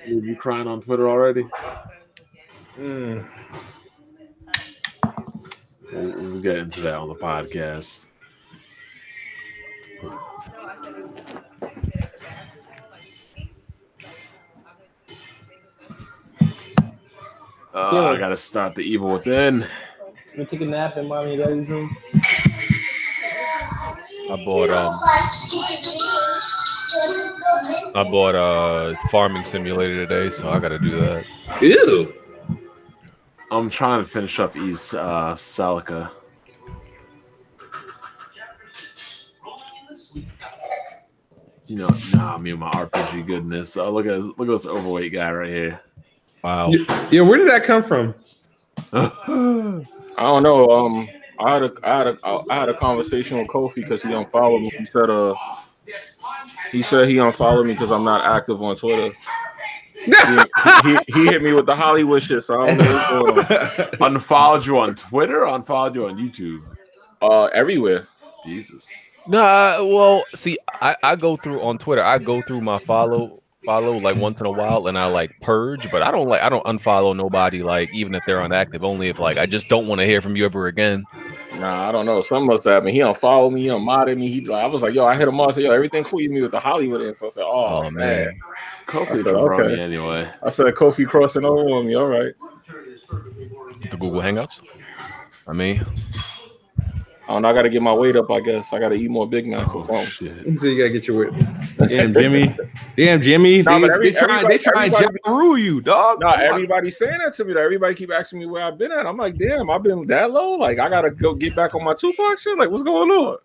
You crying on Twitter already? We'll get into that on the podcast. I gotta start the Evil Within. You take a nap in mommy and daddy's room. I bought Farming Simulator today, so I gotta do that. Ew. I'm trying to finish up East Celica. You know, me and my RPG goodness. Look at this overweight guy right here. Wow. Yeah, where did that come from? I don't know. I had a conversation with Kofi because he unfollowed me. He said he unfollowed me because I'm not active on Twitter. he hit me with the Hollywood shit, so I don't know what's going on. Unfollowed you on Twitter or unfollowed you on YouTube? Everywhere. Jesus. Nah, well, see, I go through on Twitter. I go through my follow like once in a while, and I like purge, but I don't unfollow nobody, like even if they're inactive. Only if like I just don't want to hear from you ever again. Nah, I don't know. Something must happen. He unfollowed me. He unmodded me. I was like, yo, I hit him off. I said, yo, everything cool. You me with the Hollywood in. So I said, oh man. Kofi said, me anyway. I said, Kofi crossing over on me. All right. The Google Hangouts. I mean, I don't know. I got to get my weight up. I guess I got to eat more Big Macs or something. So you gotta get your weight. Damn, Jimmy. Damn, Jimmy. Nah, they try and Jabaroo you, dog. Nah, everybody's saying that to me. Everybody keep asking me where I've been at. I'm like, damn, I've been that low. Like, I gotta go get back on my Tupac shit. Like, what's going on?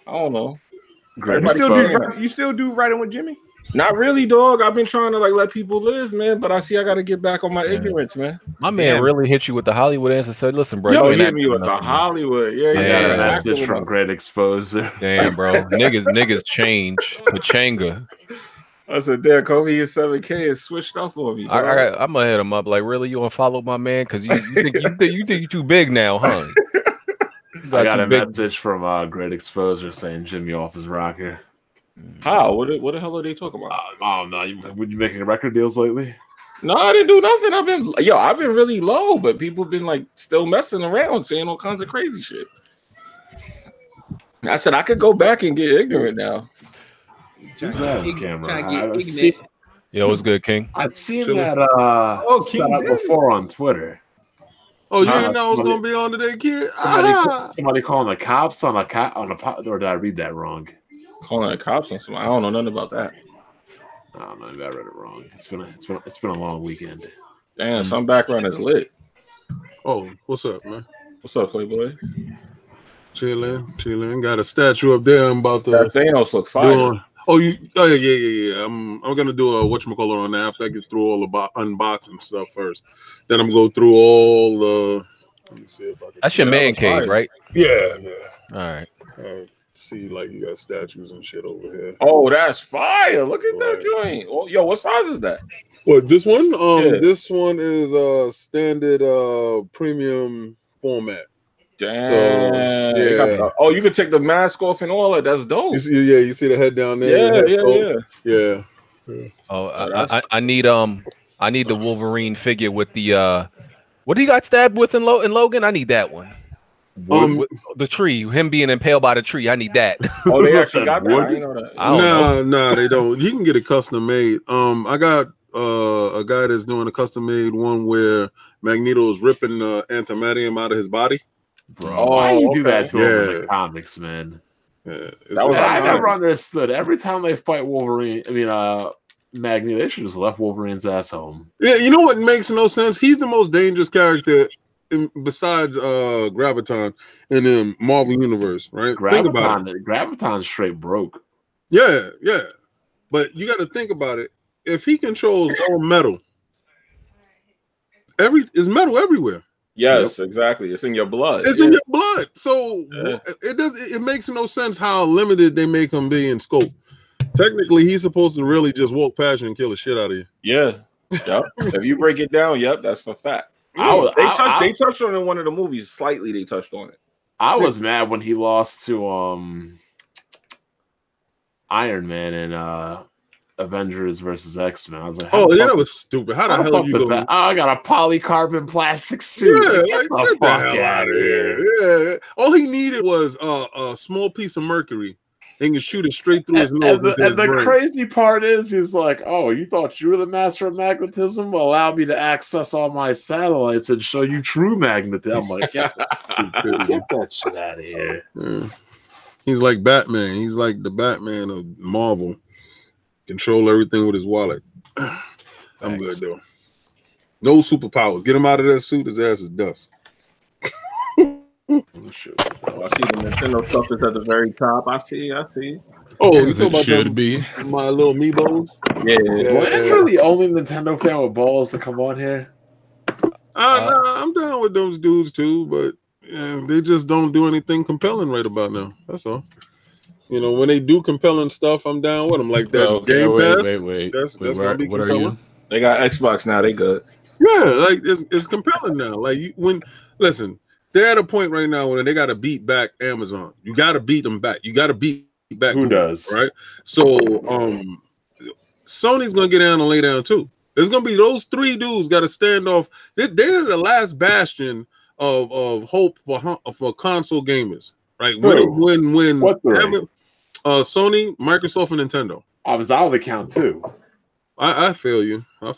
I don't know. You still do writing with Jimmy? Not really, dog. I've been trying to like let people live, man. But I see I got to get back on my ignorance, man. My man really hit you with the Hollywood answer. Said, "Listen, bro, you hit me with the Hollywood." Yeah, I got a message from Great Exposure. Damn, bro, niggas change. Pachanga. I said, "Damn, Kobe, his 7K is switched up on me." I'm gonna hit him up. Like, really, you unfollow my man? Because you think you too big now, huh? I got a message from Great Exposure saying Jimmy off his rocker. How? What the hell are they talking about? Oh no! Would you making record deals lately? No, I didn't do nothing. I've been really low, but people have been like still messing around, saying all kinds of crazy shit. I said I could go back and get ignorant now. Yo, what's good, King? I've seen that set up before on Twitter. Oh, you didn't know I was gonna be on today, kid? Somebody calling the cops on a or did I read that wrong? Calling the cops on somebody. I don't know nothing about that. I don't know. Maybe I read it wrong. It's been a long weekend. Damn, some background is lit. Oh, what's up, man? What's up, Playboy? Chilling. Got a statue up there. I'm about to. That Thanos look fire. Yeah. I'm gonna do a whatchamacallit on that after I get through all the unboxing stuff first. Then I'm gonna go through all the. Let me see if I can. That's your man cave, right? Yeah. All right. See, like you got statues and shit over here. Oh, that's fire! Look at that joint. Oh, yo, what size is that? What, this one? This one is standard premium format. Damn. So, oh, you could take the mask off and all that. That's dope. You see the head down there. Yeah. Oh, I need the Wolverine figure with the what do you got stabbed with in Logan? I need that one. The tree, him being impaled by the tree. I need that. Oh, they actually got that. I know that. No, they don't. You can get it custom made. I got a guy that's doing a custom made one where Magneto is ripping antimaterium out of his body. Bro, why you do that to him in the comics, man? Yeah, I never understood. Every time they fight Wolverine, Magneto, they should just left Wolverine's ass home. Yeah, you know what makes no sense? He's the most dangerous character besides Graviton in the Marvel universe, right? Think about it. Graviton's straight broke. Yeah. But you got to think about it. If he controls all metal, is metal everywhere. Yes, exactly. It's in your blood. It's in your blood. So it makes no sense how limited they make him be in scope. Technically, he's supposed to really just walk past you and kill the shit out of you. Yeah. Yep. If you break it down, that's a fact. They touched on it in one of the movies. Slightly, they touched on it. I was mad when he lost to Iron Man and Avengers versus X-Men. I was like, oh yeah, that was stupid. How the hell you that? Oh, I got a polycarbon plastic suit. Yeah, Get the fuck out of here. Yeah, all he needed was a small piece of mercury. And can shoot it straight through his nose. And the crazy part is, he's like, "Oh, you thought you were the master of magnetism? Well, allow me to access all my satellites and show you true magnetism." I'm like, "Get that shit out of here." Yeah. He's like Batman. He's like the Batman of Marvel. Control everything with his wallet. I'm good though. No superpowers. Get him out of that suit. His ass is dust. Oh, I see the Nintendo stuff is at the very top. I see. Oh, you it talking about should be my little Meebos? Yeah. Well, Andrew, the only Nintendo fan with balls to come on here. I'm down with those dudes too, but yeah, they just don't do anything compelling right about now. That's all. You know, when they do compelling stuff, I'm down with them. Like that okay, Game Pass. Wait. That's gonna be what are compelling. you? They got Xbox now. They good. Yeah, like it's compelling now. Like listen. They're at a point right now where they got to beat back Amazon. You got to beat them back. You got to beat back. Who Google, does? right? So Sony's gonna get down and lay down too. There's gonna be those three dudes got to stand off. They're the last bastion of hope for console gamers, right? When Sony, Microsoft, and Nintendo. I was out of the count too. I feel you. I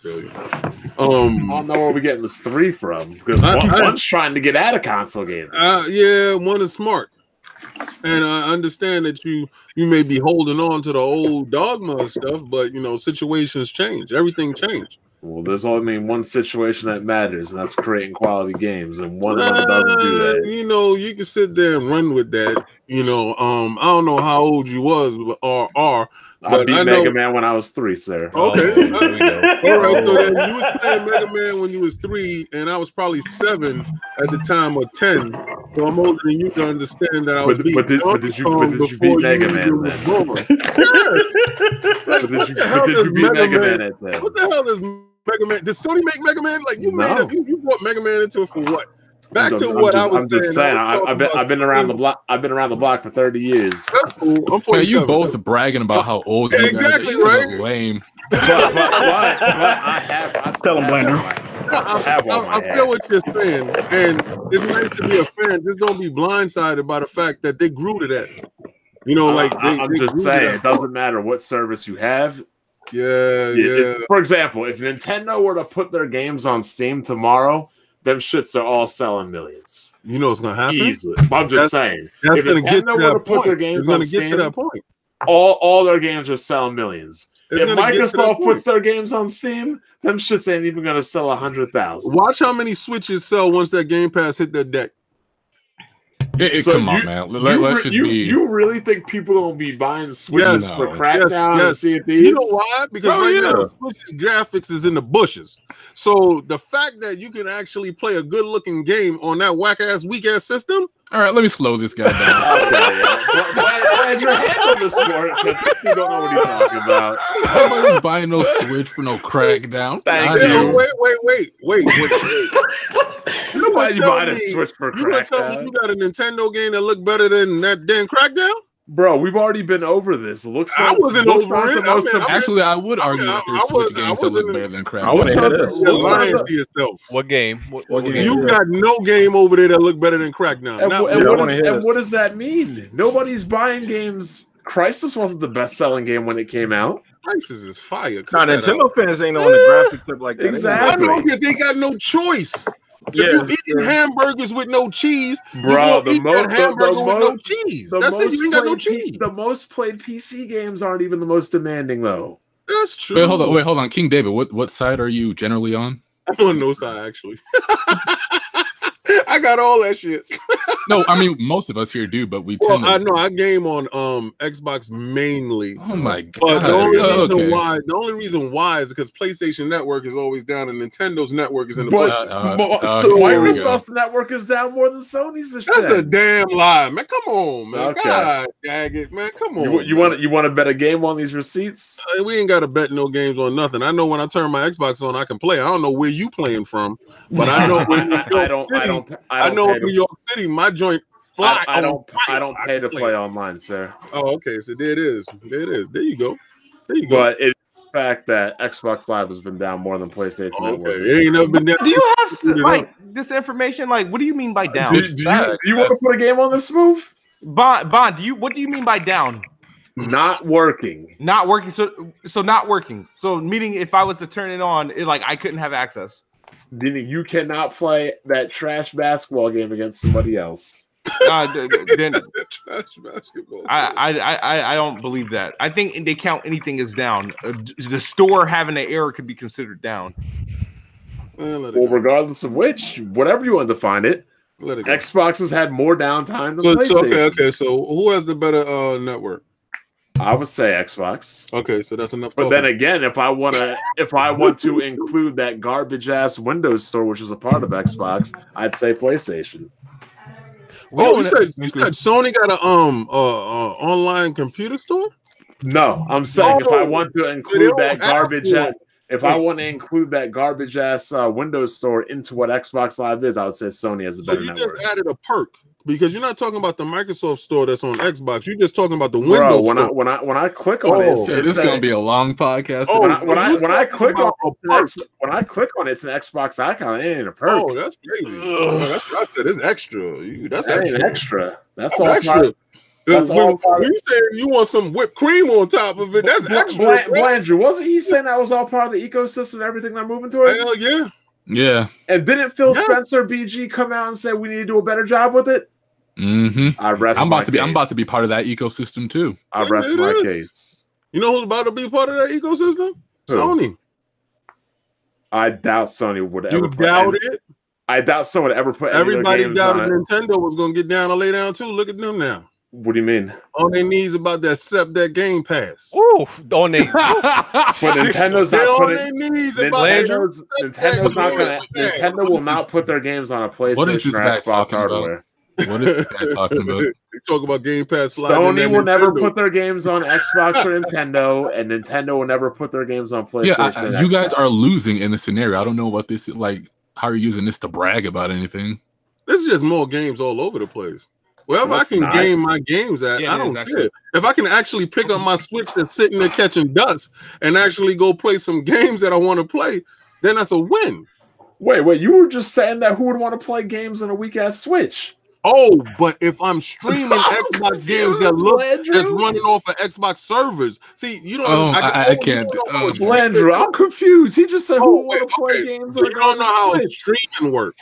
don't know where we're getting this 3 from, because one's trying to get out of console gaming. Yeah, one is smart, and I understand that you may be holding on to the old dogma and stuff, but you know situations change, everything changed. Well, there's only one situation that matters, and that's creating quality games, and one of them doesn't do that. You know, you can sit there and run with that. You know, I don't know how old you was or are. I beat Mega Man when I was 3, sir. Okay. There we go. All right, so then you was playing Mega Man when you was 3, and I was probably 7 at the time, or 10. So I'm older than you to understand that I was beating. But did you beat Mega Man then? Did you beat Mega Man at that? What the hell is Mega Man? Did Sony make Mega Man? Like you made it, you brought Mega Man into it for what? Back to what I was saying. I've been around the block. I've been around the block for 30 years. That's cool. I'm 47. You both bragging about how old you guys are. Exactly, You guys right? are lame. But I Tell him, Blender. I feel what you're saying, and it's nice to be a fan. Just don't be blindsided by the fact that they grew to that. You know, like I'm just saying, it doesn't matter what service you have. Yeah. For example, if Nintendo were to put their games on Steam tomorrow, them shits are all selling millions. You know what's gonna happen? Easily. I'm just saying. That's If gonna get Nintendo to were to that put point. their games It's gonna on get Steam, to that point. all their games are selling millions. It's if gonna get to that Microsoft point. puts their games on Steam, them shits ain't even gonna sell 100,000. Watch how many Switches sell once that Game Pass hit that deck. Come on, man. Let's just be. You really think people gonna be buying Switches Yes, for Crackdown and Sea of Thieves? You know why? Because now Switch's graphics is in the bushes. So the fact that you can actually play a good-looking game on that whack-ass, weak-ass system. All right, let me slow this guy down. Why is your head on the sport? Because you don't know what he's talking about. Nobody's buying no Switch for no Crackdown. Thank you. Wait. Nobody buying a Switch for You gonna tell me Crackdown. you got a Nintendo game that look better than that damn Crackdown? Bro, we've already been over this. It looks like I wasn't over it. Actually, I would argue that there's Switch games that look better than I would Crackdown. have You're lying to yourself. What game? What game? You got no game over there that look better than Crackdown. And what does that mean? Nobody's buying games. Crisis wasn't the best-selling game when it came out. Crisis is fire. Nah, Nintendo fans ain't on the graphic tip like that. Exactly. I know that they got no choice. If you're eating hamburgers with no cheese, bro, you eat that hamburger with no cheese. That's it. You ain't got no cheese. The most played PC games aren't even the most demanding, though. That's true. Wait, hold on. King David, what side are you generally on? I'm on no side, actually. I got all that shit. No, I mean most of us here do, but we tend to... I know I game on Xbox mainly. Oh my god! But the only reason why is because PlayStation Network is always down and Nintendo's network is in the bush. So Microsoft's network is down more than Sony's. That's a damn lie, man. Come on, man. Okay. God dang it, man. Come on. You want to bet a game on these receipts? We ain't got to bet no games on nothing. I know when I turn my Xbox on, I can play. I don't know where you playing from, but I know when I know in New York City, my joint fly. I don't pay to play online, sir. Oh, okay. So there it is. There you go. But fact that Xbox Live has been down more than PlayStation Network. Okay, it ain't never been down. Do you have like this information? Like, what do you mean by down? Do you want to put a game on this move? Bond, what do you mean by down? Not working. Not working. So not working. So meaning if I was to turn it on, I couldn't have access. Meaning you cannot play that trash basketball game against somebody else. Then Trash basketball. I don't believe that. I think they count anything as down. The store having an error could be considered down. Well, regardless of which, whatever you want to define it, Xbox has had more downtime than PlayStation. Okay. So who has the better network? I would say Xbox. Okay, so that's enough. But then again, if I want to include that garbage ass Windows Store, which is a part of Xbox, I'd say PlayStation. You said Sony got a online computer store? No, I'm saying if I want to include that garbage ass, if I want to include that garbage ass Windows Store into what Xbox Live is, I would say Sony has a better network. You just added a perk because you're not talking about the Microsoft Store that's on Xbox. You're just talking about the Windows Store. When I click on it, this is gonna be a long podcast. When I click on it, it's an Xbox icon. It ain't a perk. Oh, that's crazy. That's what I said. It's extra. That's extra. That's all extra. When you say you want some whipped cream on top of it, that's extra. Blandrew, wasn't he saying that was all part of the ecosystem and everything they're moving towards? Hell yeah. Yeah. And didn't Phil Spencer BG come out and say we need to do a better job with it? Mm-hmm. I'm about to be part of that ecosystem too. I rest my case. You know who's about to be part of that ecosystem? Who? Sony. I doubt Sony would ever. You doubt it? I doubt someone would ever put. Everybody doubted Nintendo was gonna get down and lay down too. Look at them now. What do you mean? On their knees about to accept that Game Pass. Ooh, on they. But Nintendo's not putting. On their knees Nintendo's not gonna. Nintendo will not put their games on a PlayStation or Xbox hardware. What is this guy talking about? They talk about Game Pass. Sony will never put their games on Xbox or Nintendo, and Nintendo will never put their games on PlayStation. Yeah, you guys are losing in the scenario. I don't know what this is like. How are you using this to brag about anything? This is just more games all over the place. Wherever I can game my games at, I don't care. If I can actually pick up my Switch that's sitting there catching dust and actually go play some games that I want to play, then that's a win. Wait, you were just saying that who would want to play games on a weak ass Switch? Oh, but if I'm streaming Xbox games that's running off of Xbox servers, see, you don't. I can't. Landrew, I'm confused. He just said who would want to play games. You don't know how streaming works.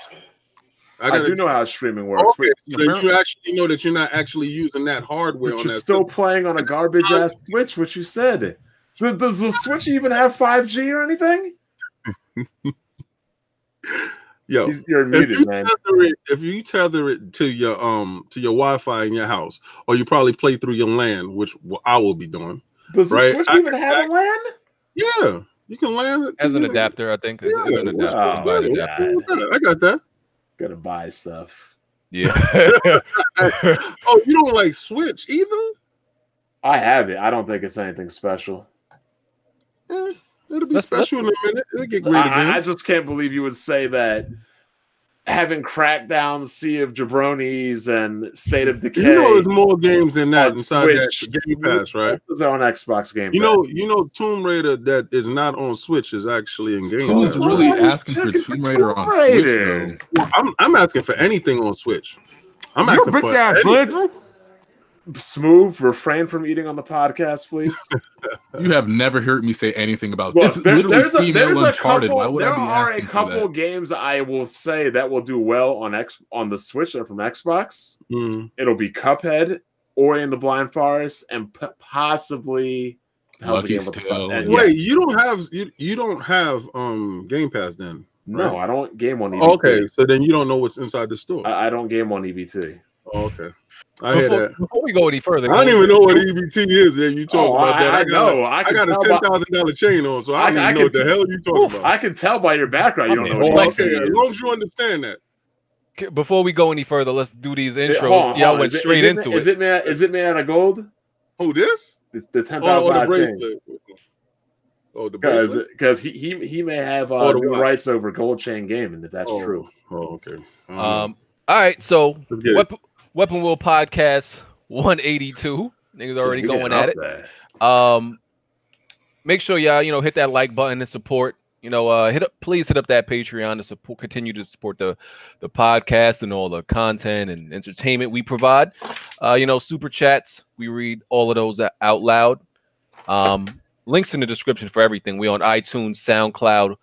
I do know how streaming works. Okay, so you actually know that you're not actually using that hardware. But you're still playing on a garbage ass Switch. What you said. So does the Switch even have 5G or anything? Yo, you're muted, man. If you tether it to your Wi-Fi in your house, or you probably play through your LAN, which I will be doing. Does the Switch even have a LAN? Yeah, you can LAN it as an adapter. I think as an adapter. I got that. Gotta buy stuff. Yeah. Oh, you don't like Switch either? I have it. I don't think it's anything special. It'll be special in a minute. It'll get great again. I just can't believe you would say that having Crackdown, Sea of Jabronis, and State of Decay. You know, there's more games than that inside Switch. that Game Pass, right? It's on Xbox Game Pass. You know, Tomb Raider that is not on Switch is actually in Game Pass. Who's really asking for Tomb Raider on Switch, though? Well, I'm asking for anything on Switch. I'm asking for anything. Smooth, refrain from eating on the podcast, please. You have never heard me say anything about this. It's literally female Uncharted. Why would I be asking for that? There are a couple games I will say that will do well on the Switch or from Xbox. It'll be Cuphead, Ori and the Blind Forest, and possibly Lucky's Tale. Wait, you don't have Game Pass then? No, right? I don't game on EBT. Okay, so then you don't know what's inside the store. I don't game on EBT. Oh, okay. I hear that. Before we go any further, I don't even know what EBT is. That you talk about that. I got a $10,000 chain on, so I don't even know what the hell you talking about. I can tell by your background you don't know. Okay, as long as you understand that. Before we go any further, let's do these intros. Y'all went straight into it. Is it made out of gold? Oh, this? The $10,000 bracelet. Oh, the bracelet. Because he may have new rights over Gold Chain Gaming, if that's true. Oh, okay. All right, so Weapon Wheel Podcast 182. Niggas already going at it. make sure y'all hit that like button to support. Please hit up that Patreon to support, continue to support the podcast and all the content and entertainment we provide. Super chats, we read all of those out loud. Links in the description for everything. We on iTunes, SoundCloud,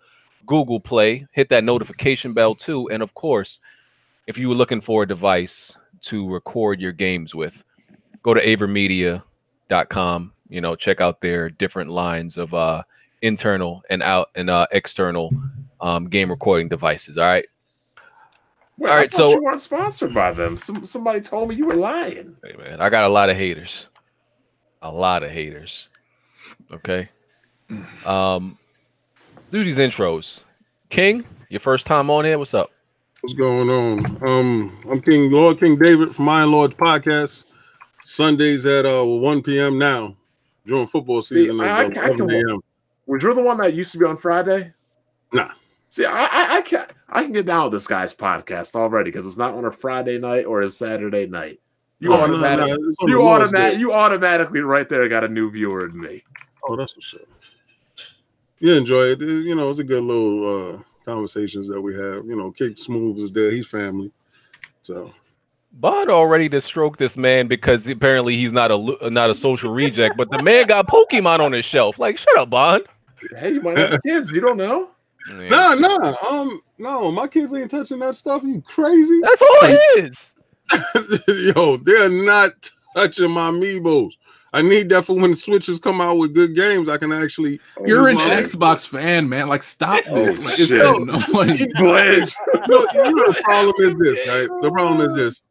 Google Play. Hit that notification bell too. And of course, if you were looking for a device to record your games with, go to avermedia.com. Check out their different lines of internal and external game recording devices. All right. Wait, all right. So you weren't sponsored by them. Somebody told me you were lying. Hey man, I got a lot of haters. Okay. Do these intros. King, your first time on here. What's up? What's going on? I'm Lord King David from Iron Lords Podcast. Sundays at 1 p.m. now. During football season. Was you the one that used to be on Friday? Nah. See, I can get down with this guy's podcast already because it's not on a Friday night or a Saturday night. You automatically right there got a new viewer in me. Oh, that's what's up. You enjoy it. It's a good little conversations that we have. Kick Smooth is there. He's family. So Bond already to stroke this man because apparently he's not a social reject, but the man got Pokemon on his shelf. Like, shut up, Bond. Hey, you might have kids. You don't know. No, my kids ain't touching that stuff. You crazy? That's all it is. Yo, they're not touching my amiibos. I need that for when the Switches come out with good games. I can actually. You're an Xbox fan, man. Like, stop this. Like, it's so annoying. The problem is this, right? The problem is this.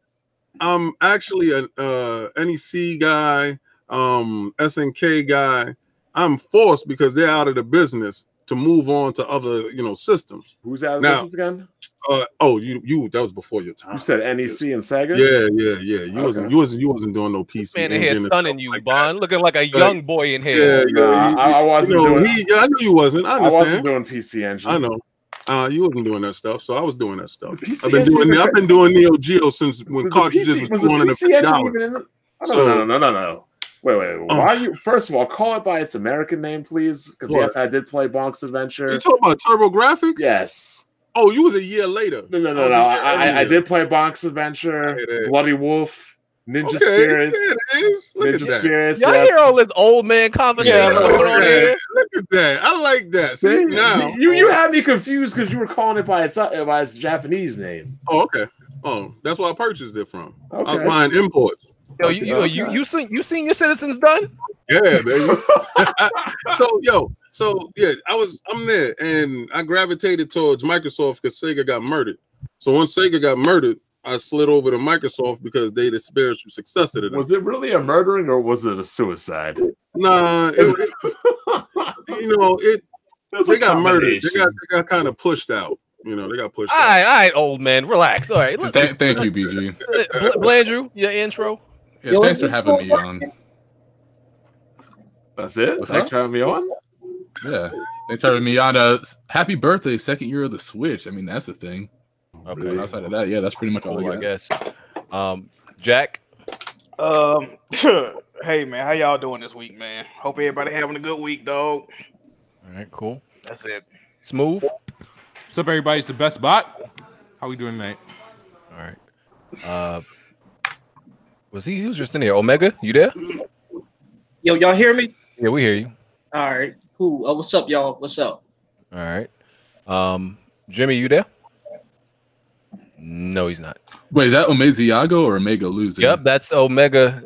I'm actually an NEC guy, SNK guy. I'm forced because they're out of the business to move on to other, systems. Who's out of the business again? You that was before your time. You said NEC and Sega? Yeah. You wasn't doing no PC. Man in here stunning you, Bond. Looking like a young boy in here. I wasn't doing I knew you wasn't. I understand. I wasn't doing PC Engine. I know. You wasn't doing that stuff, so I was doing that stuff. I've been doing Neo Geo since when cartridges was $250. No. Wait. Why you? First of all, call it by its American name, please. Because yes, I did play Bonk's Adventure. You talking about Turbo Graphics? Yes. Oh, you was a year later. No. I did play Bonk's Adventure, Bloody Wolf, Ninja Spirits. Ninja Spirits. Y'all hear all this old man conversation going on here? Look at that. I like that. See now you had me confused because you were calling it by its Japanese name. Oh, okay. Oh, that's where I purchased it from. Okay. I was buying imports. Yo, you seen your Citizens done? Yeah, baby. I'm there, and I gravitated towards Microsoft because Sega got murdered. So once Sega got murdered, I slid over to Microsoft because they the spiritual successor to them. Was it really a murdering or was it a suicide? Nah, they got murdered. They got kind of pushed out. They got pushed out. All right, old man, relax. All right. Thank you, BG. Blandrew, your intro. Yeah, thanks for having me on. That's it? Thanks for having me on? Yeah. Thanks for having me on. Happy birthday, second year of the Switch. I mean, that's the thing. Okay. Really? Outside of that, yeah, that's pretty much all I guess. Jack? Hey, man, how y'all doing this week, man? Hope everybody having a good week, dog. All right, cool. That's it. Smooth? What's up, everybody? It's the best bot. How we doing tonight? All right. He was just in here. Omega, you there? Yo, y'all hear me? Yeah, we hear you. All right, cool. What's up, y'all? What's up? All right. Jimmy, you there? No, he's not. Wait, is that Omeziago or Omega Losing? Yep, that's Omega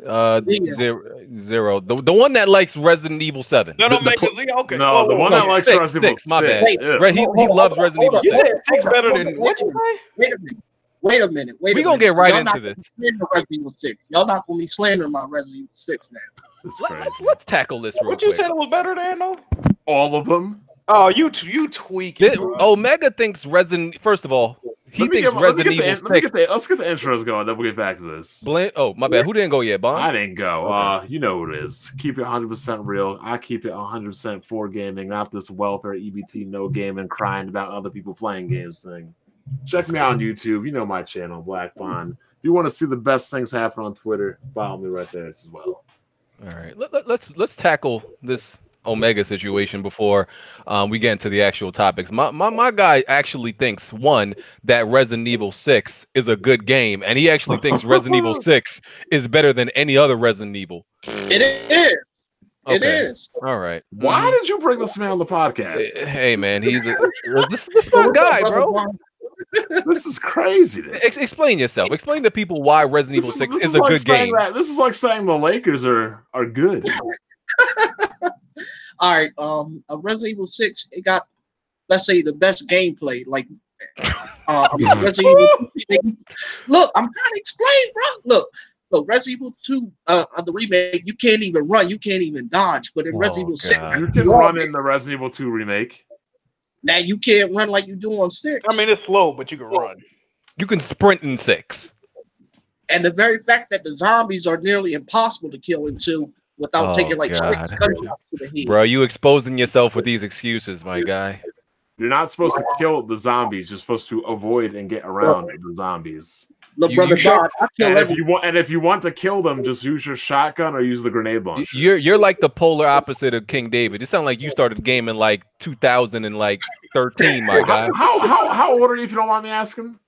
Zero. The one that likes Resident Evil 7. No, okay. No, the one that likes Resident Evil 6. My bad. He loves Resident Evil 6. You said 6 better than what you say? Wait a minute. We're going to get right into this. Resident Evil 6. Y'all not going to be slandering my Resident Evil 6 now. Let's tackle this real quick. What you said was better than, though? All of them. Oh, you tweaking. Omega thinks First of all, he thinks Resident Evil 6. Let's get the intros going, then we'll get back to this. My bad. Who didn't go yet, Bond? I didn't go. Okay. You know who it is. Keep it 100% real. I keep it 100% for gaming, not this welfare EBT no gaming crying about other people playing games thing. Check me out on YouTube. You know my channel, Black Bond. If you want to see the best things happen on Twitter, follow me right there as well. All right. Let's tackle this Omega situation before we get into the actual topics. My guy actually thinks that Resident Evil 6 is a good game, and he actually thinks Resident Evil 6 is better than any other Resident Evil. It is. Okay. It is. All right. Why did you bring this man on the podcast? Hey man, he's this my guy, bro. This is crazy. Explain yourself. Explain to people why Resident Evil 6 is a good game. This is like saying the Lakers are good. All right. Resident Evil 6, it got, let's say, the best gameplay. Like, Resident Evil. Look, I'm trying to explain, bro. Look, Resident Evil 2, the remake, you can't even run, you can't even dodge. But in Resident Evil 6, you can run in the Resident Evil 2 remake. Now you can't run like you do on 6. I mean, it's slow, but you can run. You can sprint in 6. And the very fact that the zombies are nearly impossible to kill in 2 without taking like 6 gunshots to the head. Bro, you exposing yourself with these excuses, my guy. You're not supposed to kill the zombies. You're supposed to avoid and get around the zombies. Look, brother, if you want to kill them, just use your shotgun or use the grenade launcher. You're like the polar opposite of King David. It sounds like you started the game in like 2013, my guy. How old are you, if you don't mind me asking?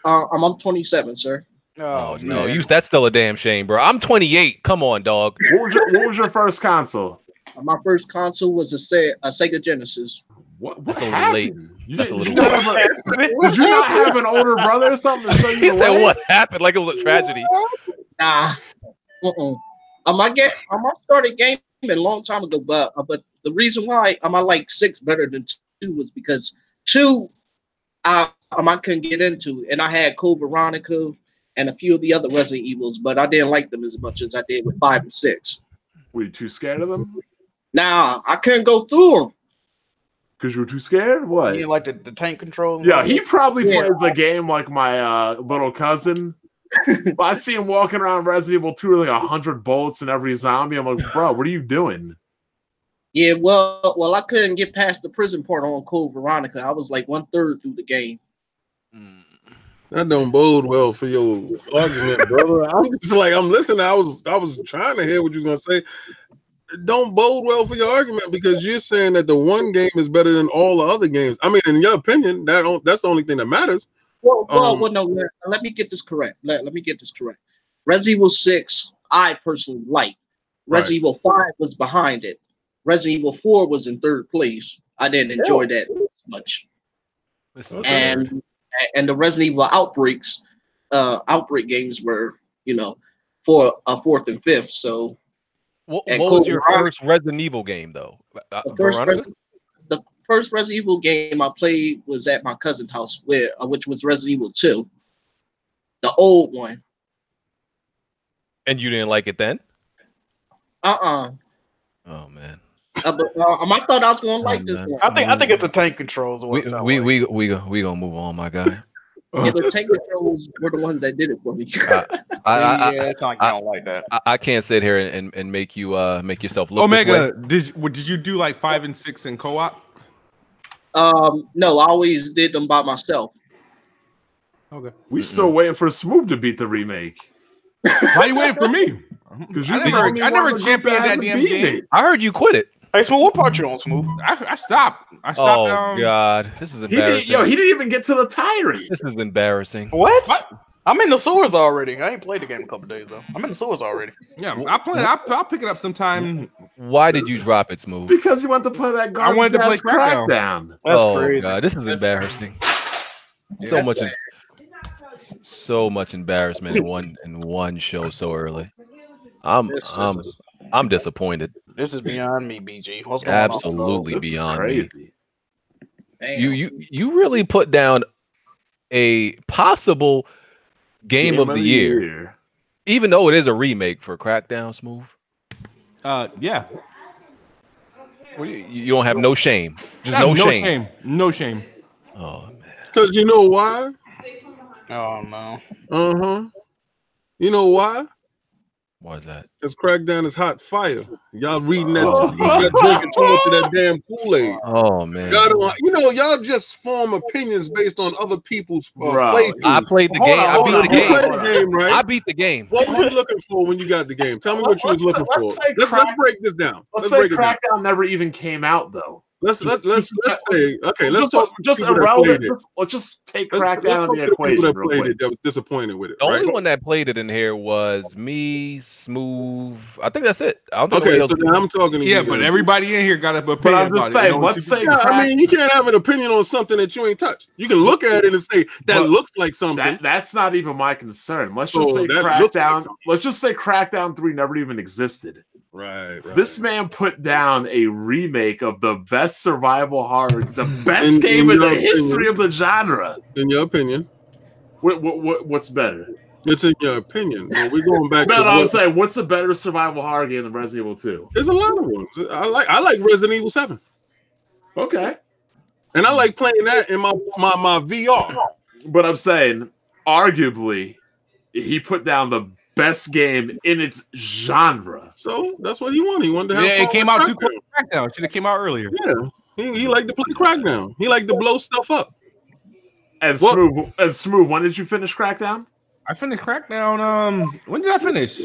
I'm 27, sir. Oh no, that's still a damn shame, bro. I'm 28. Come on, dog. What was your first console? My first console was a Sega Genesis. What that's a little late. That's a little late. Did you not have an older brother or something to show you he said what happened like it was a tragedy. Nah. I started gaming a long time ago, but the reason why I like 6 better than 2 was because 2 I couldn't get into, and I had Code Veronica and a few of the other Resident Evils, but I didn't like them as much as I did with 5 and 6. Were you too scared of them? Nah, I couldn't go through them. Because you were too scared? What? You like the tank control? Yeah, he probably plays a game like my little cousin. I see him walking around Resident Evil 2 with like 100 bullets in every zombie. I'm like, bro, what are you doing? Yeah, well, I couldn't get past the prison part on Code Veronica. I was like 1/3 through the game. That don't bode well for your argument, brother. I'm just like, I'm listening. I was trying to hear what you was gonna say. Don't bode well for your argument because you're saying that the one game is better than all the other games. I mean, in your opinion, that's the only thing that matters. Well, no. Let me get this correct. Let me get this correct. Resident Evil 6, I personally like. Resident Evil 5 was behind it. Resident Evil 4 was in 3rd place. I didn't enjoy that as much. And the Resident Evil Outbreak games were, for a 4th and 5th. So. What was your first Resident Evil game, though? The first Resident Evil game I played was at my cousin's house, which was Resident Evil 2, the old one. And you didn't like it then? Oh man. But I thought I was gonna like this one. I think it's the tank controls. We gonna move on, my guy. Yeah, the tank controls were the ones that did it for me. It's like I don't like that. I can't sit here and make you make yourself look. Omega, did you do like 5 and 6 in co-op? No, I always did them by myself. Okay. We still waiting for Smooth to beat the remake. Why are you waiting for me? Because I never championed that damn game. I heard you quit it. Hey, Smooth, what part you on, Smooth? I stopped. Oh God, this is embarrassing. He didn't even get to the tyrant. This is embarrassing. What? I'm in the sewers already. I ain't played the game a couple days though. I'm in the sewers already. Yeah, I'll pick it up sometime. Why did you drop it, Smooth? Because you went to play that garbage. I wanted to play Crackdown. That's crazy. God, this is embarrassing. So much embarrassment in one show so early. I'm disappointed. This is beyond me, BG. What's going on? Absolutely beyond me. You really put down a possible game of the year, even though it is a remake for Crackdown, Smooth. Yeah. Well, you don't have no shame. Just no shame. No shame. Oh man. Because you know why? Oh no. You know why? Why is that? Because Crackdown is hot fire. Y'all reading that y'all drinking too much of that damn Kool-Aid. Oh man. Y'all just form opinions based on other people's playthroughs. I played the game. I beat the game. You played the game, right? I beat the game. What were you looking for when you got the game? Tell me what you was looking for. Let's break this down. Let's say Crackdown never even came out though. Let's say okay. Let's talk. Just irrelevant. Let's just take Crackdown out of the equation. That played it that was disappointed with it. The only one that played it in here was me, Smooth. I think that's it. I don't think okay, so now I'm talking to you. Yeah, but everybody in here got an opinion. But I'm just saying, let's say. I mean, you can't have an opinion on something that you ain't touched. You can look at it and say that looks like something. That's not even my concern. Let's just say Crackdown. Let's just say Crackdown 3 never even existed. Right. This man put down a remake of the best survival horror, the best game in the history of the genre. In your opinion, what's better? It's in your opinion. Well, we're going back. No, I'm saying, what's a better survival horror game than Resident Evil 2? There's a lot of ones. I like Resident Evil 7. Okay, and I like playing that in my VR. But I'm saying, arguably, he put down the best game in its genre. So that's what he wanted. He wanted to have fun. It came out too quick. Crackdown should have came out earlier. Yeah, he liked to play Crackdown. He liked to blow stuff up. And Smooth, when did you finish Crackdown? I finished Crackdown. When did I finish?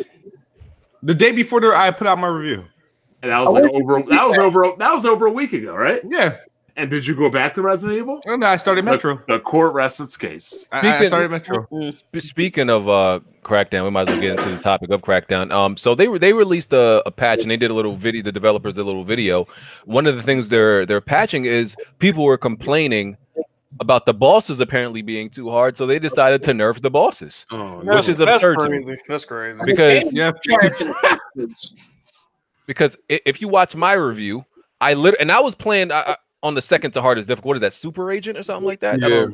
The day before I put out my review. And that was over a week ago, right? Yeah. And did you go back to Resident Evil? No, I started Metro. The court rests its case. I started Metro. Speaking of Crackdown, we might as well get into the topic of Crackdown. So they released a patch and they did a little video. The developers did a little video. One of the things they're patching is people were complaining about the bosses apparently being too hard, so they decided to nerf the bosses, which is absurd. That's crazy. Because if you watch my review, I was playing on the second to hardest difficult. What is that, Super Agent or something like that? Yeah.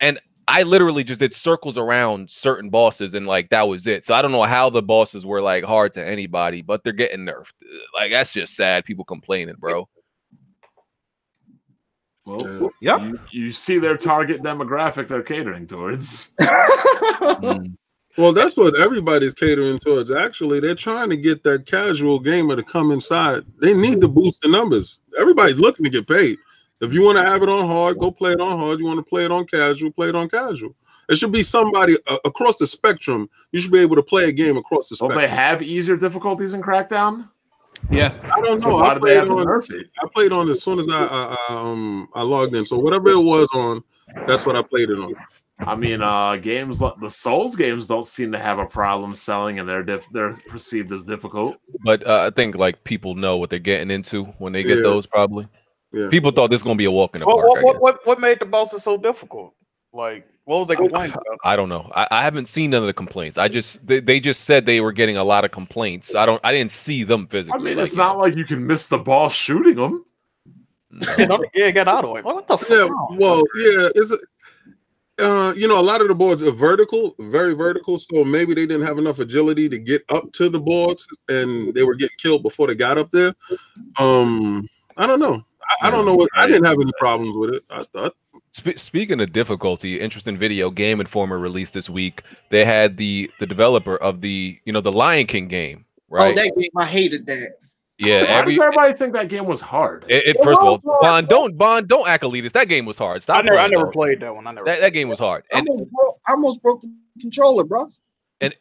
And I literally just did circles around certain bosses, and like that was it. So I don't know how the bosses were like hard to anybody, but they're getting nerfed. Like that's just sad. People complaining, bro. Well, you see their target demographic they're catering towards. Well, that's what everybody's catering towards. Actually, they're trying to get that casual gamer to come inside. They need to boost the numbers. Everybody's looking to get paid. If you want to have it on hard, go play it on hard. You want to play it on casual, play it on casual. It should be somebody across the spectrum. You should be able to play a game across the spectrum. They have easier difficulties in Crackdown? Yeah, I don't know. So I played on as soon as I logged in. So whatever it was on, that's what I played it on. I mean, games like the Souls games don't seem to have a problem selling, and they're perceived as difficult. But I think like people know what they're getting into when they get those. Probably, people thought this was gonna be a walk in the park. What made the bosses so difficult? Like, what was they complaining about? I don't know. I haven't seen none of the complaints. They just said they were getting a lot of complaints. I didn't see them physically. I mean, it's not like you can miss the ball shooting them. No. Get out of the way. What the fuck? Yeah, well, it's a lot of the boards are vertical, very vertical. So maybe they didn't have enough agility to get up to the boards, and they were getting killed before they got up there. I don't know. I don't know. I didn't have any problems with it. I thought. Speaking of difficulty, interesting video Game Informer released this week. They had the developer of the Lion King game, right? Oh, that game, I hated that. Yeah, Why did everybody think that game was hard? First of all, Bond, don't act elitist. That game was hard. I never played that one. That game was hard. I almost broke the controller, bro. And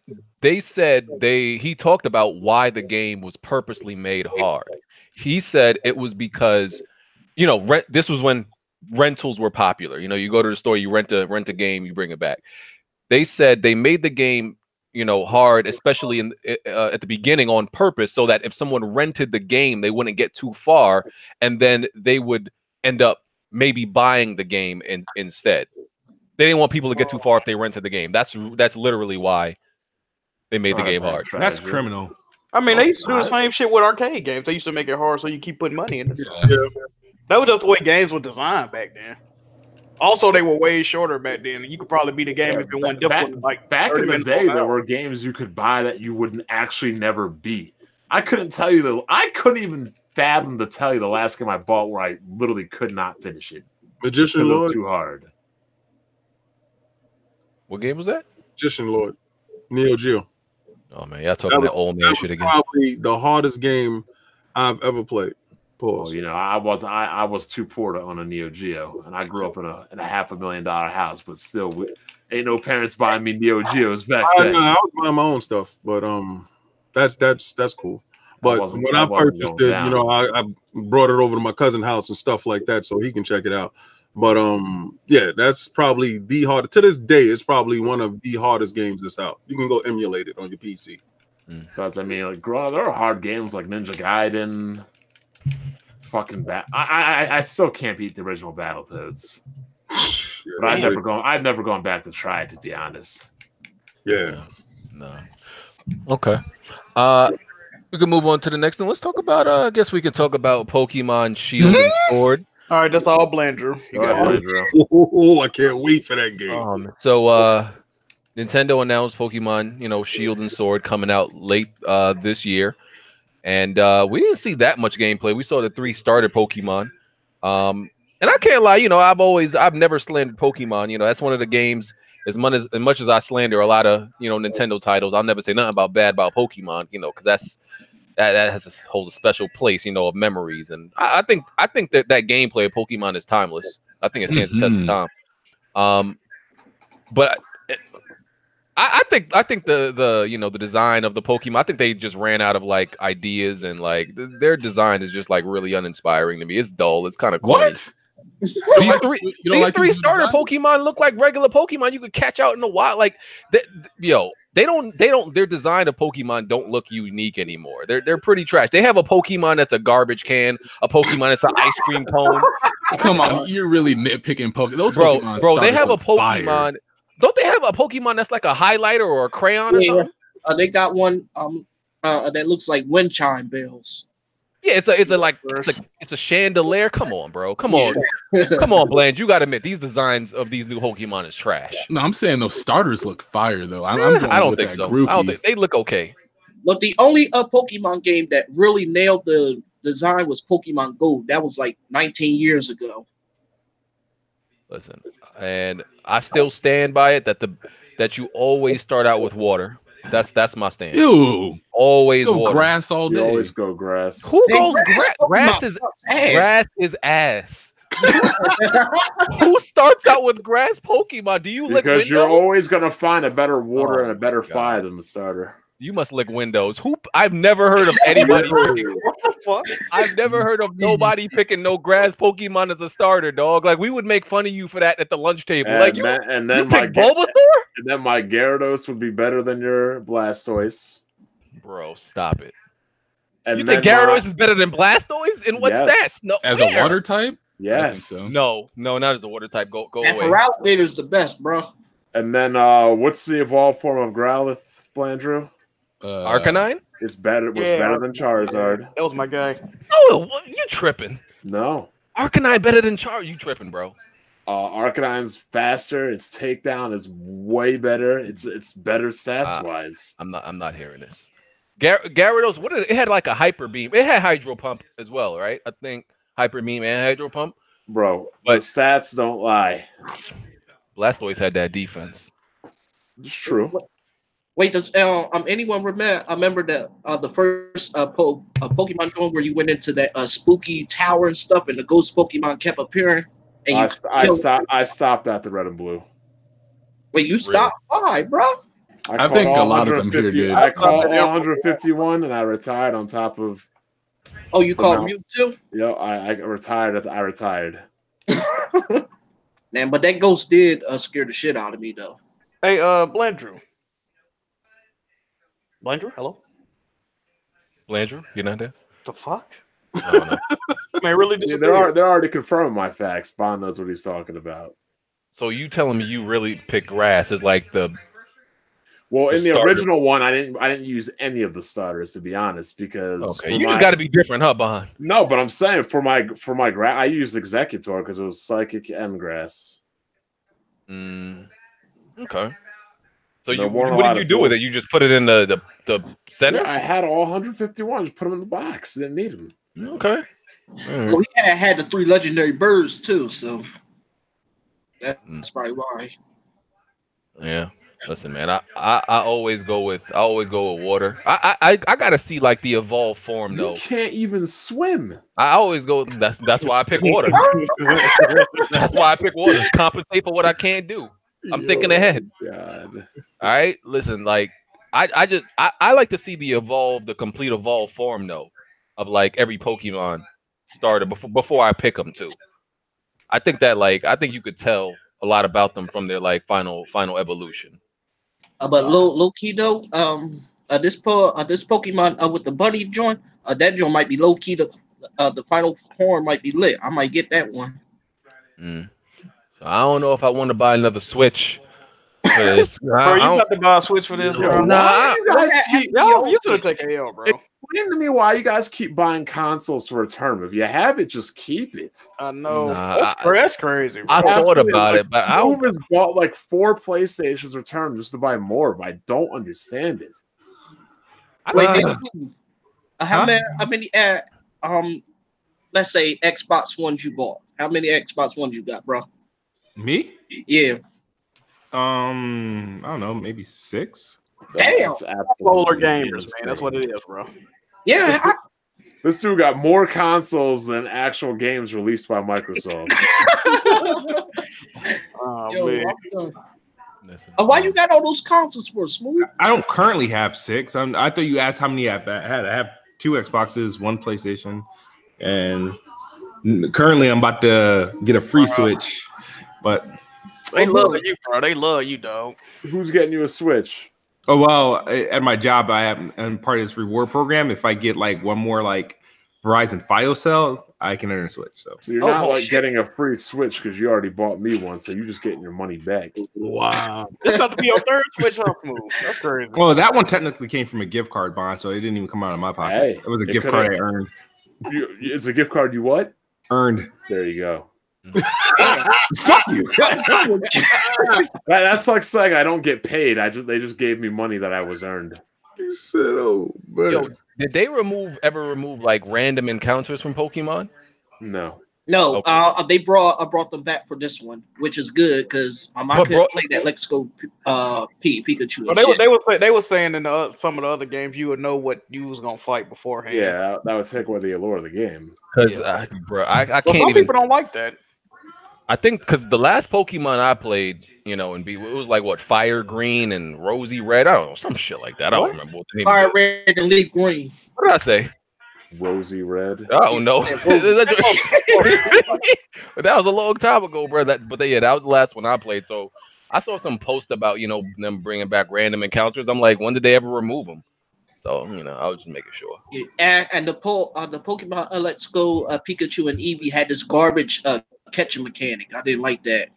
they said he talked about why the game was purposely made hard. He said it was because, this was when rentals were popular. You go to the store, you rent a game, you bring it back. They said they made the game hard, especially at the beginning on purpose, so that if someone rented the game, they wouldn't get too far, and then they would end up maybe buying the game instead. They didn't want people to get too far if they rented the game. That's literally why they made the game hard. That's criminal. I mean, they used to do the same shit with arcade games. They used to make it hard so you keep putting money in it. Yeah. That was just the way games were designed back then. Also, they were way shorter back then. You could probably beat a game if it wasn't difficult. Back in the day, there were games you could buy that you would actually never beat. I couldn't even fathom to tell you the last game I bought where I literally could not finish it. Magician Lord. Too hard. What game was that? Magician Lord. Neo Geo. Oh man, y'all talking that old man shit again. Probably the hardest game I've ever played. Well, you know, I was too poor to own a Neo Geo, and I grew up in a $500,000 house, but still, ain't no parents buying me Neo Geos back then. I was buying my own stuff, but that's cool. But when I purchased it, you know, I brought it over to my cousin's house and stuff like that, so he can check it out. But yeah, that's probably the hardest. To this day, it's probably one of the hardest games that's out. You can go emulate it on your PC. Because I mean, like, there are hard games like Ninja Gaiden. Fucking bad. I still can't beat the original Battletoads. But I've never gone back to try it, to be honest. Yeah. No. Okay. We can move on to the next one. Let's talk about I guess we can talk about Pokemon Shield and Sword. All right, that's all Blandrew. You got it. Oh, I can't wait for that game. So Nintendo announced Pokemon, you know, Shield and Sword coming out late this year. And we didn't see that much gameplay. We saw the 3 starter Pokemon. And I can't lie, you know, I've never slandered Pokemon. You know, that's one of the games, as much as I slander a lot of, you know, Nintendo titles, I'll never say nothing bad about Pokemon, you know, because that holds a special place, you know, of memories. And I think that gameplay of Pokemon is timeless. I think it stands the test of time. But I think the you know, the design of the Pokemon, I think they just ran out of like ideas, and like their design is just like really uninspiring to me. It's dull. It's kind of what? These three starter Pokemon look like regular Pokemon you could catch out in the wild. Like their design of Pokemon don't look unique anymore. They're pretty trash. They have a Pokemon that's a garbage can, a Pokemon that's an ice cream cone. Come on, you're really nitpicking Pokemon. Those bro, Pokemon they have a Pokemon. Fire. Don't they have a Pokemon that's like a highlighter or a crayon or something? They got one that looks like wind chime bells. Yeah, it's a chandelier. Come on, bro. Come on, come on, Bland. You gotta admit these designs of these new Pokemon is trash. No, I'm saying those starters look fire though. I don't think so. I don't think they look okay. Look, the only Pokemon game that really nailed the design was Pokemon Go. That was like 19 years ago. Listen, and I still stand by it that you always start out with water. That's my stand. Ew. Always go water. Grass all day. You always go grass. Who goes grass? Grass is ass. Who starts out with grass Pokemon? Do you lick windows? Because you're always gonna find a better water and a better fire than the starter. You must lick windows. I've never heard of anybody picking. I've never heard of nobody picking no grass Pokemon as a starter, dog. Like we would make fun of you for that at the lunch table. And like you pick Bulbasaur? And then my Gyarados would be better than your Blastoise. Bro, stop it. And you think Gyarados is better than Blastoise? And what's that? No, as a water type? Yes. So. No, not as a water type. Go away. Feraligatr the best, bro. And then what's the evolved form of Growlithe, Blandrew? Arcanine? It's better. Better than Charizard. That was my guy. Oh, you tripping? No. Arcanine better than Charizard? You tripping, bro? Arcanine's faster. Its takedown is way better. It's better stats wise. I'm not hearing this. Gyarados, it had like a hyper beam. It had hydro pump as well, right? I think hyper beam and hydro pump. Bro, but the stats don't lie. Blastoise had that defense. It's true. Wait, does anyone remember the first Pokemon game where you went into that spooky tower and stuff, and the ghost Pokemon kept appearing? And I stopped at the red and blue. Wait, you stopped? Why, bro? I think a lot of them here did. I caught 151 and I retired on top of. Oh, you called Mewtwo? Yeah, I retired. I retired. Man, but that ghost did scare the shit out of me, though. Hey, Blandrew. Blandrew, hello? Blandrew, you're not there? The fuck? No. Man, really disappeared. They're already confirming my facts. Bond knows what he's talking about. So you telling me you really pick grass as like the... Well, in the original one, I didn't use any of the starters, to be honest, because you just got to be different, huh, Bond? No, but I'm saying for my grass, I used Executor because it was psychic and grass. Okay. So what did you do with it? You just put it in the center? Yeah, I had all 151. Just put them in the box. Didn't need them. Okay. Well, we had the 3 legendary birds too, so that's probably why. Yeah. Listen, man, I always go with water. I gotta see like the evolved form You though. can't even swim. I always go. That's why I pick water. That's why I pick water. Compensate for what I can't do. I'm thinking ahead. God. All right, listen, like I like to see the complete evolved form though, of like every Pokemon starter before I pick them too. I think you could tell a lot about them from their like final evolution. But low key though, this Pokemon with the bunny joint, that joint might be low key. The final form might be lit. I might get that one. So I don't know if I want to buy another Switch for this. Bro, you got to buy a Switch for this, bro. Nah, you guys keep you should take a L, bro. Explain to me why you guys keep buying consoles to return. If you have it, just keep it. I know. Nah, That's crazy, bro. I thought about it, but I has bought like 4 PlayStations returned just to buy more. But I don't understand it. Wait, how many let's say Xbox Ones you bought? How many Xbox Ones you got, bro? Me? Yeah. I don't know, maybe 6. Damn. Roller gamers, man. That's what it is, bro. Yeah. This dude got more consoles than actual games released by Microsoft. Man. Why you got all those consoles for, Smooth? I don't currently have 6. I thought you asked how many I've had. I have 2 Xboxes, 1 PlayStation, and currently I'm about to get a free Switch. But they love you, bro. They love you, dog. Who's getting you a Switch? Oh well, at my job, I'm part of this reward program. If I get like one more like Verizon Fido cell, I can earn a Switch. So you're not getting a free Switch because you already bought me one, so you're just getting your money back. Wow, it's about to be your 3rd Switch off move. That's crazy. Well, that one technically came from a gift card, Bond, so it didn't even come out of my pocket. Hey, it was a gift card I earned. It's a gift card you what? Earned. There you go. Fuck you. That's like saying I don't get paid. They just gave me money that I was earned. He said, "Oh, man." Yo, did they ever remove like random encounters from Pokemon? No. Okay. They brought them back for this one, which is good because I couldn't play that Let's Go Pikachu. Well, they were saying in some of the other games you would know what you was gonna fight beforehand. Yeah, that would take away the allure of the game. Because I can't some even. People don't like that. I think because the last Pokemon I played, it was like what, Fire Green and Rosy Red. I don't know, some shit like that. I don't remember what the name. Fire Red and Leaf Green. What did I say? Rosy Red. Oh no, but that was a long time ago, bro. That was the last one I played. So I saw some post about them bringing back random encounters. I'm like, when did they ever remove them? So I was just making sure. Yeah, and the Pokemon Let's Go Pikachu and Eevee had this garbage catching mechanic. I didn't like that.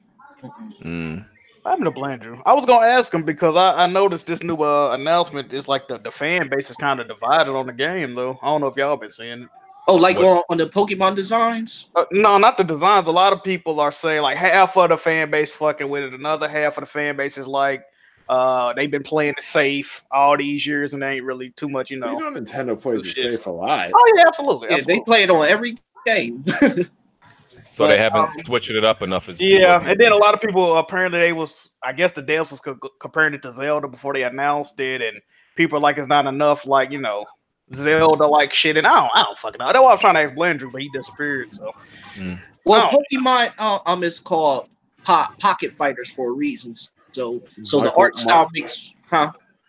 I'm gonna blame you. I was gonna ask him because I noticed this new announcement is like the fan base is kind of divided on the game though. I don't know if y'all been seeing it. Oh, like on the Pokemon designs? No, not the designs. A lot of people are saying like half of the fan base fucking with it. Another half of the fan base is like they've been playing it safe all these years and they ain't really too much, Nintendo plays it safe a lot. Oh yeah, absolutely. Yeah, they play it on every game. So they haven't switched it up enough. And then a lot of people apparently I guess the devs was comparing it to Zelda before they announced it, and people are like it's not enough, like Zelda like shit, and I don't fucking know. That's why I was trying to ask Blandrew, but he disappeared. So, well, Pokemon is called Pocket Fighters for a reason. So the art style makes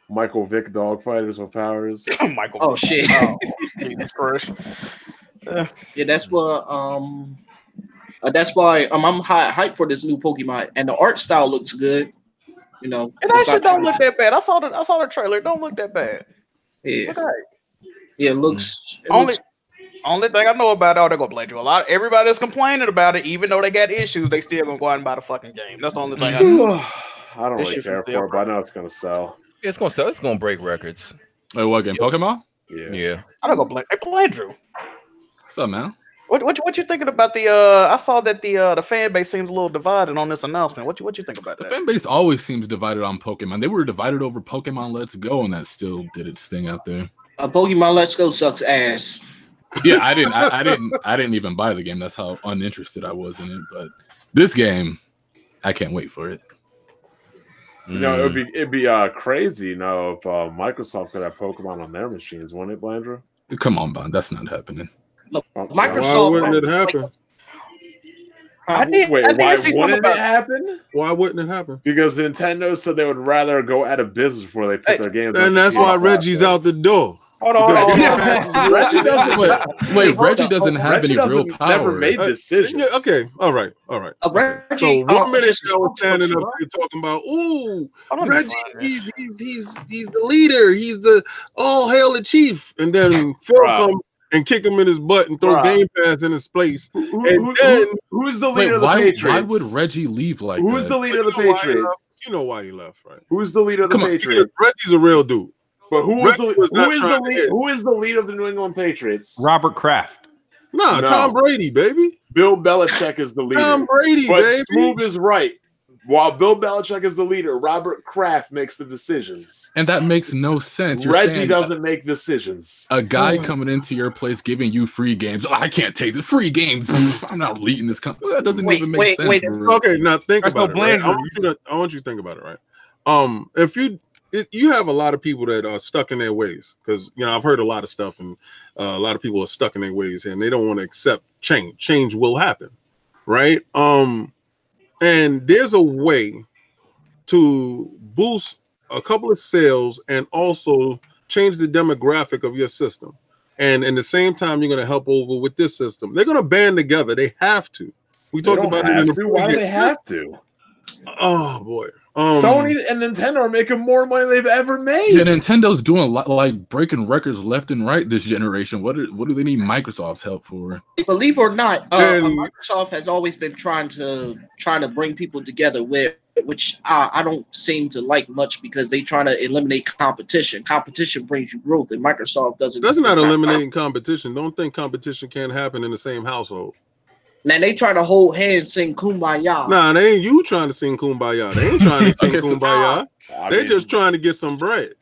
Michael Vick Dog Fighters with powers. Michael. Oh shit! Jesus Christ. Yeah, that's what that's why I'm hyped for this new Pokemon, and the art style looks good. And that shit don't look that bad. I saw the trailer. It don't look that bad. Yeah, okay. Yeah, it looks. Only thing I know about it, they're gonna blame you a lot. Everybody that's complaining about it, even though they got issues, they still gonna go out and buy the fucking game. That's the only thing I know. I don't really care for it, but I know it's gonna sell. Yeah, it's gonna sell. It's gonna break records. Wait, what game? Pokemon? Yeah. I don't go blame. Hey, Blandrew. What's up, man? What you thinking about the? I saw that the fan base seems a little divided on this announcement. What you think about that? The fan base always seems divided on Pokemon. They were divided over Pokemon Let's Go, and that still did its thing out there. Pokemon Let's Go sucks ass. Yeah, I didn't even buy the game. That's how uninterested I was in it. But this game, I can't wait for it. You know, it'd be crazy, you know, if Microsoft could have Pokemon on their machines, wouldn't it, Blandra? Come on, Bond. That's not happening. Look, Microsoft. Why wouldn't it happen? I did see wouldn't it happen? Why wouldn't it happen? Because Nintendo said they would rather go out of business before they put their games. And that's why Reggie's out the door. Hold on. Reggie doesn't have any real power. Never made decisions. Okay, all right. Reggie, so 1 minute I was standing up here talking about, Reggie, he's the leader. He's the all hail the chief. And then Phil come and kick him in his butt and throw Game Pass in his place. Who's the leader of the Patriots? Why would Reggie leave like that? Who's the leader of the Patriots? You know why he left, right? Who's the leader of the Patriots? Reggie's a real dude. But who is the leader of the New England Patriots? Robert Kraft. No, Tom Brady, baby. Bill Belichick is the leader. Tom Brady, baby. Smooth is right. While Bill Belichick is the leader, Robert Kraft makes the decisions. And that makes no sense. Reggie doesn't make decisions. A guy coming into your place giving you free games. I can't take the free games. I'm not leading this company. That doesn't even make sense. Okay, now think about it. Right? I want you to think about it, right? If you have a lot of people that are stuck in their ways, because I've heard a lot of stuff, and a lot of people are stuck in their ways, and they don't want to accept change. Change will happen, right? And there's a way to boost a couple of sales and also change the demographic of your system. And in the same time, you're going to help over with this system. They're going to band together. They have to. We talked about it in the Why do they have to? Oh boy. Sony and Nintendo are making more money than they've ever made. Yeah, Nintendo's doing a lot, like breaking records left and right this generation. What do they need Microsoft's help for? Believe it or not, Microsoft has always been trying to bring people together, which I don't seem to like much, because they trying to eliminate competition. Competition brings you growth, and Microsoft doesn't. That's not eliminating competition. Don't think competition can't happen in the same household. Now they trying to hold hands, sing Kumbaya. Nah, they ain't you trying to sing Kumbaya. They ain't trying to sing Kumbaya. They just trying to get some bread.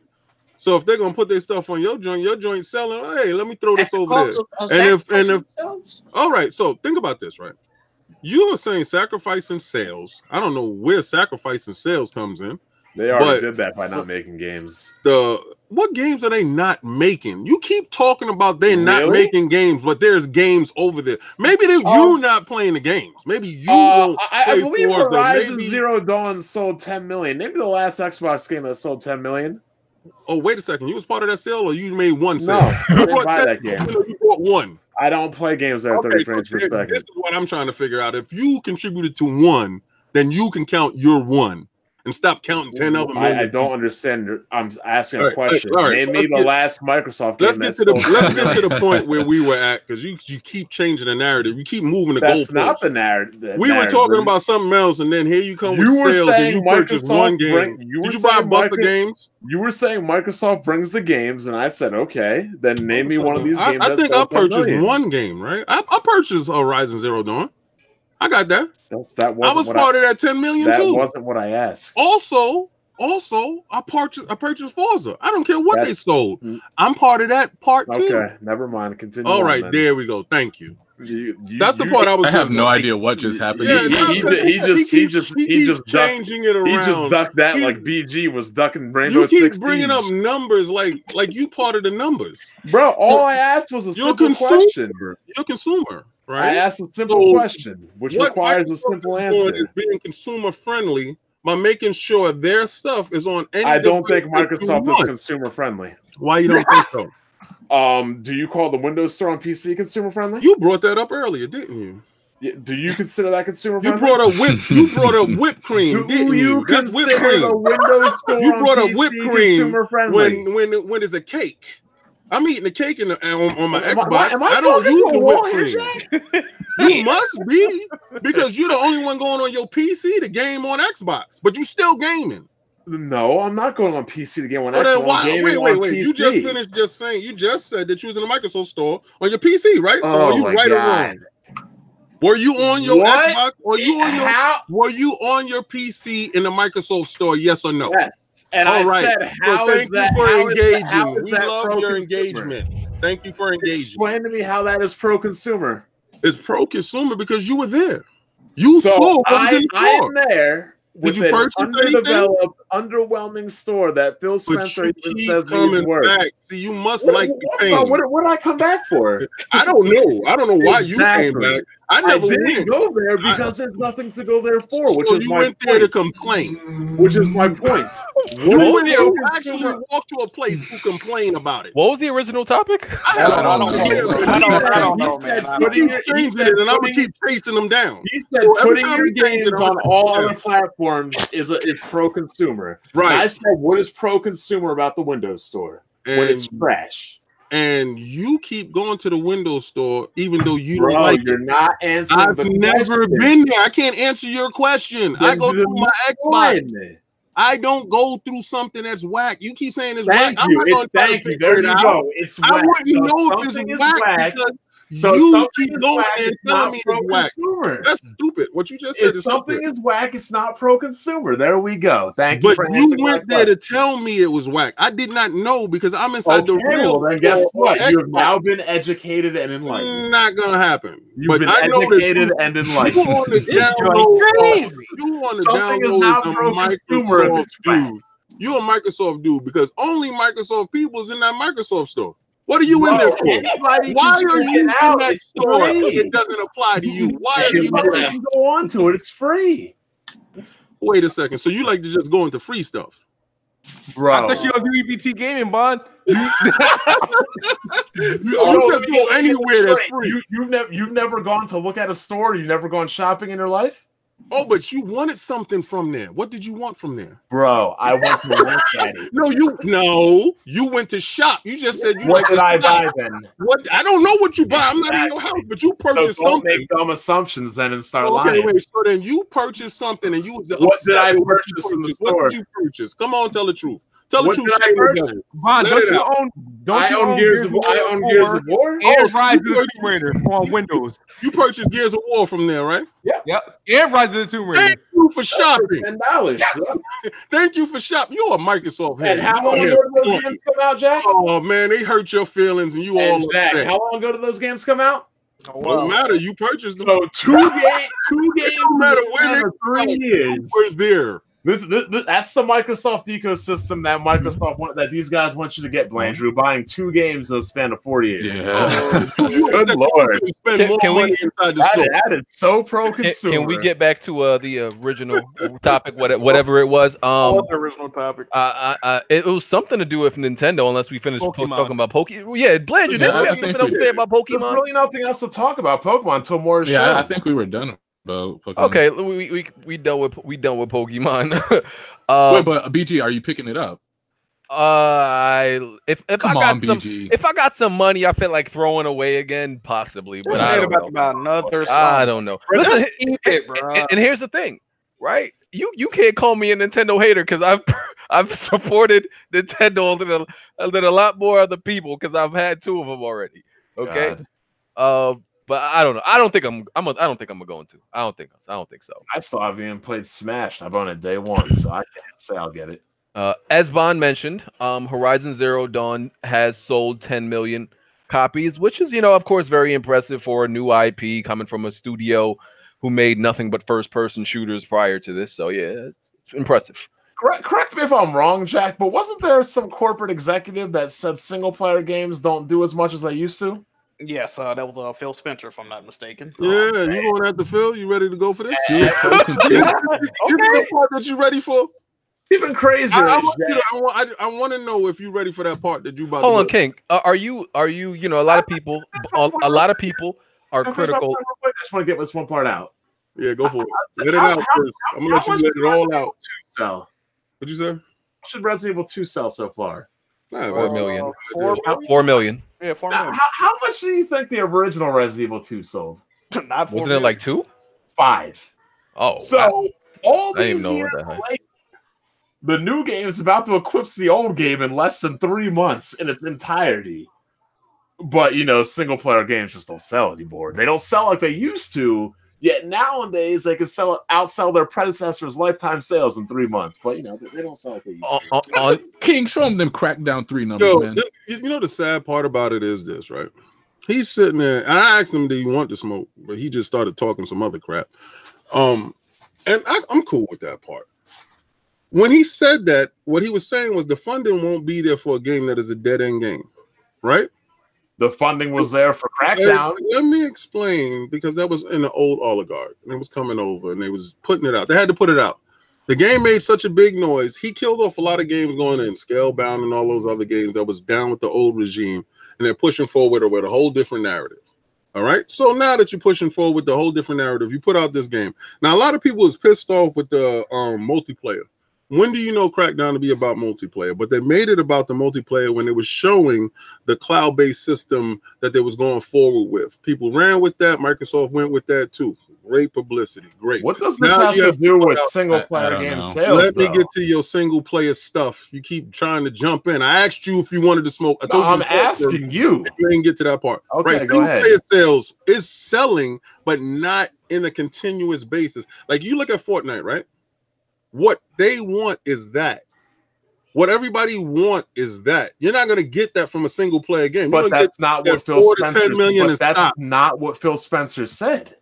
So if they're gonna put their stuff on your joint selling, hey, let me throw this over there. And if all right, so think about this, right? You are saying sacrificing sales. I don't know where sacrificing sales comes in. They already did that by not making games. What games are they not making? You keep talking about they're not making games, but there's games over there. Maybe you not playing the games. Maybe you won't. I believe Horizon Zero Dawn sold 10 million. Maybe the last Xbox game that sold 10 million. Oh, wait a second. You was part of that sale, or you made one sale? No, I didn't buy that game. You bought one. I don't play games that are 30 frames per second. This is what I'm trying to figure out. If you contributed to one, then you can count your one. And stop counting 10 of them. I don't understand. I'm asking a question. Name me the last Microsoft game. Let's get to the point where we were at, because you keep changing the narrative. You keep moving the goalposts. That's not the narrative. We were talking about something else, and then here you come with sales, and you purchase one game. Did you buy Buster games? You were saying Microsoft brings the games, and I said, okay, then name me one of these games. I think I purchased one game, right? I purchased Horizon Zero Dawn. I got that. I was part of that 10 million too. That wasn't what I asked. Also, I purchased Forza. I don't care what they sold. I'm part of that part too. Okay, never mind. Continue. All right, there we go. Thank you. That's the part I was. I have no idea what just happened. He just changing it around. He just ducked that like BG was ducking Rainbow Six. You keep bringing up numbers like you part of the numbers, bro. All I asked was a simple question. You're a consumer. Right? I asked a simple question, which requires a simple answer. Is being consumer friendly by making sure their stuff is on any. I don't think Microsoft is consumer friendly. Why you don't think so? Do you call the Windows Store on PC consumer friendly? You brought that up earlier, didn't you? Yeah, do you consider that consumer friendly? You brought a whipped cream, didn't you? That's whipped cream. A Windows Store you brought a whipped cream when it's a cake. I'm eating the cake on my Xbox. I don't use the whipped cream. You must be, because you're the only one going on your PC to game on Xbox, but you still gaming. No, I'm not going on PC to game on Xbox. Then why? Wait. You just finished just saying. You just said that you was in a Microsoft store on your PC, right? So are you right or wrong? Were you on your Xbox? Were you on your PC in the Microsoft store? Yes or no? Yes. And said, thank you for engaging. We love your engagement. Thank you for engaging. Explain to me how that is pro-consumer. It's pro-consumer because you were there. You saw what was in the store. I am there. Did you purchase underdeveloped, underwhelming store that Phil Spencer even says needs work? Back. See, you must like the pain. What did I come back for? I don't know. I don't know why you came back. I never didn't go there because there's nothing to go there for. So you went there to complain. Which is my point. You actually walk to a place to complain about it. What was the original topic? I don't know, man. You keep changing it, and I'm gonna keep chasing them down. He said putting your games on all other platforms is pro-consumer. Right. I said, what is pro-consumer about the Windows Store? When it's trash. And you keep going to the Windows Store, even though you don't like it. You're not answering. I've never been there. I can't answer your question. I go through my Xbox. I don't go through something that's whack. You keep saying it's whack. I'm not going to try to figure it out. I wouldn't know if it's whack because you keep going and telling me it's whack. That's stupid. What you just said is something is whack. It's not pro-consumer. There we go. Thank you. But you went there to tell me it was whack. I did not know because I'm inside the real. Well, then guess what? You've now been educated and enlightened. Not gonna happen. You've been educated and enlightened. You want to download the Microsoft dude. You're a Microsoft dude because only Microsoft people is in that Microsoft store. What are you in there for? Why are you in that store? It doesn't apply to you. Why are you go on to it? It's free. Wait a second. So you like to just go into free stuff? Bro. I thought you don't do EBT gaming, Bond. You just go anywhere that's free. You've never gone to look at a store? You've never gone shopping in your life? Oh, but you wanted something from there. What did you want from there? Bro, I went to look at it. You went to shop. You just said you what did I buy then? What I don't know what you buy. I'm not in your house, but you purchased something. Don't make dumb assumptions then and start lying. Okay, wait. So then you purchased something and you was what did I purchase in the store? What did you purchase? Come on, tell the truth. Tell the truth. Bond, don't you own Gears of War? And Rise of the Tomb Raider on Windows. You purchased Gears of War from there, right? Yep. And Rise of the Tomb Raider. Thank you for shopping. $10. Thank you for shopping. You're a Microsoft head. And how long ago did those games come out, Jack? Oh man, they hurt your feelings, and you all. Jack, how long ago did those games come out? Don't matter. You purchased them. So two games. No matter when they 3 years. We're there. This that's the Microsoft ecosystem that Microsoft that these guys want you to get, Blandrew, buying 2 games in a span of 4 years. Yeah. Good Lord. That is so pro-consumer. Can we get back to the original topic, whatever it was? The original topic. It was something to do with Nintendo, unless we finish talking about Pokemon. Yeah, Blandrew, didn't we have something else to say about Pokemon? There's really nothing else to talk about Pokemon until more. Yeah, I think we were done. Okay, we done with Pokemon. Wait, but BG, are you picking it up? If I got some money, I feel like throwing away again, possibly. But I don't know. About another song. I don't know. Listen, and here's the thing, right? You can't call me a Nintendo hater because I've supported Nintendo than a lot more other people because I've had 2 of them already. Okay. But I don't know. I don't think I'm going to. I don't think so. I still haven't even played Smash. I've owned it day 1, so I can't say I'll get it. As Bond mentioned, Horizon Zero Dawn has sold 10 million copies, which is, of course, very impressive for a new IP coming from a studio who made nothing but first-person shooters prior to this. So yeah, it's impressive. Correct me if I'm wrong, Jack, but wasn't there some corporate executive that said single-player games don't do as much as they used to? Yes, that was Phil Spencer, if I'm not mistaken. Yeah, you going after Phil? You ready to go for this? Give me the part that you ready for. Even crazier. I want to know if you ready for that part that you about. Hold on, King. Are you? A lot of people. A lot of people are critical. I just want to get this one part out. Yeah, go for it. Let it out first. I'm gonna let you let it all out. Sell. What'd you say? What should Resident Evil 2 sell so far? 4 million. 4 million. Yeah, 4 million. How much do you think the original Resident Evil 2 sold? Not 4 Wasn't it like 2? 5. Oh, so wow. All these years later, the new game is about to eclipse the old game in less than 3 months in its entirety. But single player games just don't sell anymore. They don't sell like they used to. Yet nowadays they can outsell their predecessors' lifetime sales in 3 months. But they don't sell like they used to. King, show them Crackdown 3 numbers, man. The sad part about it is this, right? He's sitting there, and I asked him, "Do you want to smoke?" But he just started talking some other crap. And I'm cool with that part. When he said that, what he was saying was the funding won't be there for a game that is a dead-end game, right? The funding was there for Crackdown. Let me explain, because that was in the old oligarch, and it was coming over, and they was putting it out. They had to put it out. The game made such a big noise. He killed off a lot of games going in, Scalebound and all those other games that was down with the old regime, and they're pushing forward with a whole different narrative. All right. So now that you're pushing forward with the whole different narrative, you put out this game. Now, a lot of people was pissed off with the multiplayer. When do you know Crackdown to be about multiplayer? But they made it about the multiplayer when it was showing the cloud-based system that they was going forward with. People ran with that. Microsoft went with that too. Great publicity. Great. What does this have to do with single-player game sales? Let me get to your single-player stuff. You keep trying to jump in. I asked you if you wanted to smoke. I'm asking you. You didn't get to that part. Okay, right. Go ahead. Single-player sales is selling, but not in a continuous basis. Like you look at Fortnite, right? What they want is that. What everybody want is that. You're not going to get that from a single player game. But that's not what Phil Spencer. That's not what Phil Spencer said.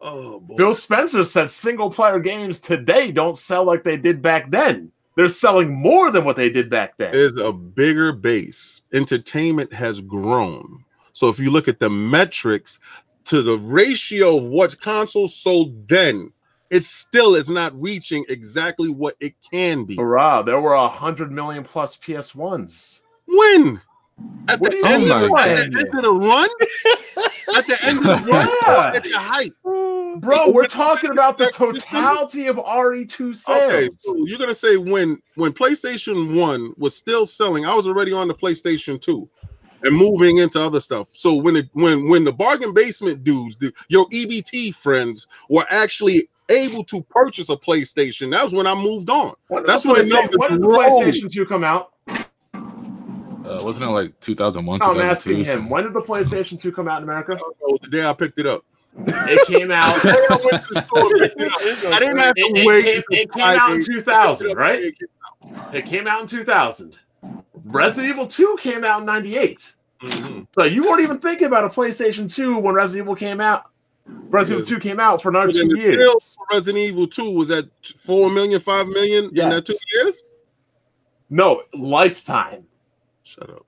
Oh, boy. Phil Spencer said single player games today don't sell like they did back then. They're selling more than what they did back then. There's a bigger base. Entertainment has grown. So if you look at the metrics to the ratio of what consoles sold then, it still is not reaching exactly what it can be. Hurrah, there were 100 million plus PS1s. When? At the end of the run? At the end of the run? At the height. Bro, we're talking about the totality of RE2 sales. Okay, so you're going to say when PlayStation 1 was still selling, I was already on the PlayStation 2 and moving into other stuff. So when the bargain basement dudes, your EBT friends, were actually able to purchase a PlayStation, that was when I moved on. That's when the PlayStation 2 come out? Wasn't it like 2001? I'm asking him, when did the PlayStation 2 come out in America? Oh, the day I picked it up. It came out. I didn't have to wait. It came out in 2000, right? It came out in 2000. Resident Evil 2 came out in 98. Mm-hmm. So you weren't even thinking about a PlayStation 2 when Resident Evil came out. Resident Evil 2 came out for another 2 years. Resident Evil 2 was at 4 million, 5 million in that 2 years? No, lifetime. Shut up.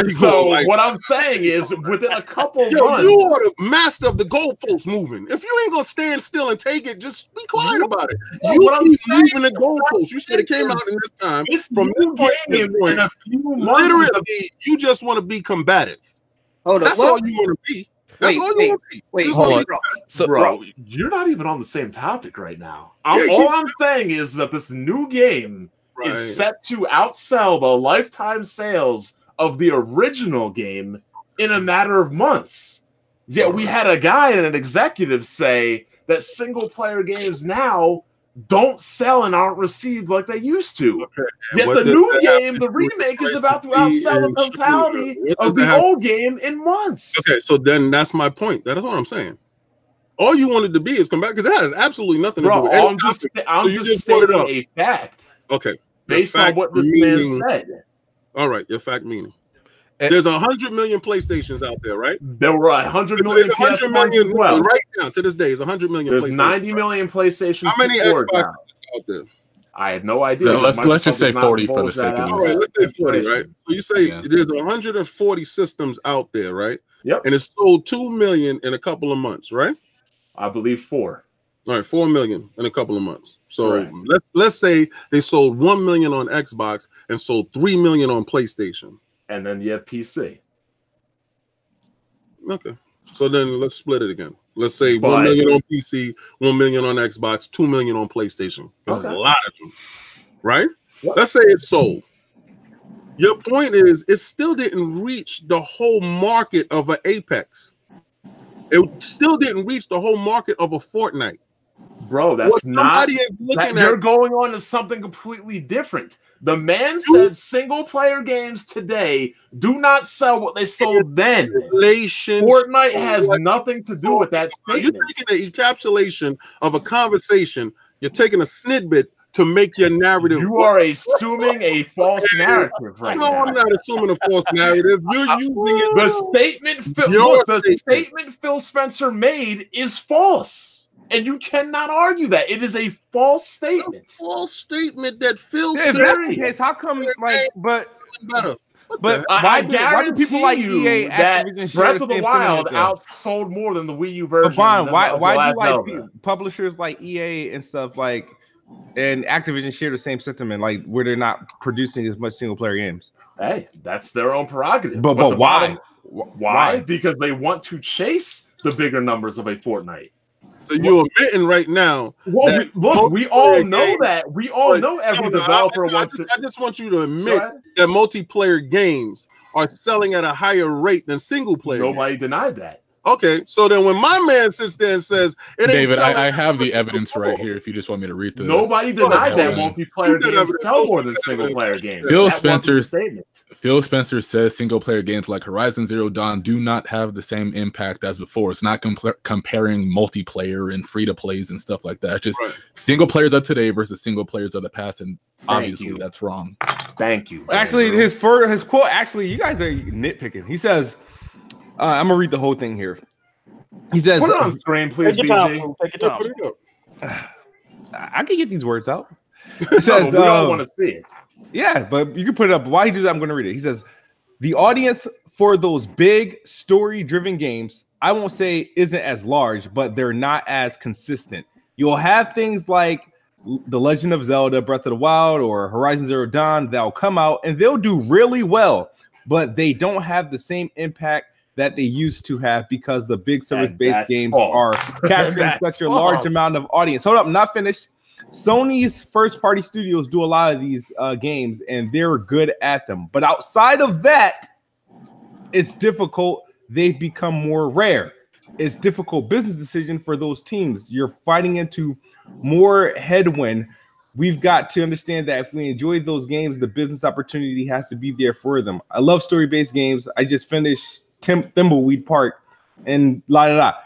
So what I'm saying is, within a couple months, you are the master of the goalpost moving. If you ain't gonna stand still and take it, just be quiet about it. You keep moving the goalpost. You said it came out in this time. From this point to this point, in a few months, literally, you just want to be combative. That's all you want to be. That's all you want to be. Wait, hold on. So, bro, you're not even on the same topic right now. All I'm saying is that this new game is set to outsell the lifetime sales of the original game in a matter of months. Yet we had a guy and an executive say that single player games now don't sell and aren't received like they used to. Yet the new game, the remake, is about to outsell the totality of the old game in months. Okay, so then that's my point. That's what I'm saying. All you wanted to be is come back, because that has absolutely nothing to do with it. I'm just stating a fact. Okay. Based on what the man said. All right, your fact meaning. There's 100 million PlayStations out there, right? There were 100 million PS1s as well. Right now, to this day, is 100 million. There's 90 million PlayStation. How many Xbox out there? I have no idea. No, let's just say 40 for the sake of this. All right, let's say 40, right? So you say there's 140 systems out there, right? Yep. And it's sold 2 million in a couple of months, right? I believe 4. All right, 4 million in a couple of months. So let's say they sold 1 million on Xbox and sold 3 million on PlayStation. And then you have PC. Okay. So then let's split it again. Let's say 1 million on PC, 1 million on Xbox, 2 million on PlayStation. This is a lot of them, right? Yep. Let's say it's sold. Your point is it still didn't reach the whole market of an Apex. It still didn't reach the whole market of a Fortnite. Bro, that's not. You're going on to something completely different. The man said single player games today do not sell what they sold then. Fortnite has nothing to do with that statement. You're taking an encapsulation of a conversation. You're taking a snippet to make your narrative. You are assuming a false narrative right now. No, I'm not assuming a false narrative. You're using it. The statement Phil Spencer made is false. And you cannot argue that. It is a false statement. A false statement that feels If that's the case, how come like better? But I why do people like EA that Activision Breath of the same Wild sentiment, outsold more than the Wii U version? But Bond, why of do you like Zelda. publishers like EA and stuff like and Activision share the same sentiment, like where they're not producing as much single player games? Hey, that's their own prerogative. But why? Why? Because they want to chase the bigger numbers of a Fortnite. So you're admitting right now. Well, we all know that. We all know every developer wants to. I just want you to admit that multiplayer games are selling at a higher rate than single player. Nobody denied that. Okay, so then when my man sits there and says, "It ain't David, selling," I have the evidence right here. If you just want me to read the nobody denied that multiplayer games sell more than single player games. Phil Spencer says single player games like Horizon Zero Dawn do not have the same impact as before. It's not comparing multiplayer and free to plays and stuff like that. It's just single players of today versus single players of the past, and obviously that's wrong. Thank you. Actually, his quote. Actually, you guys are nitpicking. He says. I'm gonna read the whole thing here. He says, "Put it on screen, please, BG. Take your time. I can get these words out." He says, "We all want to see it." Yeah, but you can put it up. Why he do that? I'm going to read it. He says, "The audience for those big story-driven games, I won't say isn't as large, but they're not as consistent. You'll have things like The Legend of Zelda, Breath of the Wild, or Horizon Zero Dawn that'll come out and they'll do really well, but they don't have the same impact that they used to have because the big service-based games are capturing such a large amount of audience." Hold up, not finished. Sony's first-party studios do a lot of these games, and they're good at them. But outside of that, it's difficult. They've become more rare. It's difficult business decision for those teams. You're fighting into more headwind. We've got to understand that if we enjoy those games, the business opportunity has to be there for them. I love story-based games. I just finished Thimbleweed Park and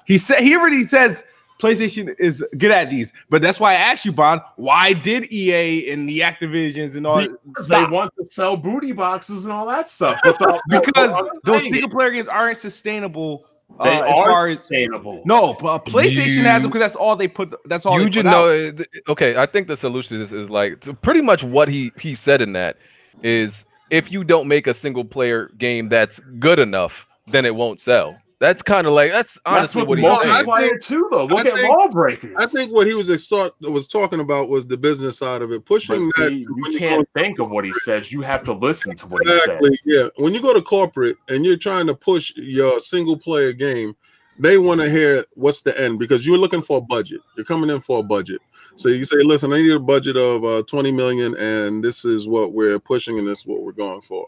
He already says PlayStation is good at these, but that's why I asked you, Bond, why did EA and the Activisions and all they want to sell booty boxes and all that stuff? Because those single player games aren't sustainable. They are sustainable. No, but PlayStation has them because that's all they put. That's all you they put know. out. Okay, I think the solution is like pretty much what he said in that is if you don't make a single player game that's good enough, then it won't sell. That's kind of like that's honestly what he's saying. Too, though. Look at Lawbreakers. I think what he was talking about was the business side of it. Pushing that you can't think of what he says. You have to listen to what he says. Yeah. When you go to corporate and you're trying to push your single player game, they want to hear what's the end because you're looking for a budget. You're coming in for a budget. So you say, listen, I need a budget of 20 million, and this is what we're pushing, and this is what we're going for.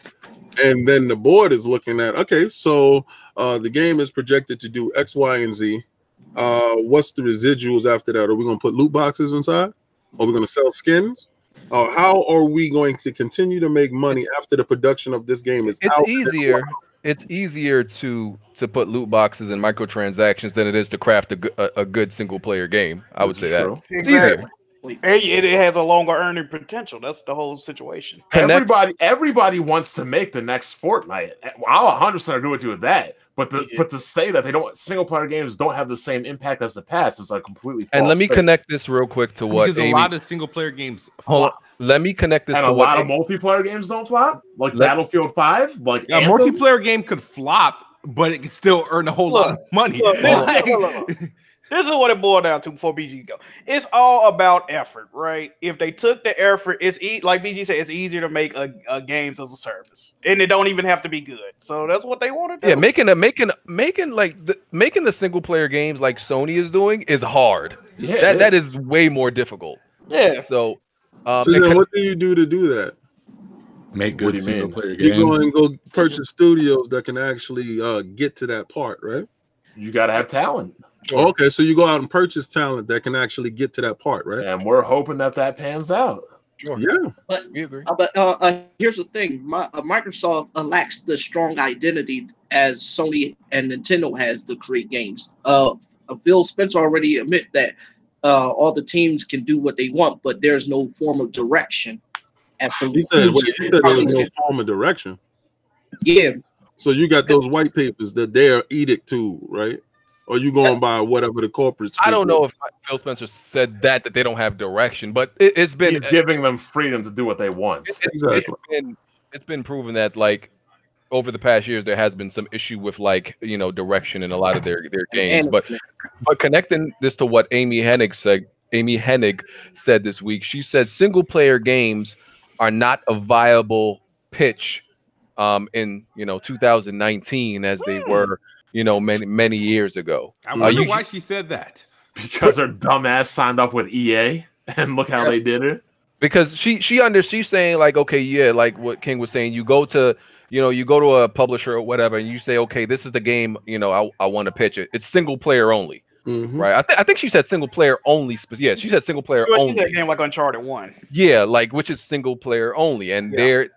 And then the board is looking at, okay, so the game is projected to do X, Y, and Z. What's the residuals after that? Are we going to put loot boxes inside? Are we going to sell skins? How are we going to continue to make money after the production of this game is out? It's easier to put loot boxes and microtransactions than it is to craft a good single player game. I would say that. It's easier. It has a longer earning potential. That's the whole situation. Everybody wants to make the next Fortnite. I'll 100% agree with you with that. But to say that single player games don't have the same impact as the past is a completely false And let me statement. connect this real quick to what because a lot of single player games flop. Let me connect this and to a lot of multiplayer games don't flop, like Battlefield 5. Like a multiplayer game could flop, but it can still earn a whole lot of money. This is what it boiled down to before BG go. It's all about effort, right? If they took the effort, it's like BG said, it's easier to make a games as a service, and it don't even have to be good. So that's what they want to do. Yeah, making the single player games like Sony is doing is hard. Yeah, that is way more difficult. Yeah. So then what do you do to do that? Make good single player games. You go and go purchase studios that can actually get to that part, right? You got to have talent. Okay, so you go out and purchase talent that can actually get to that part, right? And we're hoping that pans out. Sure. Yeah, but we agree. Here's the thing: Microsoft lacks the strong identity as Sony and Nintendo has to create games. Phil Spencer already admit that all the teams can do what they want, but there's no form of direction. As to he said there was no form of direction. Yeah. So you got those white papers that they're edict to, right? Or you going by whatever the corporate? I don't know if Phil Spencer said that they don't have direction, but it's been he's giving them freedom to do what they want. Exactly. It's been proven that like over the past years there has been some issue with like direction in a lot of their games. But connecting this to what Amy Hennig said this week, she said single player games are not a viable pitch in 2019 as they were many years ago. I wonder why she said that. Because her dumbass signed up with EA and look how they did it. Because she's saying like, okay, yeah, like what King was saying, you go to a publisher or whatever and you say, okay, this is the game I want to pitch it. It's single player only. Right, I think she said single player only. Yeah, she said single player only. She said a game like Uncharted 1. Yeah, like which is single player only, and they're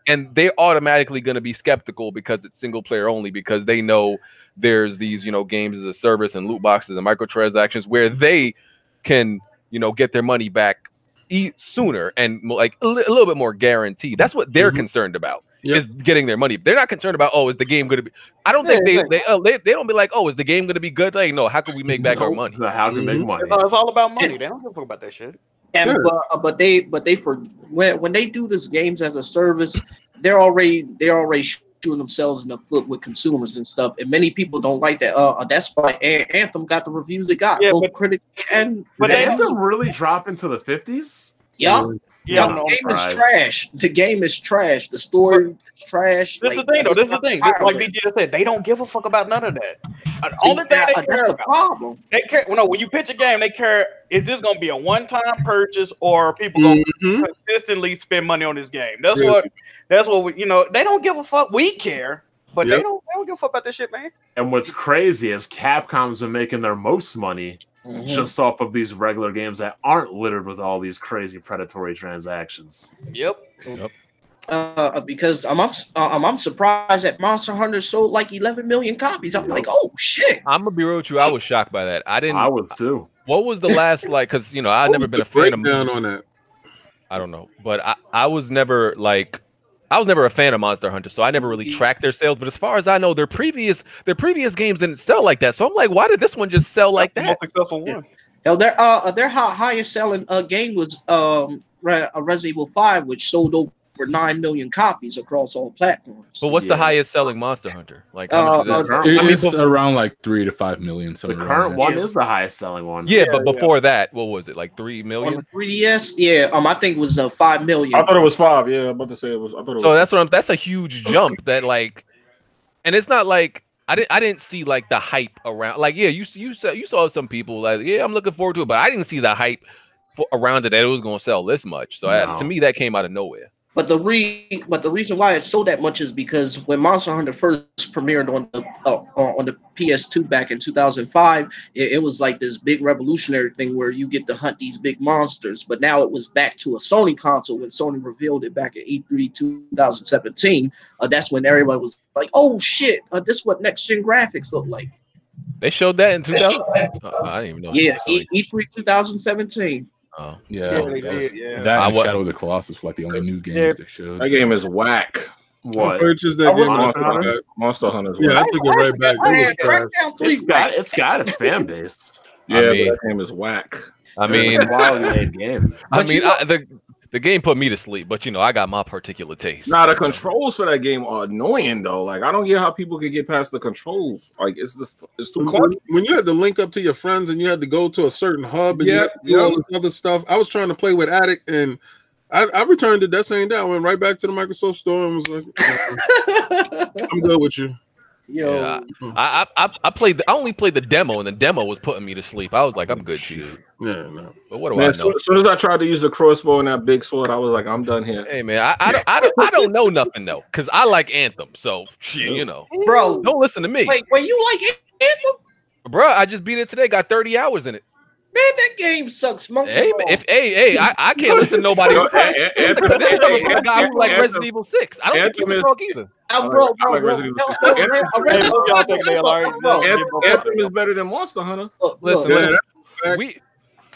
automatically going to be skeptical because it's single player only because they know there's these games as a service and loot boxes and microtransactions where they can get their money back sooner and like a little bit more guaranteed. That's what they're concerned about. Is getting their money. They're not concerned about, is the game going to be? I don't think they don't be like, is the game going to be good? Like, no, how can we make back our money? How can we make money? It's all about money. They don't give a fuck about that shit. And but they when they do this games as a service, they're already shooting themselves in the foot with consumers and stuff. And many people don't like that. That's why Anthem got the reviews it got, both critics and. But Anthem really drop into the 50s. Yeah. Yeah, the game is trash. The game is trash. The story is trash. This is the thing, though. This is the thing. Like DJ said, they don't give a fuck about none of that. The only thing they care about. Problem. They care. Well, no, when you pitch a game, they care. Is this going to be a one-time purchase or are people going to consistently spend money on this game? That's what. We, they don't give a fuck. We care, but they don't give a fuck about this shit, man. And what's crazy is Capcom's been making their most money. Just off of these regular games that aren't littered with all these crazy predatory transactions. Yep. Because I'm surprised that Monster Hunter sold like 11 million copies. I'm like, oh shit. I'm gonna be real with you. I was shocked by that. I was too. What was the last like? Because I've never been a fan of. On that. I don't know, but I was never like. I was never a fan of Monster Hunter, so I never really tracked their sales. But as far as I know, their previous games didn't sell like that. So I'm like, why did this one just sell like that? Most successful one. Hell, their highest selling game was Resident Evil 5, which sold over 9 million copies across all platforms. But what's the highest selling Monster Hunter? Like, it's around like 3 to 5 million. The current one is the highest selling one. Yeah, but before that, what was it? Like 3 million? On the 3DS, I think it was 5 million. I thought it was 5. Yeah, I'm about to say it was. I thought it was. So that's a huge jump. That like, and it's not like I didn't see like the hype around. Like, yeah, you saw some people like, yeah, I'm looking forward to it, but I didn't see the hype around it that it was going to sell this much. So to me, that came out of nowhere. But the reason why it sold that much is because when Monster Hunter first premiered on the PS2 back in 2005, it was like this big revolutionary thing where you get to hunt these big monsters. But now it was back to a Sony console when Sony revealed it back in E3 2017. That's when everybody was like, "Oh shit, this is what next gen graphics look like." They showed that in 2000. I didn't even know. Yeah, E3 2017. Oh yeah, that and Shadow of the Colossus were like the only new games they showed. That game is whack. What? I purchased that game. Monster Hunter. Yeah, I took it right back. It's got its fan base. Yeah, but that game is whack. I mean, it's a quality made game. The game put me to sleep, but I got my particular taste. Nah, the controls for that game are annoying though. Like I don't get how people can get past the controls. Like it's too clunky. When you had to link up to your friends and you had to go to a certain hub and you had to do all this other stuff. I was trying to play with Addict and I returned it that same day. I went right back to the Microsoft store and was like, I'm good with you. Yeah, I played. I only played the demo, and the demo was putting me to sleep. I was like, "I'm good, shoot." Yeah, no. But what do I know? As soon as I tried to use the crossbow and that big sword, I was like, "I'm done here." Hey man, I don't know nothing though, because I like Anthem. So shit, bro, don't listen to me. Wait, you like Anthem? Bro, I just beat it today. Got 30 hours in it. Man, that game sucks. Hey, I can't listen to nobody. A guy who like Resident Evil 6. I don't think you can talk either. Anthem is better than Monster Hunter.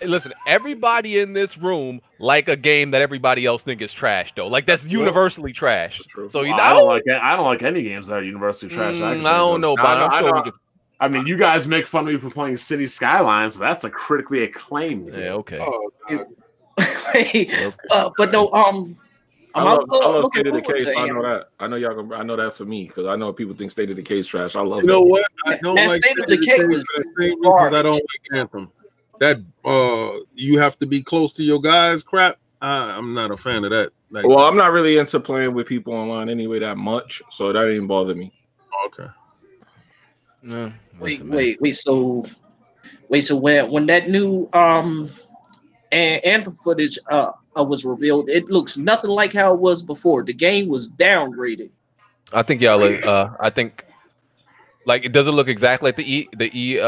Listen, everybody in this room like a game that everybody else think is trash though. Like that's universally trash. So I don't like any games that are universally trash. I don't know, but I'm sure we can. I mean, you guys make fun of me for playing City Skylines, but that's a critically acclaimed game. Yeah, okay. Oh, God. But no, I love State of Decay, so I know that. I know y'all gonna. I know that for me because I know people think State of Decay is trash. I love. You know what? I don't Man, like State of Decay was for the same reasons I don't like Anthem. That you have to be close to your guys. Crap. I'm not a fan of that. Like, well, I'm not really into playing with people online anyway that much, so that didn't bother me. Okay. No, Wait. So when that new Anthem footage was revealed, it looks nothing like how it was before. The game was downgraded. I think y'all. I think like it doesn't look exactly like the E. It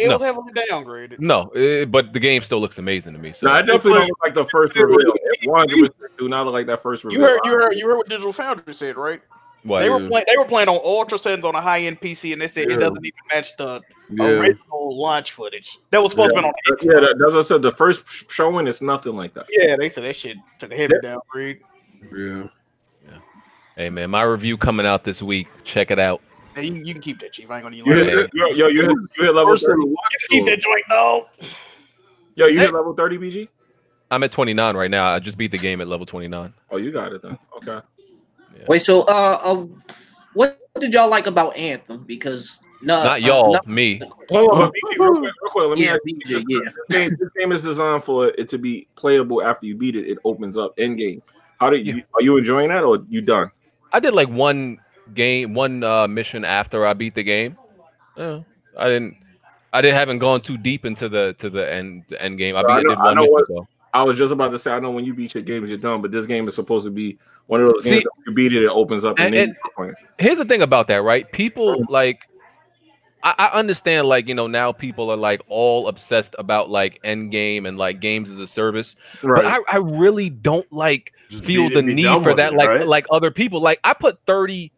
was heavily downgraded. No, but the game still looks amazing to me. So No, I definitely don't look like the first reveal. 100% do not look like that first reveal. You heard what Digital Foundry said, right? what? They were playing on ultra settings on a high end PC, and they said it doesn't even match the original launch footage that was supposed to be on. Yeah, that's what I said. The first showing is nothing like that. Yeah, they said that shit took a heavy downgrade. Yeah. Hey man, my review coming out this week. Check it out. Yeah, you can keep that, Chief. I ain't gonna use it. You hit level 30. You can keep that joint, though. Yo, you hit level 30, BG? I'm at 29 right now. I just beat the game at level 29. Oh, you got it then. Okay. Yeah. Wait, so what did y'all like about Anthem? Because not y'all, me. Hold on, BG, real quick. Let me ask you BG, this. This game is designed for it to be playable after you beat it. It opens up end game. Are you enjoying that, or you done? I did like one mission after I beat the game. I haven't gone too deep into the end game. I did one mission. So. I was just about to say, I know when you beat your games, you're done, but this game is supposed to be one of those games that you beat it opens up. And here's the thing about that, right? People like, I understand, like, now people are like all obsessed about like end game and like games as a service, right. But I really don't like feel the need for that, like other people. Like I put 30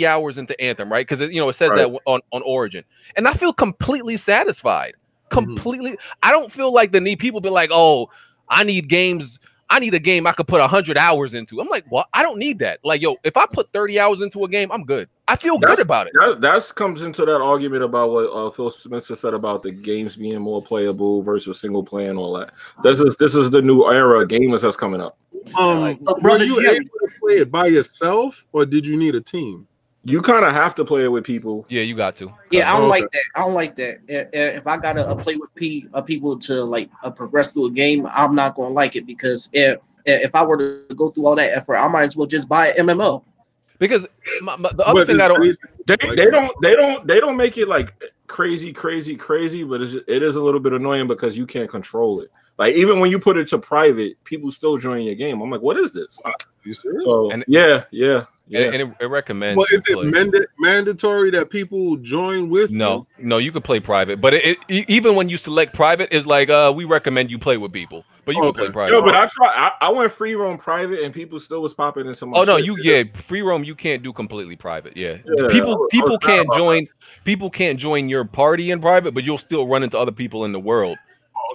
hours into Anthem, right? Because it says that on Origin, and I feel completely satisfied. Completely, I don't feel like the need. People be like, "Oh, I need games. I need a game I could put 100 hours into." I'm like, "What? I don't need that." Like, yo, if I put 30 hours into a game, I'm good. I feel good about it. That comes into that argument about what Phil Spencer said about the games being more playable versus single player and all that. This is the new era of gamers that's coming up. Were you able to play it by yourself, or did you need a team? You kind of have to play it with people. Yeah, you got to. Yeah, I don't like that. I don't like that. If I gotta play with people to like progress through a game, I'm not gonna like it, because if I were to go through all that effort, I might as well just buy an MMO. Because the other thing I don't they don't make it like crazy, but it is a little bit annoying because you can't control it. Like even when you put it to private, people still join your game. I'm like, what is this? So yeah. And it recommends. Well, is it mandatory that people join with? No, you could play private, but it even when you select private, it's like we recommend you play with people, but you can play private. No, but I went free roam private, and people still was popping into my. Oh no, free roam you can't do completely private. Yeah. People can't join. People can't join your party in private, but you'll still run into other people in the world.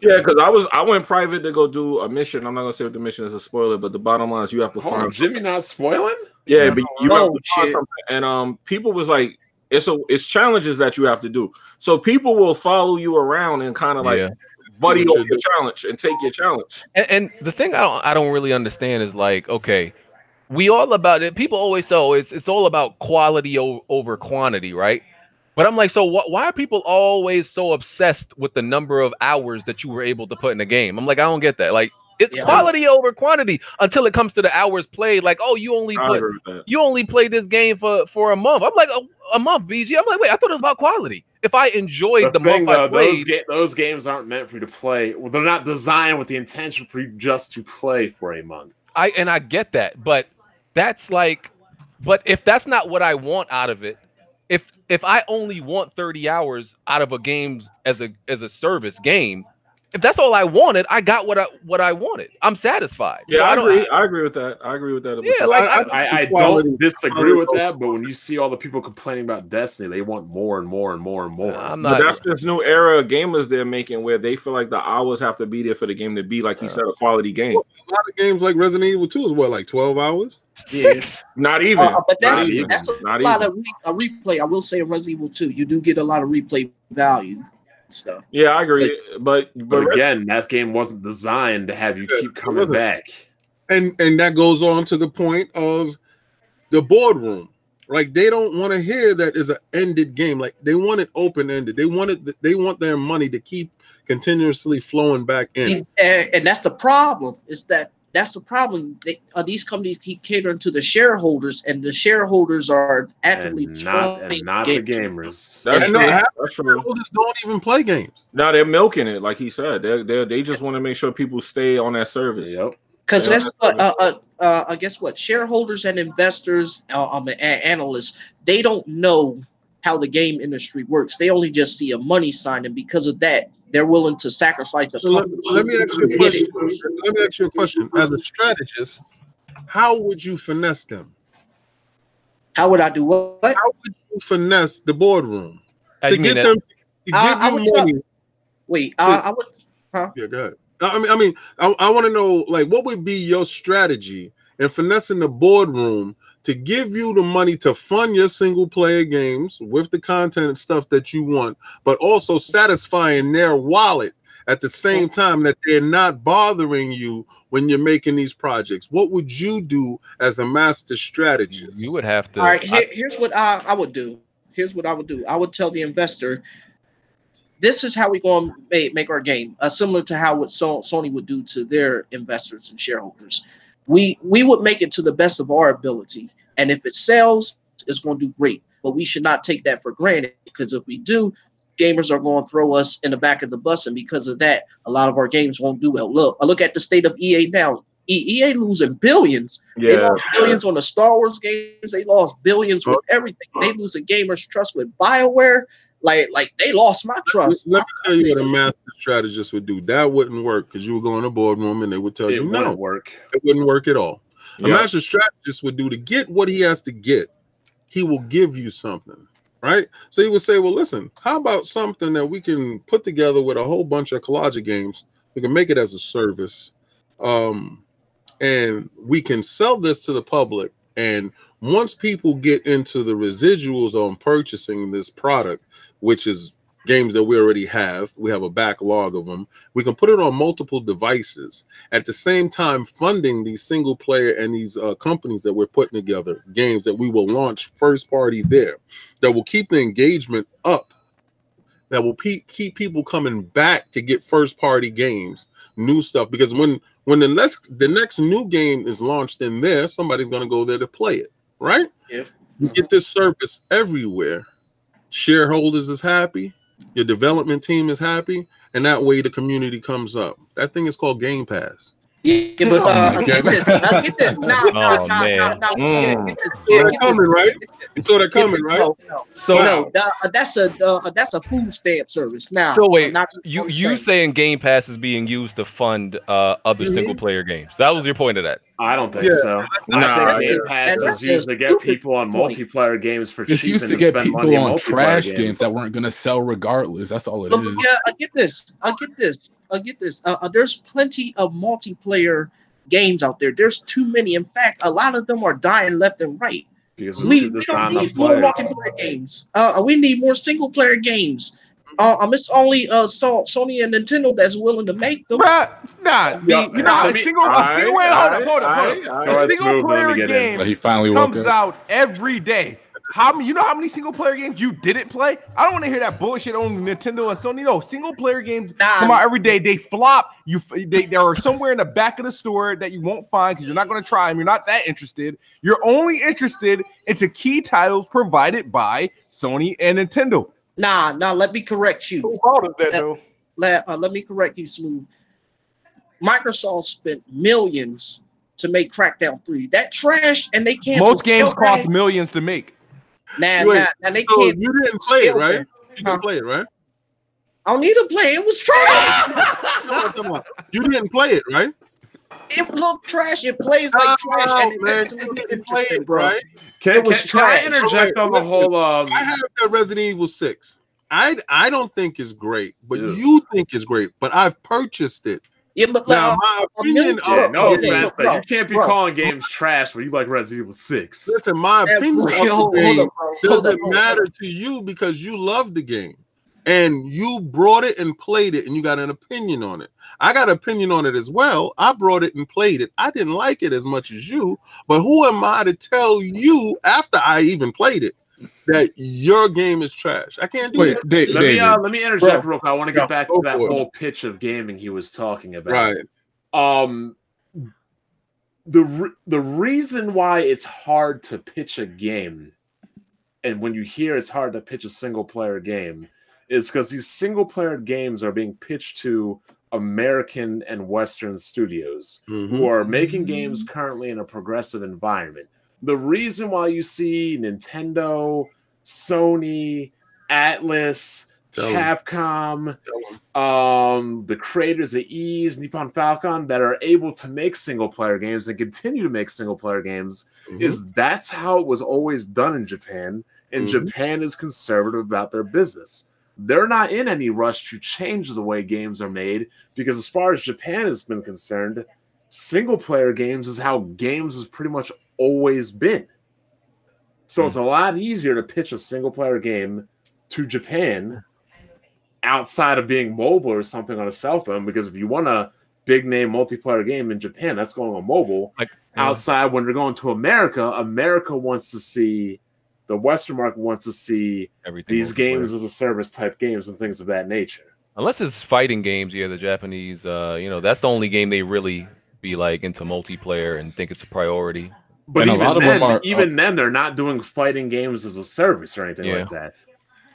Yeah, because I went private to go do a mission. I'm not gonna say what the mission is a spoiler, but the bottom line is you have to find. Jimmy not spoiling? Yeah, but you have to find something. And people was like, it's challenges that you have to do. So people will follow you around and kind of like buddy off your challenge and take your challenge. And the thing I don't really understand is like, okay, we all about it. People always say it's all about quality over quantity, right? But I'm like, so why are people always so obsessed with the number of hours that you were able to put in the game? I'm like, I don't get that. Like, it's quality over quantity until it comes to the hours played. Like, oh, you only played this game for a month. I'm like, a month, BG. I'm like, wait, I thought it was about quality. If I enjoyed the month I played, those games aren't meant for you to play. Well, they're not designed with the intention for you just to play for a month. I get that, but that's like, but if that's not what I want out of it. If I only want 30 hours out of a game as a service game, if that's all I wanted, I got what I wanted. I'm satisfied. Yeah, so I agree with that. I agree with that. Yeah, like I don't disagree with that, but when you see all the people complaining about Destiny, they want more and more and more and more. But that's this new era of gamers they're making where they feel like the hours have to be there for the game to be, like you said, a quality game. Well, a lot of games like Resident Evil 2 is like 12 hours. Six? Not even. But that's not a lot of replay. I will say in Resident Evil 2, you do get a lot of replay value and stuff. Yeah, I agree. But again, that game wasn't designed to have you keep coming back. And that goes on to the point of the boardroom. Like, they don't want to hear that is an ended game. Like, they want it open ended. They want their money to keep continuously flowing back in. And that's the problem. That's the problem. These companies keep catering to the shareholders, and the shareholders are actively not the gamers. That's true. Shareholders don't even play games. No, they're milking it, like he said. They just want to make sure people stay on that service. Yep. Because that's I guess what shareholders and investors, and analysts, they don't know how the game industry works. They only just see a money sign, and because of that, they're willing to sacrifice the. Let me ask you a question. Let me ask you a question. As a strategist, how would you finesse them? How would I do what? How would you finesse the boardroom to get them to give you money? Wait, I would. Huh? Yeah, go ahead. I want to know, like, what would be your strategy in finessing the boardroom to give you the money to fund your single player games with the content and stuff that you want, but also satisfying their wallet at the same time that they're not bothering you when you're making these projects? What would you do as a master strategist? You would have to. All right, here's what I would do. Here's what I would do. I would tell the investor, this is how we're going to make our game, similar to how what Sony would do to their investors and shareholders. We would make it to the best of our ability, and if it sells, it's going to do great. But we should not take that for granted, because if we do, gamers are going to throw us in the back of the bus, and because of that, a lot of our games won't do well. Look at the state of EA now. EA losing billions. Yeah. They lost billions on the Star Wars games. They lost billions with everything. They losing gamers' trust with BioWare. Like they lost my trust. Let me tell you what a master strategist would do. That wouldn't work, because you would go in a boardroom and they would tell you no, it wouldn't work at all. A master strategist would do, to get what he has to get, he will give you something, right? So he would say, well, listen, how about something that we can put together with a whole bunch of collage games? We can make it as a service, and we can sell this to the public. And once people get into the residuals on purchasing this product, which is games that we already have, we have a backlog of them, we can put it on multiple devices, at the same time funding these single player and these companies that we're putting together, games that we will launch first party there, that will keep the engagement up, that will keep people coming back to get first party games, new stuff. Because when the next new game is launched in there, somebody's going to go there to play it, right? Yeah. You get this service everywhere. Shareholders is happy, your development team is happy, and that way the community comes up. That thing is called Game Pass. Yeah, but get this. Get this. Get this. Coming, right? You saw that coming, right? No, that's a food stamp service. Now, so wait, you saying Game Pass is being used to fund other single player games? That was your point of that? I don't think so. I think Game Pass is used to get people on multiplayer games for cheap. It's used to get people on trash games that weren't going to sell regardless. That's all it is. Yeah, I get this. There's plenty of multiplayer games out there. There's too many. In fact, a lot of them are dying left and right. We don't need more multiplayer games. We need more single player games. It's only Sony and Nintendo that's willing to make them. A single player game comes out every day. You know how many single player games you didn't play? I don't want to hear that bullshit on Nintendo and Sony. No, single player games come out every day. They flop. They are somewhere in the back of the store that you won't find because you're not going to try them. You're not that interested. You're only interested into key titles provided by Sony and Nintendo. Nah. Let me correct you. Who fault is that though? Let me correct you, Smooth. Microsoft spent millions to make Crackdown 3. That trash, and they can't. Most games cost millions to make. Now they so can't. You didn't play it, right? You didn't play it, right? I don't need to play. It was trash. You didn't play it, right? It looked trash. It plays like trash. And You didn't play it, right? Can I interject on the whole? I have that Resident Evil 6. I don't think it's great, but you think it's great. But I've purchased it Yeah, but now my opinion. No offense, but you can't be calling games trash when you like Resident Evil 6. Listen, my opinion of hold the game up, bro. doesn't matter to you because you love the game and you brought it and played it and you got an opinion on it. I got an opinion on it as well. I brought it and played it. I didn't like it as much as you, but who am I to tell you after I even played it that your game is trash? I can't do that. Let me interject real quick. I want to get back to that whole pitch of gaming he was talking about. Right. The reason why it's hard to pitch a game, and when you hear it's hard to pitch a single player game, is because these single player games are being pitched to American and Western studios who are making games currently in a progressive environment. The reason why you see Nintendo, Sony, Atlas, Capcom, the creators of Ys, Nippon Falcon that are able to make single player games and continue to make single player games is that's how it was always done in Japan, and Japan is conservative about their business. They're not in any rush to change the way games are made because as far as Japan has been concerned, single player games is how games has pretty much always been. So it's a lot easier to pitch a single player game to Japan outside of being mobile or something on a cell phone, because if you want a big name multiplayer game in Japan, that's going on mobile. Outside, when you're going to America wants to see, the Western market wants to see these games as a service type games and things of that nature. Unless it's fighting games, the Japanese, that's the only game they really be like into multiplayer and think it's a priority. But even then, they're not doing fighting games as a service or anything like that.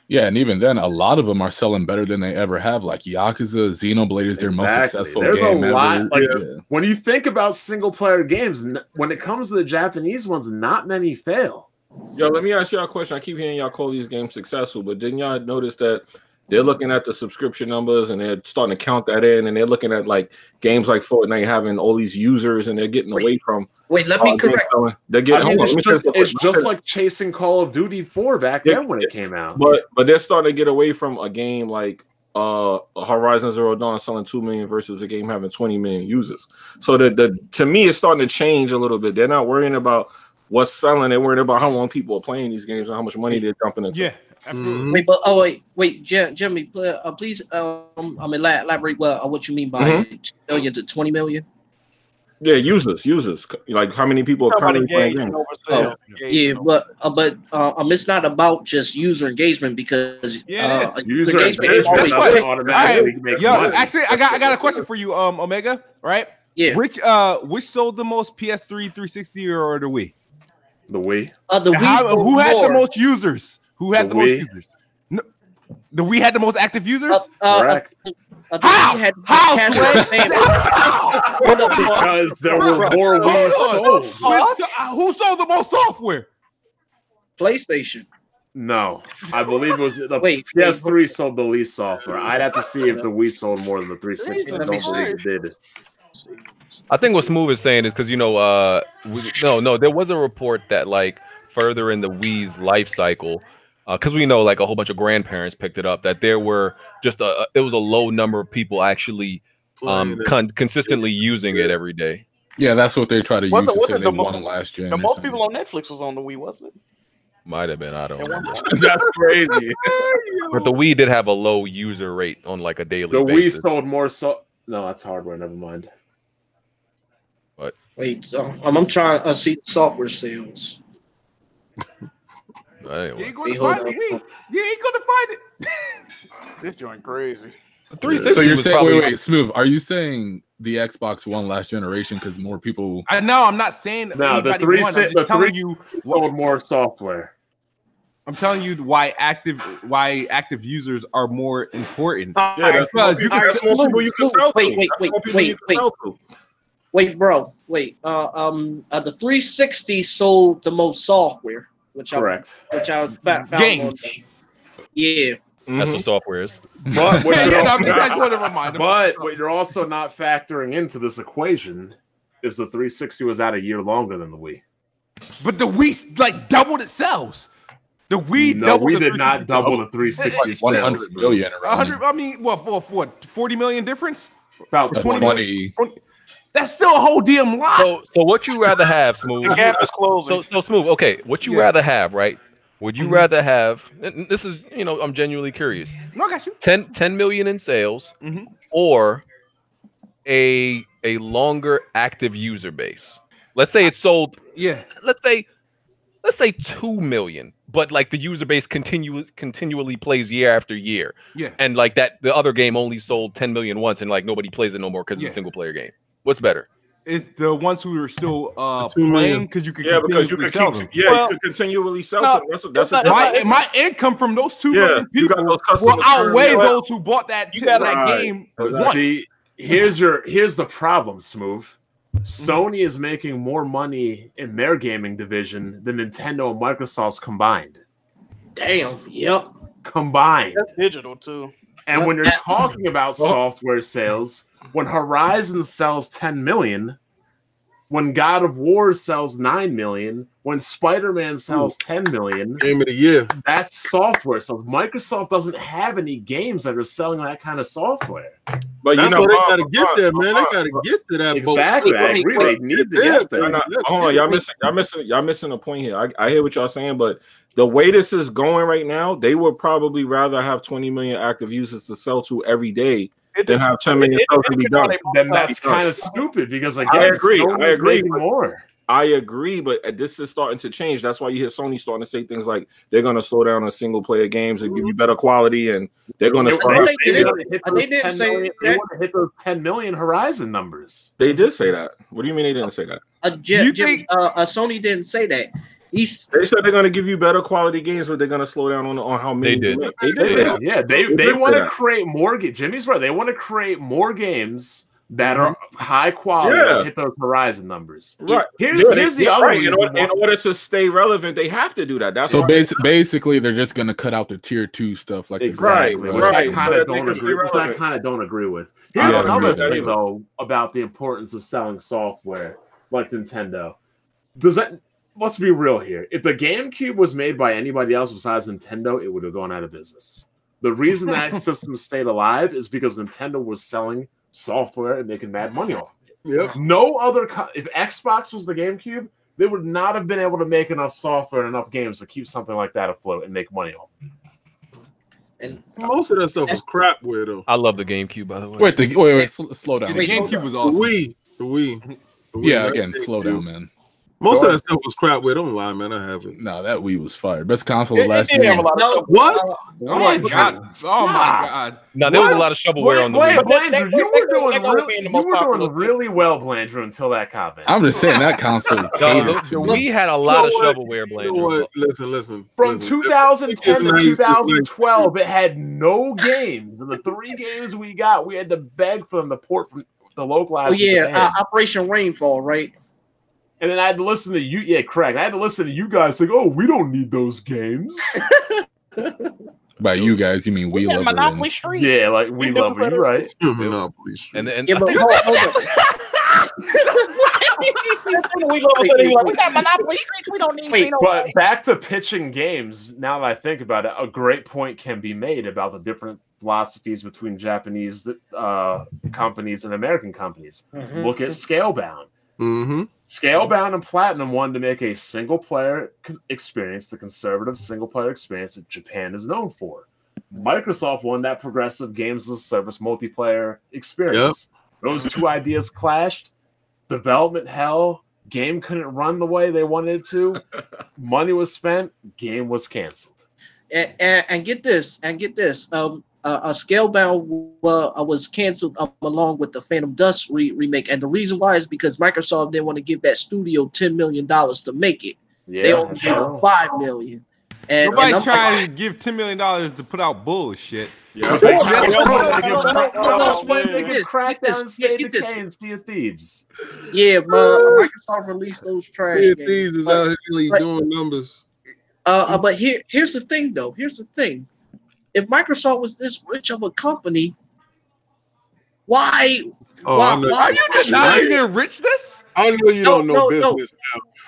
Yeah, and even then, a lot of them are selling better than they ever have. Like Yakuza, Xenoblade is their most successful There's game a lot. ever. When you think about single player games, when it comes to the Japanese ones, not many fail. Yo, let me ask y'all a question. I keep hearing y'all call these games successful, but didn't y'all notice that they're looking at the subscription numbers and they're starting to count that in, and they're looking at like games like Fortnite having all these users and they're getting away from. Wait, let me correct. They're getting. It's just like chasing Call of Duty 4 back then when it came out. But they're starting to get away from a game like Horizon Zero Dawn selling 2 million versus a game having 20 million users. So to me, it's starting to change a little bit. They're not worrying about what's selling. They're worried about how long people are playing these games and how much money they're dumping into. Yeah, absolutely. Wait, Jimmy, please, elaborate what you mean by 2 million to 20 million. Yeah, users. Like how many people are currently playing games? But it's not about just user engagement because user engagement automatically makes money. Actually, I got a question for you, Omega. Right? Yeah. Which sold the most, PS3, 360, or the Wii? The Wii. The Wii. Who had the most users? Who had the most users? No, the Wii had the most active users. Correct. How? Because there were more Wii sold. Who sold the most software? PlayStation. No, I believe it was the PS3 sold the least software. I'd have to see if the Wii sold more than the 360. I don't believe it did. I think what Smooth is saying is because there was a report that like further in the Wii's life cycle, because we know like a whole bunch of grandparents picked it up, that there were just it was a low number of people actually consistently using it every day. Yeah, that's what they try to use to say they won last gen. The most people on Netflix was on the Wii, wasn't it? Might have been, I don't know. That's crazy. But the Wii did have a low user rate on like a daily basis. The Wii sold more no, that's hardware, never mind. But wait, I'm trying to see software sales. Anyway. You ain't gonna find it. You ain't gonna find it. This joint crazy. So you're saying, wait, Smooth, are you saying the Xbox One last generation because more people? No, I'm not saying. No, the 360 sold more software. I'm telling you why active users are more important. Because you can sell people you can sell to. Wait, bro. Wait. The 360 sold the most software, correct. Which I found games. Yeah. That's what software is. But what you're also not factoring into this equation is the 360 was out a year longer than the Wii. But the Wii like doubled its sales. The Wii we did not double the 360 100 million. 100. I mean, what 40 million difference? About 20. That's still a whole damn lot. So what you rather have, Smooth? The gap is closing. So Smooth. Okay, what you rather have, right? Would you rather have? And this is, I'm genuinely curious. No, I got you. 10 million in sales, or a longer active user base. Let's say it's sold. Yeah. Let's say 2 million, but like the user base continually plays year after year. Yeah. And like that, the other game only sold 10 million once, and like nobody plays it no more because it's a single player game. What's better? It's the ones who are still playing because you can continually sell to them. That's my income from those 2 million people will outweigh those who bought that game. See, here's the problem, Smooth. Sony is making more money in their gaming division than Nintendo and Microsoft's combined. Damn. Yep. Combined. That's digital too. And when you're talking about software sales, when Horizon sells 10 million, when God of War sells 9 million, when Spider-Man sells 10 million, game of the year, that's software. So Microsoft doesn't have any games that are selling that kind of software. But that's why they got to get there, man. They got to get to that. Exactly. I agree. They need to get there. Hold on, y'all missing a point here. I hear what y'all saying, but the way this is going right now, they would probably rather have 20 million active users to sell to every day than have 10 million sales to be done. Then that's kind of stupid because again, I agree more. I agree, but this is starting to change. That's why you hear Sony starting to say things like they're going to slow down on single player games and give you better quality, and they're going to start. They didn't say they want to hit those 10 million Horizon numbers. They did say that. What do you mean they didn't say that? Sony didn't say that. They said they're going to give you better quality games, but they're going to slow down on how many. They did. They did. Yeah, they want to create more. Jimmy's right. They want to create more games that are high quality and hit those Horizon numbers. Right. Here's the other reason. In order to stay relevant, they have to do that. That's so basically they're just going to cut out the tier 2 stuff, like exactly. Which I kind of don't agree with. Here's another thing though about the importance of selling software like Nintendo. Let's be real here. If the GameCube was made by anybody else besides Nintendo, it would have gone out of business. The reason that system stayed alive is because Nintendo was selling software and making mad money off of it. Yep. No other if Xbox was the GameCube, they would not have been able to make enough software and enough games to keep something like that afloat and make money off of it. And most of that stuff was crapware, though. I love the GameCube, by the way. Wait, slow down. The GameCube was awesome. The Wii. Yeah, again, slow down, man. Most of that stuff was crapware. Don't lie, man. I haven't. No, that Wii was fire. Best console of last year. What? Oh my god! Oh my god! No, there was a lot of shovelware on the Wii. Blandrew, you were doing really well, Blandrew, until that comment. I'm just saying that console catered to me. We had a lot of shovelware, Blandrew. Listen. From 2010 to 2012, it had no games. And the 3 games we got, we had to beg for them to port from the localized. Oh yeah, Operation Rainfall, right? And then I had to listen to you. Yeah, correct. I had to listen to you guys saying, "Oh, we don't need those games." By you guys, you mean we love Monopoly Street. Yeah, like we love her. You're right. Monopoly Street. And yeah, but hold on. We got Monopoly Street. We don't need. But back to pitching games. Now that I think about it, a great point can be made about the different philosophies between Japanese companies and American companies. Look at Scalebound. Scalebound and Platinum wanted to make a single-player experience, the conservative single-player experience that Japan is known for. Microsoft wanted that progressive games-as-a-service multiplayer experience. Yep. Those two ideas clashed. Development hell. Game couldn't run the way they wanted it to. Money was spent. Game was canceled. And get this. Scalebound was canceled along with the Phantom Dust remake, and the reason why is because Microsoft didn't want to give that studio $10 million to make it. Yeah, they only gave them $5 million. Nobody's trying to give $10 million to put out bullshit. Yeah. Crackdown, Decay, and Thieves. Yeah, Microsoft released those trash games. Thieves is out here doing numbers. But here's the thing, though. Here's the thing. If Microsoft was this rich of a company, why are you denying their richness? I know you don't know business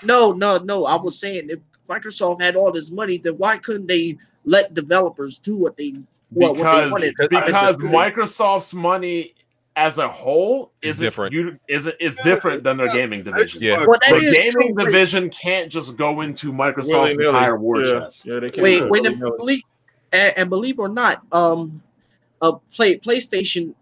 now. No. I was saying if Microsoft had all this money, then why couldn't they let developers do what they wanted? Because Microsoft's money as a whole is different. Is different than their gaming division. Yeah, Well, that the is gaming true. division can't just go into Microsoft's entire war chest. Yeah, they can't. Wait, and believe it or not, PlayStation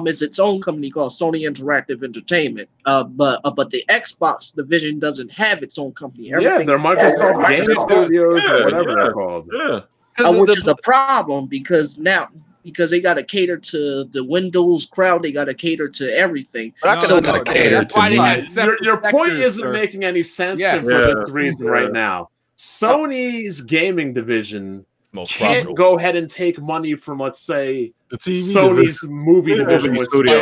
is its own company called Sony Interactive Entertainment. But the Xbox division doesn't have its own company. Yeah, they're Microsoft Game Studios or whatever they're called. Yeah, which is a problem because they got to cater to the Windows crowd, they got to cater to everything. But I could have catered to me. Your point isn't making any sense for this reason right now. Sony's gaming division can't go ahead and take money from, let's say, the TV Sony's movie division with Sony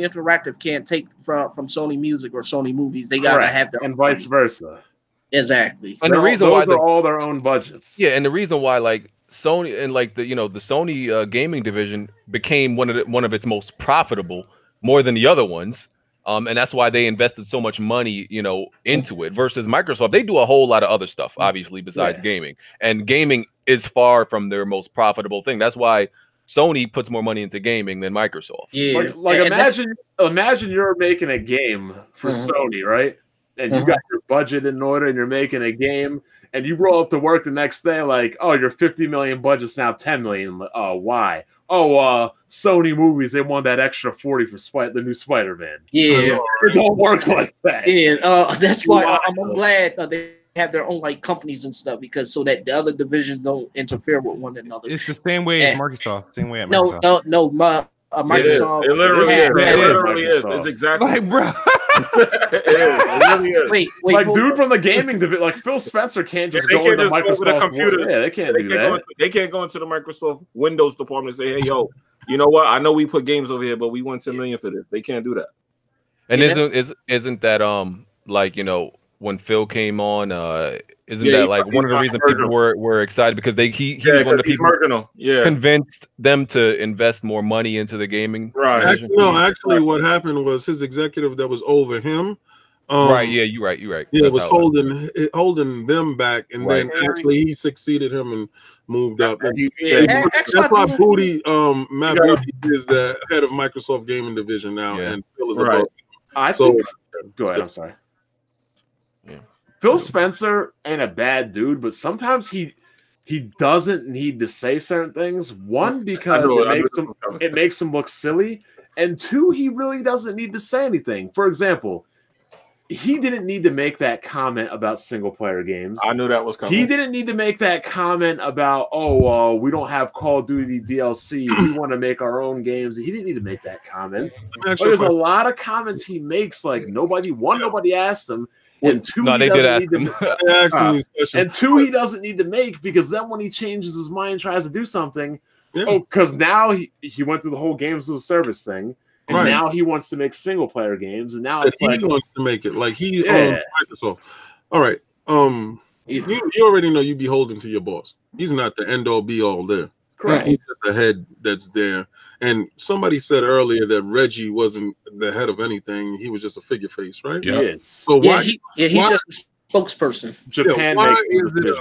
Interactive can't take from Sony Music or Sony Movies. They gotta have their and vice versa. Exactly. And the reason why they're all their own budgets. Yeah, and the reason why like Sony and like the Sony gaming division became one of its most profitable more than the other ones. And that's why they invested so much money, into it versus Microsoft. They do a whole lot of other stuff, obviously, besides gaming. And gaming is far from their most profitable thing. That's why Sony puts more money into gaming than Microsoft. Yeah. Like imagine you're making a game for Sony, right? And you got your budget in order and you're making a game and you roll up to work the next day like, oh, your 50 million budget's now 10 million. Oh, why? Oh, Sony movies, they want that extra 40 for the new Spider-Man. Yeah. It don't work like that. Yeah, that's why I'm glad they have their own like companies and stuff so that the other divisions don't interfere with one another. It's the same way as Microsoft. Same way at Microsoft. No, Microsoft. It literally is. It literally is. It's exactly like, bro. It really is. Wait, like dude from the gaming division, like Phil Spencer can't just go into Microsoft computers. Yeah, they can't do that. They can't go into the Microsoft Windows department and say, "Hey, yo, you know what? I know we put games over here, but we want 10 million for this." They can't do that. And isn't that like when Phil came on, isn't that like one of the reasons people were excited because he was one of the people convinced them to invest more money into the gaming. Right. Actually, what happened was his executive that was over him. Right. Yeah, you're right. Yeah, it was holding them back, and then actually he succeeded him and moved up. That's why Matt Booty is the head of Microsoft Gaming Division now, and Phil is above. Go ahead. I'm sorry. Yeah. Phil Spencer ain't a bad dude, but sometimes he doesn't need to say certain things. One, because it makes him look silly, and two, he really doesn't need to say anything. For example, he didn't need to make that comment about single player games. I knew that was coming. He didn't need to make that comment about, we don't have Call of Duty DLC. We want to make our own games. He didn't need to make that comment. There's a lot of comments he makes, like nobody asked him. And two, they did ask him. And two, he doesn't need to make because then when he changes his mind and tries to do something, because now he went through the whole games as a service thing. And now he wants to make single player games, and now he wants to make it like he owns Microsoft. All right, you already know you be holding to your boss. He's not the end all be all there. Correct. He's just a head that's there. And somebody said earlier that Reggie wasn't the head of anything; he was just a figure face, right? Yeah. Yes. So why? He's just a spokesperson. Japan why makes is it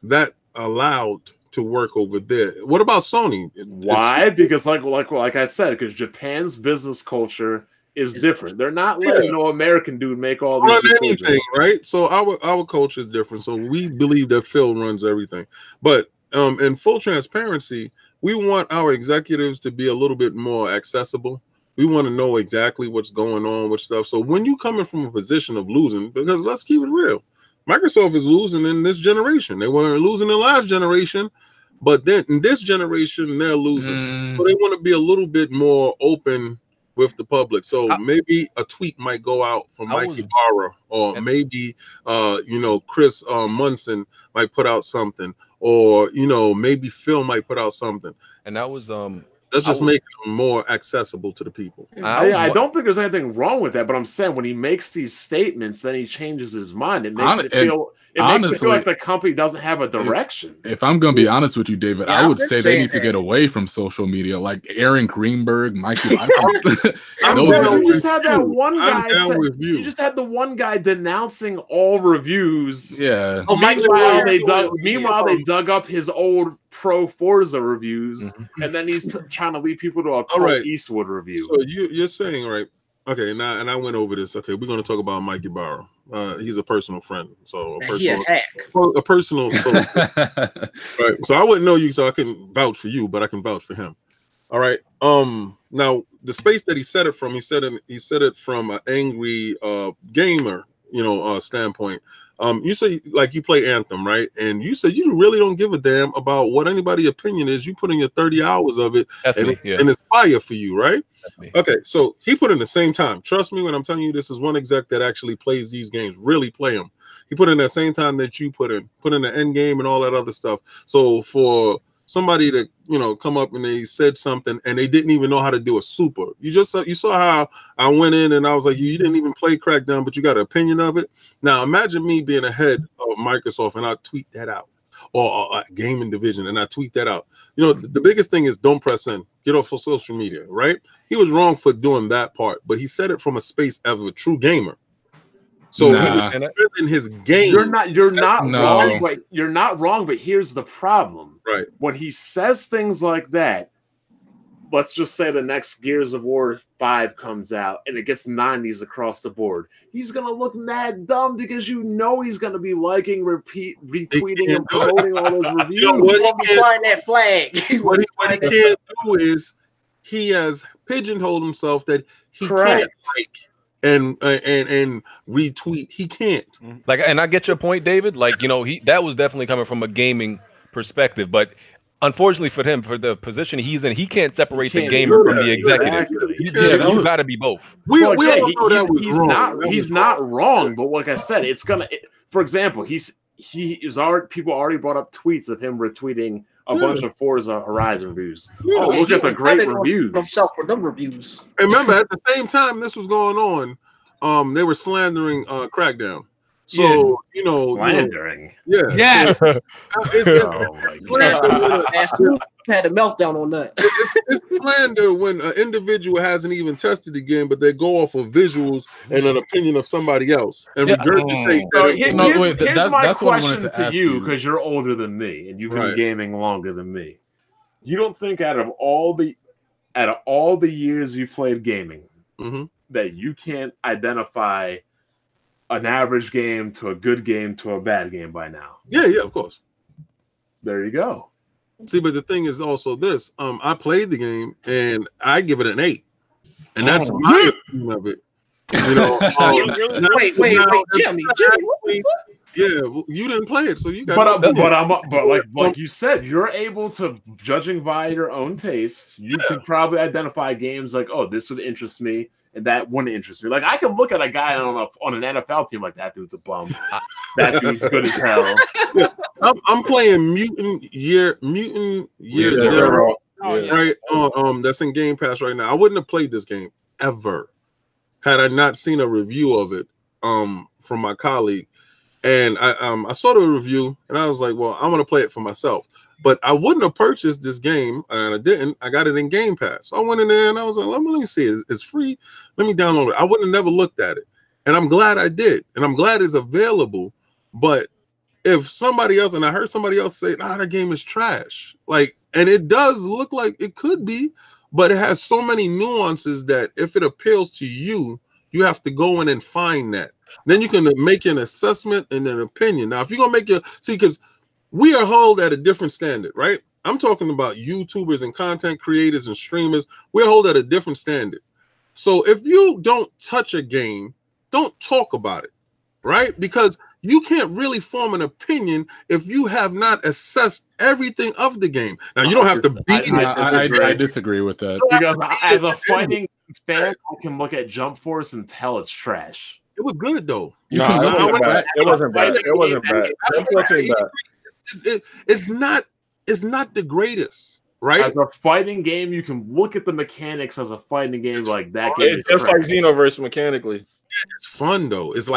that allowed to work over there? What about Sony? Why? Because like I said, because Japan's business culture is different. They're not letting no American dude make all these decisions. Anything, right? So our culture is different. So we believe that Phil runs everything. But in full transparency, we want our executives to be a little bit more accessible. We want to know exactly what's going on with stuff. So when you coming from a position of losing, because let's keep it real, Microsoft is losing in this generation. They weren't losing in the last generation, but then in this generation, they're losing. So they want to be a little bit more open with the public. So maybe a tweet might go out from Mike Ibarra, or maybe Chris Munson might put out something, or maybe Phil might put out something. And that was Let's just make them more accessible to the people. I don't think there's anything wrong with that, but I'm saying when he makes these statements, then he changes his mind. It It makes me feel like the company doesn't have a direction. If I'm gonna be honest with you, David, I would say they need to get away from social media, like Aaron Greenberg, Mikey. You just had that one guy. You just had the one guy denouncing all reviews. Yeah. Meanwhile, they dug up his old pro Forza reviews, and then he's trying to lead people to a Clint Eastwood review. So you're saying, right? Okay, now and I went over this. Okay, we're going to talk about Mikey Barrow. He's a personal friend, so a personal soldier. Right. So I wouldn't know you, so I can vouch for you, but I can vouch for him. All right. Now the space that he said it from, he said it from an angry gamer, standpoint. You say like you play Anthem, right? And you said you really don't give a damn about what anybody's opinion is. You put in your 30 hours of it, and it's fire for you, right? Okay, so he put in the same time. Trust me when I'm telling you, this is one exec that actually plays these games, really play them. He put in that same time that you put in the end game and all that other stuff. So for somebody to come up and they said something and they didn't even know how to do a super, you saw how I went in and I was like, you didn't even play Crackdown, but you got an opinion of it. Now imagine me being a head of Microsoft and I tweet that out, or a gaming division and I tweet that out. The biggest thing is don't press in, get off of social media, right? He was wrong for doing that part, but he said it from a space of a true gamer. So he was defending his game. You're not wrong, but you're not wrong. But here's the problem: right when he says things like that, let's just say the next Gears of War 5 comes out and it gets 90s across the board. He's gonna look mad dumb because he's gonna be liking, retweeting, and promoting all those reviews. He's gonna be flying that flag. What he can't do is he has pigeonholed himself that he can't like and retweet. He can't. Like, and I get your point, David. Like, that was definitely coming from a gaming perspective, but unfortunately for him, for the position he's in, he can't separate the gamer from the executive. You got to be both. He's not wrong, but like I said, it's gonna. For example, people already brought up tweets of him retweeting a bunch of Forza Horizon reviews. Look at the great reviews. Himself for them reviews. Remember, at the same time this was going on, they were slandering Crackdown. So slandering. Yes. Had a meltdown on that. It's slander when an individual hasn't even tested the game, but they go off of visuals and an opinion of somebody else and regurgitate that. Here's my question to you, because you're older than me and you've been gaming longer than me. You don't think out of all the years you've played gaming that you can't identify an average game to a good game to a bad game by now? Yeah, of course. There you go. See, but the thing is also this: I played the game and I give it an 8, and that's my opinion of it. Wait, Jimmy, yeah, you didn't play it, so you got. But like you said, you're able to, judging by your own taste, you can probably identify games like, oh, this would interest me. And that wouldn't interest me. Like, I can look at a guy on an NFL team like, that dude's a bum. That dude's good as hell. I'm playing Mutant Year Zero, right? That's in Game Pass right now. I wouldn't have played this game ever had I not seen a review of it from my colleague. And I saw the review and I was like, well, I'm gonna play it for myself. But I wouldn't have purchased this game, and I didn't. I got it in Game Pass. So I went in there and I was like, let me see. It's free. Let me download it. I wouldn't have never looked at it. And I'm glad I did. And I'm glad it's available. But if somebody else, and I heard somebody else say, that game is trash. Like, and it does look like it could be, but it has so many nuances that if it appeals to you, you have to go in and find that. Then you can make an assessment and an opinion. Now, if you're going to make because we are held at a different standard, right? I'm talking about YouTubers and content creators and streamers. We're held at a different standard. So if you don't touch a game, don't talk about it, right? Because you can't really form an opinion if you have not assessed everything of the game. Now, you don't have to beat it. I disagree with that. Because as a fighting fan, I can look at Jump Force and tell it's trash. It was good, though. It wasn't bad. It wasn't bad. It's not the greatest, right? As a fighting game, you can look at the mechanics as a fighting game like that game. It's just like Xenoverse mechanically. It's fun though. It's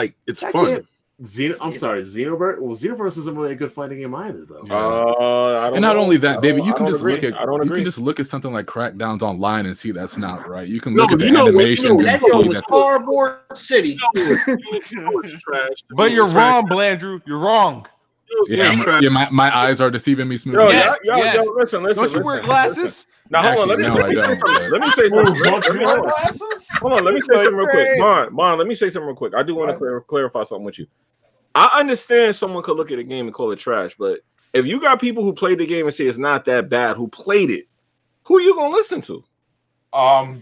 fun. I'm sorry, Xenoverse. Well, Xenoverse isn't really a good fighting game either, though. I don't And not know. only that, David, you I can don't just agree. look at I don't agree. can just look at something like Crackdowns online and see that's not right. You can No, look at the you know what- animations and That see show was that. Cardboard City. It's trash. But you're wrong, Blandrew. You're wrong. My eyes are deceiving me, Smooth. Yo, Yes, yo, yes. yo, listen. Don't you wear glasses? Now hold on, Actually, no, let me I say don't, something. but- Let me say something. Glasses? Hold on, let me say something real quick. Mon, let me say something real quick. I do want to clarify something with you. I understand someone could look at a game and call it trash, but if you got people who played the game and say it's not that bad, who played it, who you gonna listen to?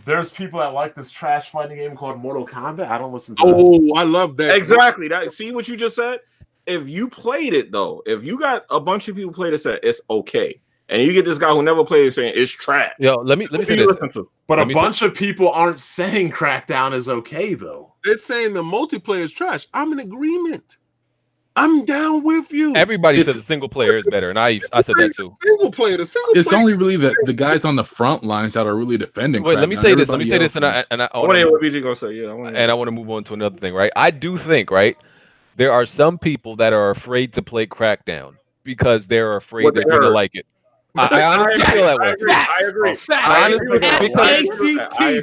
There's people that like this trash fighting game called Mortal Kombat. I don't listen to Oh, I love that. Exactly. That. See what you just said? If you played it though, if you got a bunch of people play this, it's okay, and you get this guy who never played it saying it's trash. Yo, let me Who say you this. listen to? But Let a me bunch of people aren't saying Crackdown is okay, though. They're saying the multiplayer is trash. I'm in agreement. I'm down with you. Everybody says the single player is better, and I said that too. Single player, the single It's player. only really the guys on the front lines that are really defending. Wait, let me Crackdown. say this. Let me say Everybody this, and else is- I I want to hear what BG gonna say. Yeah, and I want to move on to another thing, right? I do think, right, there are some people that are afraid to play Crackdown because they're afraid What they're they going to heard. like it. I honestly feel that way. I agree.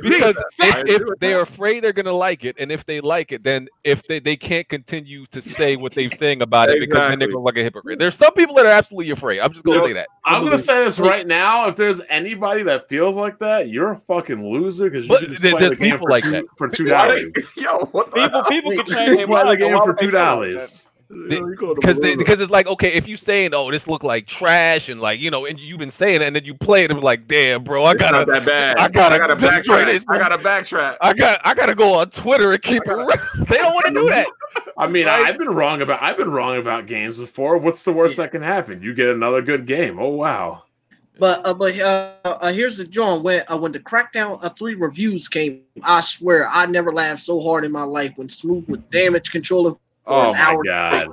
Because if they're afraid they're gonna like it, and if they like it, then if they can't continue to say what they're saying about it because then they're gonna look like a hypocrite. There's some people that are absolutely afraid. I'm just gonna say that. I'm gonna say this right now. If there's anybody that feels like that, you're a fucking loser because you But can just play there's the game people for like $2 that. for $2. Yo, what People can change You their play the mind. game Why for would they feel like $2. Because it's like, okay, if you saying, oh, this look like trash, and like, you know, and you've been saying it, and then you play it, and like, damn, bro, I gotta that bad. I gotta backtrack. I gotta backtrack. I gotta go on Twitter and keep it real. They don't want to do that. I mean, Right? I've been wrong about games before. What's the worst that can happen? You get another good game. Oh wow. But here's the John. When the Crackdown 3 reviews came, I swear I never laughed so hard in my life when Smooth with damage controlling. Oh my god!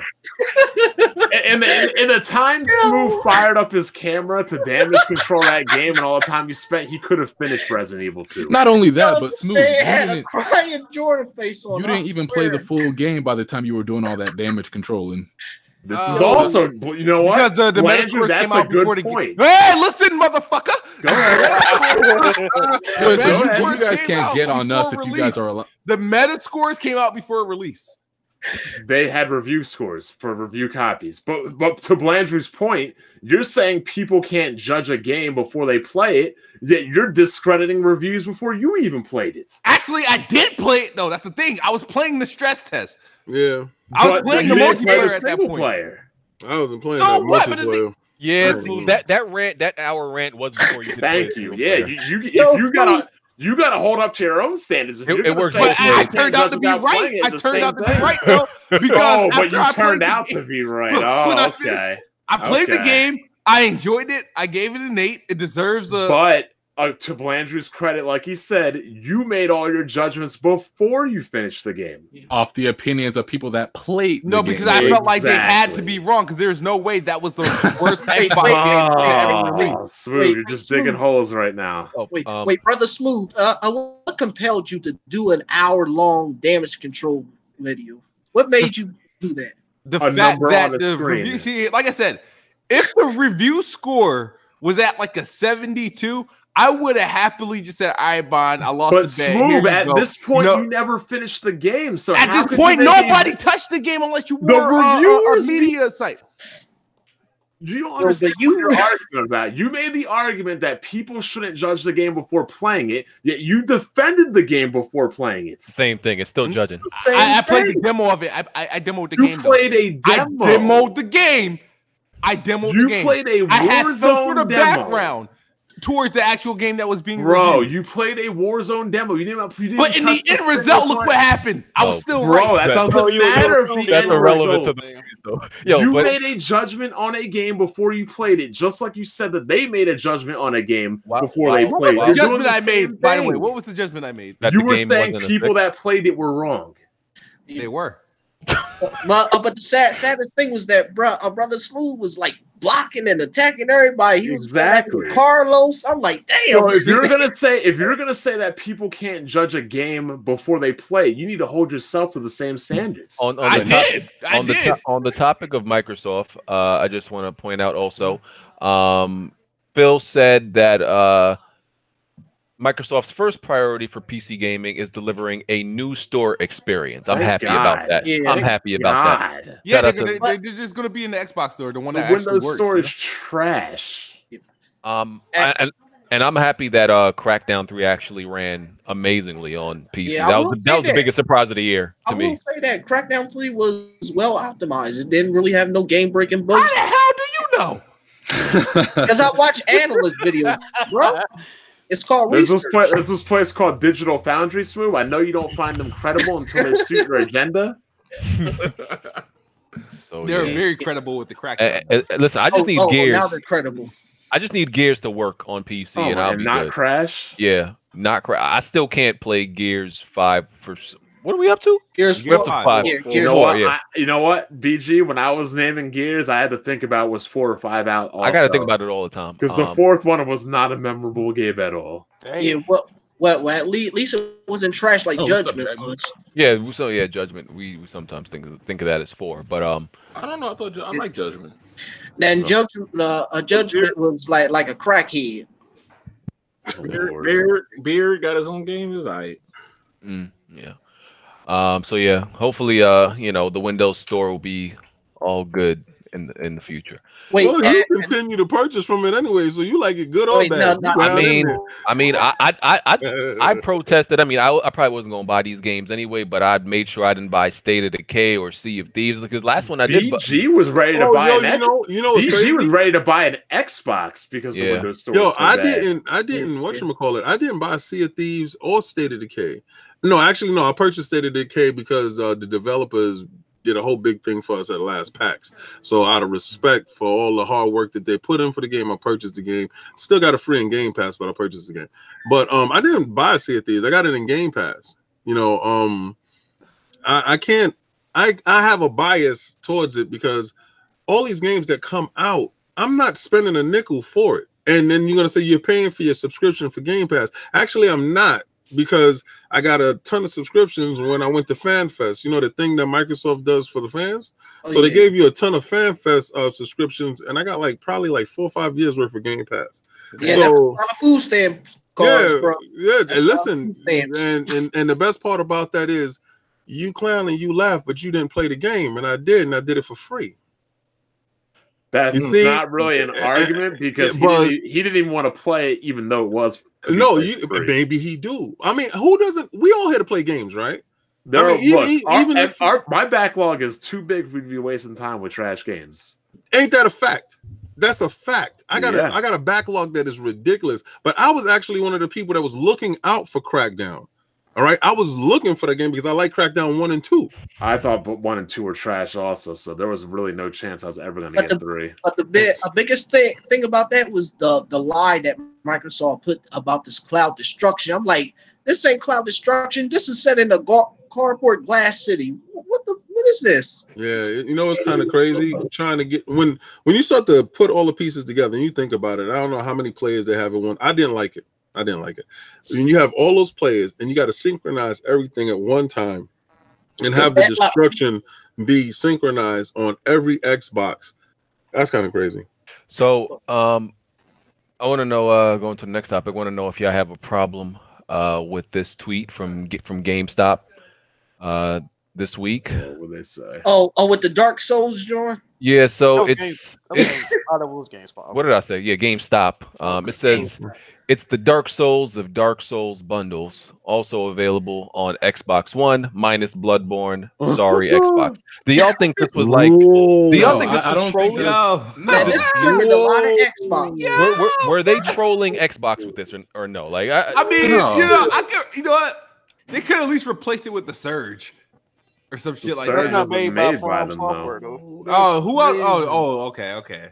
In the time Smooth fired up his camera to damage control that game, and all the time he spent, he could have finished Resident Evil 2. Not only that, but Smooth, They you had a didn't, crying Jordan face on. you didn't even play the full game by the time you were doing all that damage controlling. This is also, you know what? Because the Landry, Metascores that's came out a good before the point. game. Hey, listen, motherfucker! Listen, Metascores you guys came can't out get on us if before you guys release. are. The Metascores came out before release. They had review scores for review copies. But to Blandry's point, you're saying people can't judge a game before they play it, yet you're discrediting reviews before you even played it. Actually, I did play it though. That's the thing. I was playing the stress test. Yeah, I was playing the you didn't play multiplayer at that single point. player. I wasn't playing So that what? But the multiplayer. Yeah, Smooth, that hour rant was before you did play Thank you. single Yeah, player. you gotta hold up to your own standards. If It- you're it gonna works say both But you I can't turned out judge to be without right. playing it, I the turned same out to be thing. right though. Because Oh, but after you I played turned the out game- to be right. When Oh, I finished- okay. I played the Okay. game. I enjoyed it. I gave it an 8. It deserves a. But to Blandry's credit, like he said, you made all your judgments before you finished the game. Off the opinions of people that played. No, the because game. I felt like they had to Exactly. be wrong because there's no way that was the worst Wait, Xbox wait, game they ever Oh, released. Smooth, Wait, you're wait, just digging Smooth. holes right now. Oh, Wait, brother Smooth. What compelled you to do an hour-long damage control video? What made you do that? The A fact number that on the the screen. review, see, like I said, if the review score was at like a 72, I would have happily just said, "All right, Bond, I lost But the bet." Here Smooth, you at go." this point, You know, you never finished the game. So at how this could point, you make nobody touched the game unless you The were a reviewers media site. You don't Bro, understand but you- what you're arguing about. You made the argument that people shouldn't judge the game before playing it, yet you defended the game before playing it. Same thing. It's still judging. The same I played the thing. demo of it. I demoed the You game. though. played a I demo. demoed the game. I demoed You the game. played a I had some sort Warzone of demo. background towards the actual game that was being Bro, reviewed. you played a Warzone demo. You didn't But in the touch end result, look what happened. I was Oh, still Bro, right. that doesn't Bro, you- matter if the That's end irrelevant to result. the series, though. Yo, You but made a judgment on a game before you played it, just like you said that they made a judgment on a game before they What played was it. the You're doing judgment I same made, by the way? thing. What was the judgment I made? that You the were game saying wasn't a people six. that played it were wrong. They were. But the saddest thing was that brother Smooth was like blocking and attacking everybody. He was exactly Carlos. I'm like, damn. So if you're gonna say that people can't judge a game before they play, you need to hold yourself to the same standards. On the topic of Microsoft, I just want to point out also, Phil said that Microsoft's first priority for PC gaming is delivering a new store experience. I'm happy about that. Yeah, I'm happy about that. Yeah, they're just going to be in the Xbox store, the one that actually Windows works. store is trash. And I'm happy that Crackdown 3 actually ran amazingly on PC. Yeah, that was the biggest surprise of the year to me. I will say that Crackdown 3 was well optimized. It didn't really have no game breaking bugs. How the hell do you know? Because I watch analyst videos, bro. It's called there's this place called Digital Foundry, Smooth. I know you don't find them credible until they suit your agenda. So, they're very credible with the crack. Listen, I just need Gears. Now they're credible. I just need Gears to work on PC and I'll be not good. crash. Yeah, not crash. I still can't play Gears 5 for. What are we up to? Gears 4. 5. You know what, BG? When I was naming Gears, I had to think about was 4 or 5 out. Also. I got to think about it all the time because the fourth one was not a memorable game at all. Yeah, well, at least it wasn't trash like Judgment was. Yeah, so Judgment. We sometimes think of that as 4, but I don't know. I like Judgment. Then Judgment was like a crackhead. Beard got his own game. He was alright. Yeah. So yeah, hopefully, the Windows Store will be all good in the future. Wait, well, you continue to purchase from it anyway, so you like it good or bad? I protested. I mean, I probably wasn't gonna buy these games anyway, but I made sure I didn't buy State of Decay or Sea of Thieves because last one I did. BG was ready to buy BG was ready to buy an Xbox because the Windows Store. Yo, I didn't whatchamacallit? I didn't buy Sea of Thieves or State of Decay. No, actually, no. I purchased State of Decay because the developers did a whole big thing for us at last PAX. So out of respect for all the hard work that they put in for the game, I purchased the game. Still got a free in Game Pass, but I purchased the game. But I didn't buy Sea of Thieves. I got it in Game Pass. I can't. I have a bias towards it because all these games that come out, I'm not spending a nickel for it. And then you're gonna say you're paying for your subscription for Game Pass. Actually, I'm not. Because I got a ton of subscriptions when I went to FanFest. You know, the thing that Microsoft does for the fans? They gave you a ton of FanFest subscriptions, and I got probably 4 or 5 years worth of Game Pass. Yeah, that's a lot of food stamp cards, bro. Yeah, and listen, and the best part about that is you clown and you laugh, but you didn't play the game, and I did it for free. That's not really an argument because he didn't even want to play it, even though it was. No, maybe he do. I mean, who doesn't? We all here to play games, right? My backlog is too big for me to be wasting time with trash games. Ain't that a fact? That's a fact. I got a backlog that is ridiculous. But I was actually one of the people that was looking out for Crackdown. All right, I was looking for the game because I like Crackdown 1 and 2. I thought 1 and 2 were trash also, so there was really no chance I was ever going to get 3. But the biggest thing about that was the lie that Microsoft put about this cloud destruction. I'm like, this ain't cloud destruction. This is set in a cardboard glass city. What is this? Yeah, it's kind of crazy trying to get when you start to put all the pieces together and you think about it. I don't know how many players they have in one. I didn't like it. When you have all those players and you got to synchronize everything at one time and have the destruction be synchronized on every Xbox, that's kind of crazy. So I want to know, going to the next topic, I want to know if y'all have a problem with this tweet from GameStop this week. What would they say? Oh, with the Dark Souls, John? Yeah, so That was GameSpot. What did I say? Yeah, GameStop. It says it's the Dark Souls of Dark Souls bundles, also available on Xbox One minus Bloodborne. Sorry, Xbox. Do y'all think this was like? Do y'all think this was trolling? This triggered a lot of Xbox. Yeah. Were they trolling Xbox with this or no? Like, I mean, you know what? They could at least replace it with the Surge. Or some shit like that. Not made by From Software, though. Oh, who else? Oh, okay.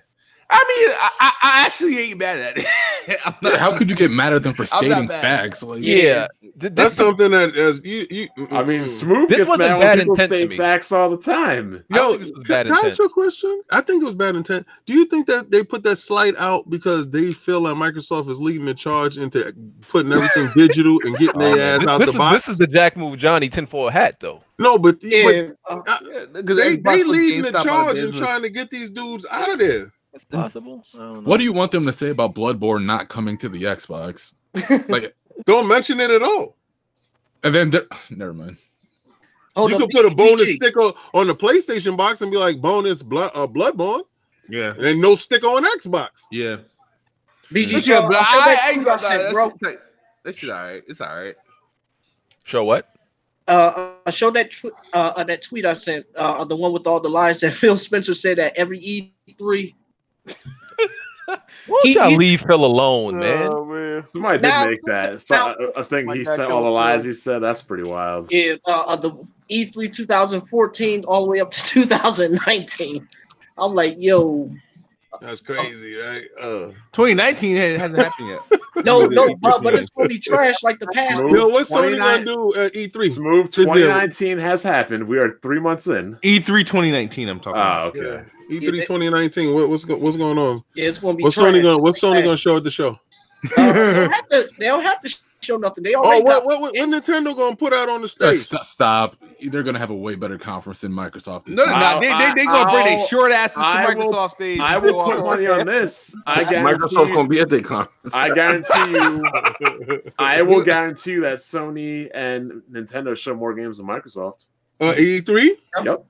I mean, I actually ain't mad at it. How could you get mad at them for stating facts? Yeah, That's something that as you. I mean, Smooth This gets wasn't mad bad when people intent say to me. facts all the time. Yo, bad can I ask intent. you a question? I think it was bad intent. Do you think that they put that slight out because they feel like Microsoft is leading the charge into putting everything digital and getting their ass out the box? This is the Jack Move Johnny tinfoil hat, though. No, but Yeah, they leading the charge and trying to get these dudes out of there. It's possible. I don't know. What do you want them to say about Bloodborne not coming to the Xbox? Like, don't mention it at all. And then, never mind. You could put a bonus sticker on the PlayStation box and be like bonus Bloodborne. Yeah, and no sticker on Xbox. Yeah. BG, Yeah, but I ain't got that, bro. That shit all right. It's all right. Show what? Show that that tweet I sent, the one with all the lies that Phil Spencer said at every E3. Why don't y'all leave Phil alone, man? Oh, man. Somebody did make that. So I think he said all the lies he said. That's pretty wild. Yeah, the E3 2014 all the way up to 2019. I'm like, yo. That's crazy, right? 2019 hasn't happened yet. No, but it's gonna be trash like the past. Yo, what's Sony gonna do at E3? Smooth 2019 has happened. We are 3 months in. E3 2019, I'm talking about. Okay. E3 2019. What's going on? Yeah, it's gonna be. What's Sony gonna show at the show? They don't have to show nothing. They already. What Nintendo gonna put out on the stage? Stop! They're gonna have a way better conference than Microsoft. No, they gonna bring their short asses to Microsoft stage. I will put money on this. Microsoft's gonna be at their conference. I guarantee you. I will guarantee you that Sony and Nintendo show more games than Microsoft. E3? Yep.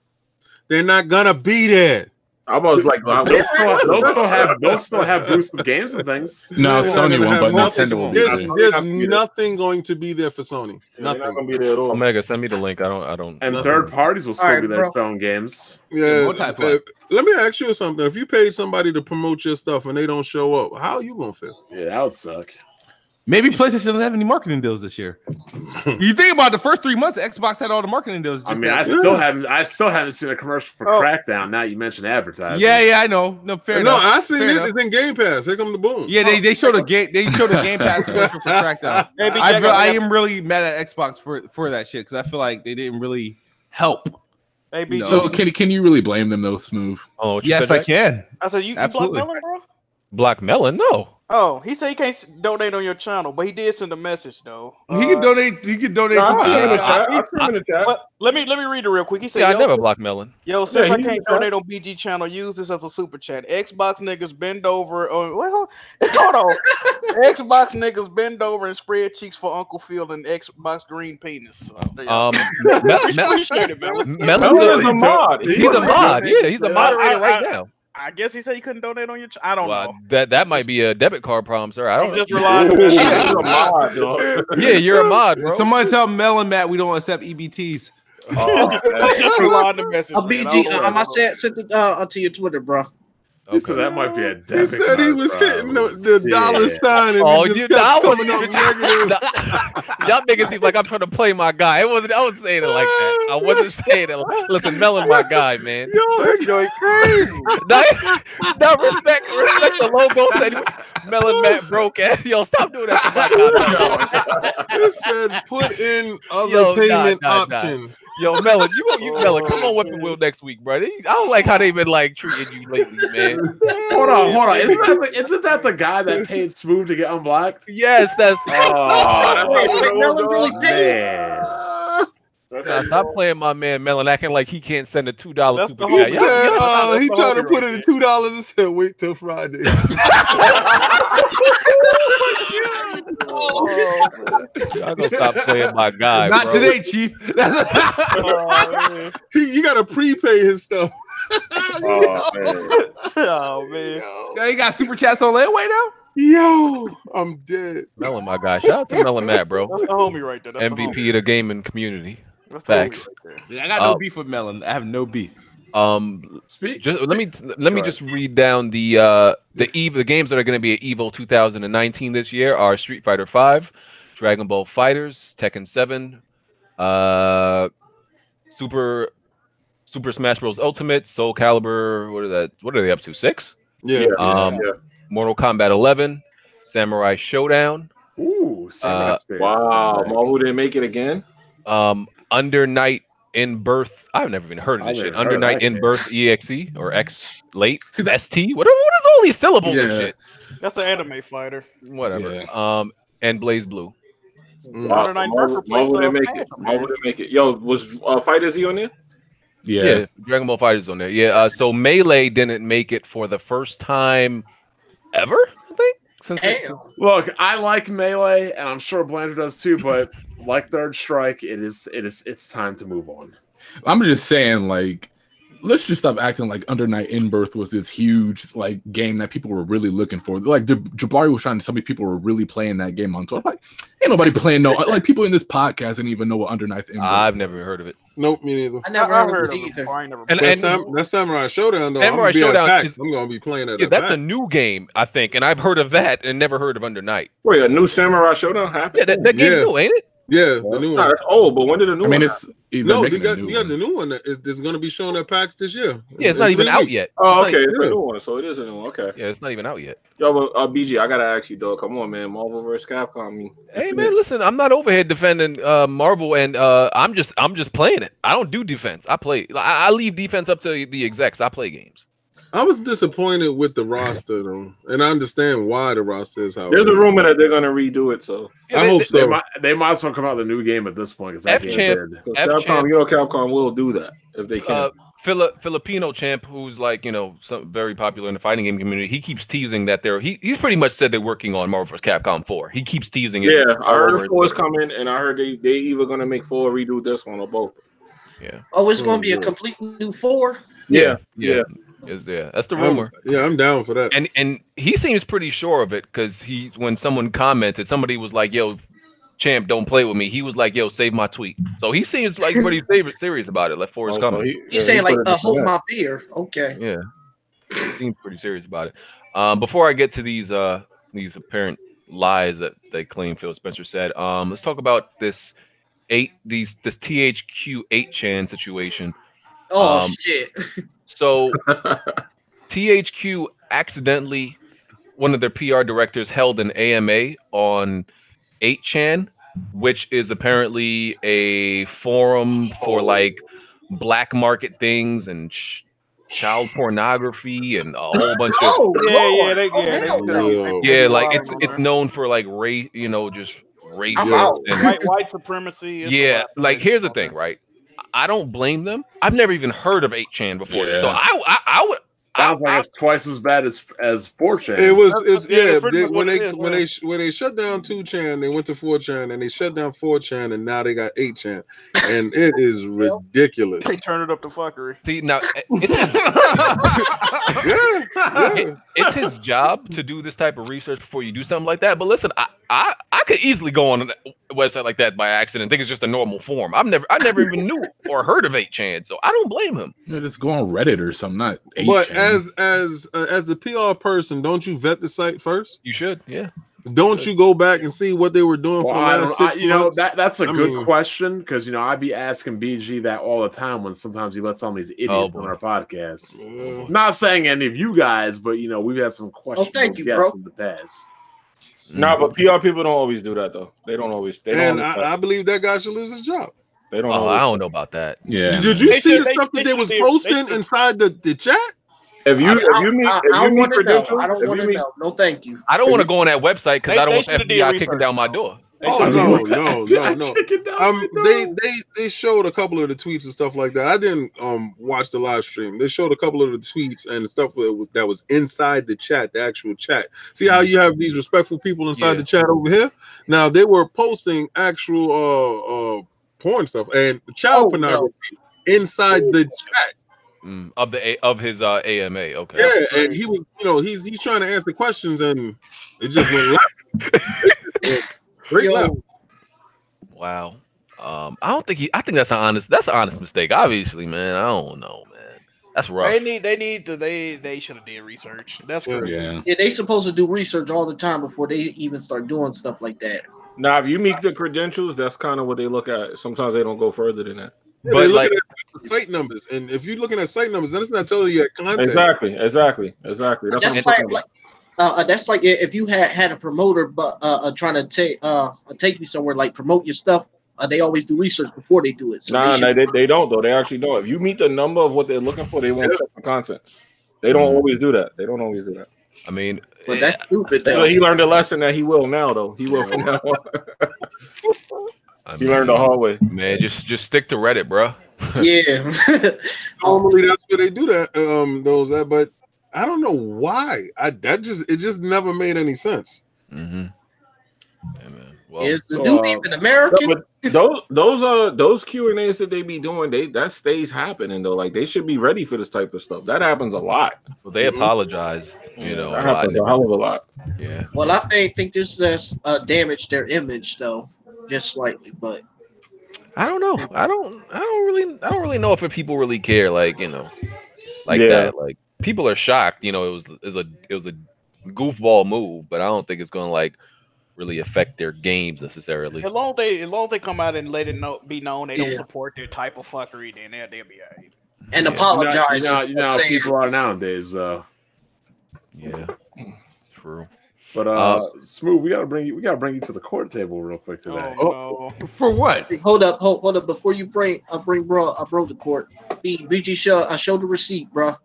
They're not gonna be there. I was like, they'll still have boosted games and things. No, Sony won't, but Nintendo will be there. There's nothing going to be there for Sony. Nothing. Not gonna be there at all. Omega, send me the link. I don't. And third parties will still be there showing games. Yeah. Let me ask you something. If you paid somebody to promote your stuff and they don't show up, how are you gonna feel? Yeah, that would suck. Maybe PlayStation doesn't have any marketing deals this year. You think about the first 3 months, Xbox had all the marketing deals. I mean, I still haven't seen a commercial for Crackdown. Now you mentioned advertising. Yeah, I know. No, fair enough. No, I seen it. It's in Game Pass. Here come the boom. Yeah, they showed a game. They showed a Game Pass commercial for Crackdown. I am really mad at Xbox for that shit because I feel like they didn't really help. Maybe. No. Can you really blame them though, Smooth? Oh, yes, I can. I said you block Melon, bro. Black Melon? No. Oh, he said he can't donate on your channel, but he did send a message though. He can donate. He can donate to me. Let me read it real quick. He said, I never block Melon. Yo, since I can't donate on BG channel, use this as a super chat. Xbox niggas bend over. Hold on. Xbox niggas bend over and spread cheeks for Uncle Phil and Xbox green penis. Appreciate it, Melon. Melon is a mod. He's a mod. Yeah, he's a moderator right now. I guess he said he couldn't donate on your. I don't know. That might be a debit card problem, sir. I don't just rely on that. You're a mod, dog. Yeah, you're a mod, bro. Somebody tell Melon Matt we don't accept EBTs. Just rely on the message. BG, I sent it to your Twitter, bro. Okay. So that might be a debit He said he was hitting the dollar sign and just kept coming up negative. Y'all niggas seem like I'm trying to play my guy. I wasn't saying it like that. I wasn't saying it. Listen, Melon, my guy, man. Yo, that joint crazy. Now respect the logo. Said Melon Matt broke ass. Yo, stop doing that to my guy. It said put in other payment option. Yo, Melon, you Melon, come on Weapon Wheel next week, bro. I don't like how they've been like treating you lately, man. Hold on. Isn't that the guy that paid Smooth to get unblocked? Yes, that's. Melon really paid. Stop playing my man Melon, acting like he can't send a $2 super chat. He trying to put in $2 and said wait till Friday. I'm gonna stop playing my guy. Not today, Chief. You gotta prepay his stuff. Oh man. Yo, he got super chats on layaway now. Yo, I'm dead. Melon, my guy. Shout out to Melon Matt, bro. That's the homie right there. That's MVP of the gaming community. That's Facts. right. Yeah, I got no beef with Melon. I have no beef. Let me just read down the games that are going to be at Evo 2019 this year are Street Fighter 5, Dragon Ball Fighters, Tekken 7, Super Smash Bros. Ultimate, Soul Calibur. What are they up to? 6? Yeah. Mortal Kombat 11, Samurai Shodown, Ooh, Samurai Spirits. Wow, Marvel didn't make it again. Under Night in Birth. I've never even heard of this shit. Under Night in Birth EXE or X late ST. What is all these syllables and shit? That's an anime fighter. Whatever. Yeah. And Blaze Blue. Marvel didn't make it. Marvel didn't make it. Yo, was Fighterz on there? Yeah, Dragon Ball Fighterz on there. Yeah. So Melee didn't make it for the first time ever, I think. Look, I like Melee, and I'm sure Blanchard does too. But like Third Strike, it's time to move on. I'm just saying, like, let's just stop acting like Under Night in Birth was this huge like game that people were really looking for. Like Jabari was trying to tell me people were really playing that game on Twitter. Like, ain't nobody playing like people in this podcast didn't even know what Under Night in Birth. I've never heard of it. Nope, me neither. I never heard of it either. That's Samurai Shodown though. Samurai Shodown I'm gonna be playing that. Yeah, that's a new game, I think, and I've heard of that and never heard of Under Night. Wait, a new Samurai Showdown happened? Yeah, that game's new, ain't it? Yeah, the new one. That's old, but when did the new one happen? No, you got the new one that is going to be showing at PAX this year. Yeah, it's not even out yet. Oh, okay, it's a new one, so it is a new one. Okay. Yeah, it's not even out yet. Yo, but BG, I gotta ask you, dog. Come on, man. Marvel vs. Capcom. Hey, man, listen. I'm not over here defending Marvel, and I'm just playing it. I don't do defense. I play. I leave defense up to the execs. I play games. I was disappointed with the roster though, and I understand why the roster is how. There's a rumor that they're gonna redo it, so I hope so. They might as well come out with a new game at this point because Capcom will do that if they can. Filipino champ, who's like very popular in the fighting game community, he keeps teasing that he's pretty much said they're working on Marvel vs. Capcom 4. He keeps teasing it. Yeah, I heard 4 is coming, and I heard they either gonna make 4 or redo this one or both. Yeah. Oh, it's gonna be a complete new 4. Yeah. That's the rumor. I'm down for that. And he seems pretty sure of it because when someone commented, somebody was like, "Yo, champ, don't play with me." He was like, "Yo, save my tweet." So he seems like pretty serious about it. Like 4 is coming. He's saying like, "Hold my beer." Okay. Yeah, he seems pretty serious about it. Before I get to these apparent lies that they claim Phil Spencer said, let's talk about this THQ 8Chan situation. Oh shit. So THQ accidentally, one of their PR directors held an AMA on 8Chan, which is apparently a forum for like black market things and child pornography and a whole bunch of like it's known for like race, just racist and white supremacy. Yeah, like here's the thing, right? I don't blame them. I've never even heard of 8Chan before, so I would. Sounds like it's twice as bad as 4Chan. When they shut down 2Chan, they went to 4Chan, and they shut down 4Chan, and now they got 8Chan, and it is ridiculous. They turn it up to fuckery. See, now it's his job to do this type of research before you do something like that. But listen, I could easily go on a website like that by accident and think it's just a normal form. I never even knew or heard of 8Chan, so I don't blame him. Yeah, just go on Reddit or something, not 8Chan. But as the PR person, don't you vet the site first? You should, yeah. Don't you go back and see what they were doing for the last 6 months? That's a good question because I'd be asking BG that all the time when sometimes he lets on these idiots on our podcast. Not saying any of you guys, but we've had some questions in the past. Nah, but PR people don't always do that though. They don't always. I believe that guy should lose his job. They don't. I don't know about that. Yeah. Did you see the stuff that they was posting inside the chat? If you meet credentials, I don't want to know. No, thank you. I don't want to go on that website because I don't want FBI kicking down my door. Oh no! They showed a couple of the tweets and stuff like that. I didn't watch the live stream. They showed a couple of the tweets and stuff that was inside the chat, the actual chat. See how you have these respectful people inside the chat over here? Now they were posting actual porn stuff and child pornography inside the chat. Of his AMA, okay. Yeah, and he was, he's trying to answer questions, and it just went left. Great left. Wow. I think that's an honest mistake. Obviously, man. I don't know, man. That's rough. They should have did research. That's crazy. Yeah, they supposed to do research all the time before they even start doing stuff like that. Now, if you meet the credentials, that's kind of what they look at. Sometimes they don't go further than that. Yeah, but looking at site numbers, and if you're looking at site numbers, then it's not telling you content. Exactly. That's that's like if you had a promoter, but trying to take you somewhere, like promote your stuff. They always do research before they do it. So they don't though. They actually don't. If you meet the number of what they're looking for, they won't check the content. They don't always do that. They don't always do that. I mean, but that's stupid. So he learned a lesson that he will now, though. He will from now on. He learned the hard way. Man, just stick to Reddit, bro. Yeah. Normally that's where they do that. But I don't know why. It just never made any sense. Mm-hmm. Yeah, man. Well, is the dude even American? Those Q&As that they be doing, that stays happening though. Like they should be ready for this type of stuff. That happens a lot. Well, they apologized, you know, that happens a hell of a lot. Yeah. Well, I think this has damaged their image though, just slightly. But I don't know. I don't really know if people really care. Like that. Like people are shocked. You know, it was a goofball move, but I don't think it's gonna like really affect their games necessarily. As long as they come out and let it be known they don't support their type of fuckery, then they'll be alright. And apologize. You know how people are nowadays. Yeah, true. But Smooth, we gotta bring you to the court table real quick today. Oh, no. For what? Hold up. Before you bring bro to court. BG show the receipt, bro.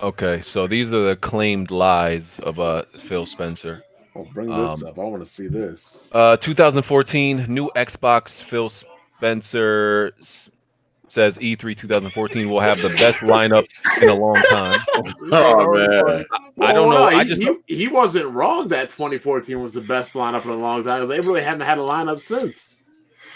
Okay, so these are the claimed lies of Phil Spencer. Oh, bring this up. I want to see this. 2014 new Xbox. Phil Spencer says E3 2014 will have the best lineup in a long time. Oh man, I don't know. He wasn't wrong that 2014 was the best lineup in a long time because they really haven't had a lineup since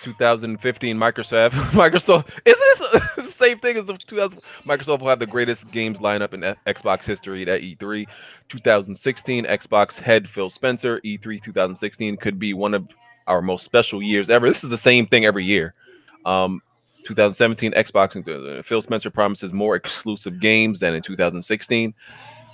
2015. Microsoft isn't this the same thing as the 2000? Microsoft will have the greatest games lineup in Xbox history at E3. 2016 Xbox head Phil Spencer. E3 2016 could be one of our most special years ever. This is the same thing every year. 2017 Xbox. Phil Spencer promises more exclusive games than in 2016.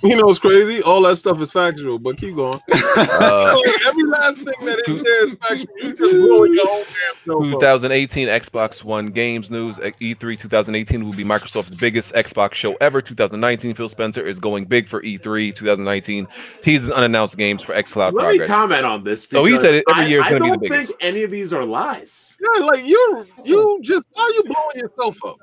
You know what's crazy? All that stuff is factual, but keep going. Every last thing that is there is factual. You just blowing your own damn self 2018 Xbox One games news. E3 2018 will be Microsoft's biggest Xbox show ever. 2019 Phil Spencer is going big for E3 2019. Teases unannounced games for xCloud Let me comment on this. So he said every year is going to be the biggest. I don't think any of these are lies. Yeah, like you just why are you blowing yourself up?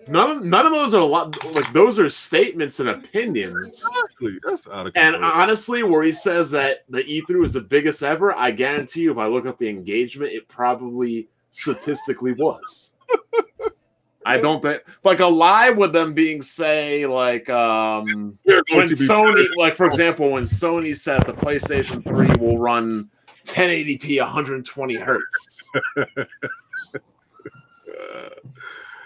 None of those are like those are statements and opinions. Exactly. That's out of control. And honestly, where he says that the E3 was the biggest ever, I guarantee you, if I look up the engagement, it probably statistically was. I don't think like a lie with them being say like when Sony, like for example, when Sony said the PlayStation 3 will run 1080p 120 hertz.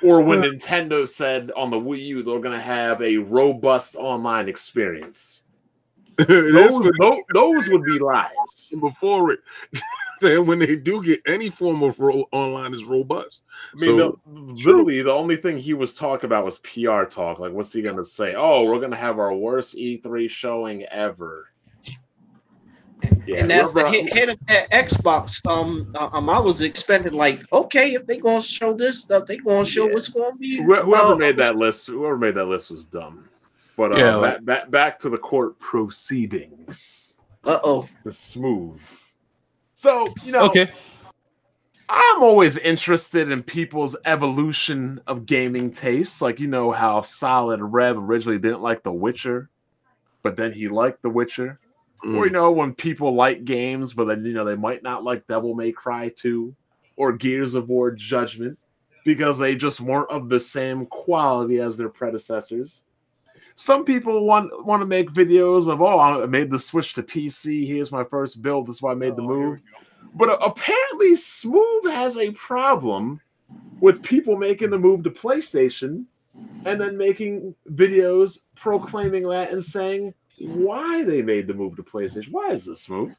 Or when Nintendo said on the Wii U they're going to have a robust online experience. Those would be lies. Before it, then when they do get any form of online is robust. I mean, literally the only thing he was talking about was PR talk. Like, what's he going to say? Oh, we're going to have our worst E3 showing ever. Yeah, and that's the head of that Xbox. I was expecting like, okay, if they gonna show this stuff, they gonna show what's gonna be. Whoever made that list was dumb. But back to the court proceedings. The Smooth. So okay. I'm always interested in people's evolution of gaming tastes. Like how Solid Rev originally didn't like The Witcher, but then he liked The Witcher. Or when people like games, but then they might not like Devil May Cry 2 or Gears of War Judgment because they just weren't of the same quality as their predecessors. Some people want to make videos of, I made the switch to PC. Here's my first build. This is why I made the move. But apparently, Smooth has a problem with people making the move to PlayStation and then making videos proclaiming that and saying why they made the move to PlayStation. Why is this Smooth?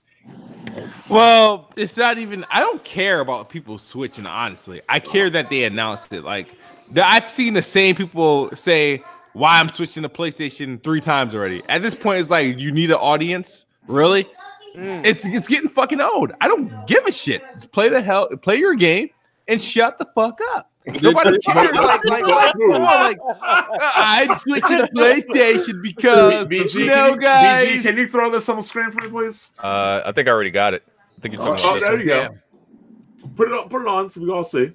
Well, it's not even. I don't care about people switching. Honestly, I care that they announced it. Like I've seen the same people say why I'm switching to PlayStation 3 times already. At this point, it's like you need an audience. Really, it's getting fucking old. I don't give a shit. Just play your game and shut the fuck up. Nobody cares. Like, come on, like, I'm switching to PlayStation because, BG, guys. BG, can you throw this on the screen for me, please? I think I already got it. I think you're talking about this there one. you go. Put it on so we all see.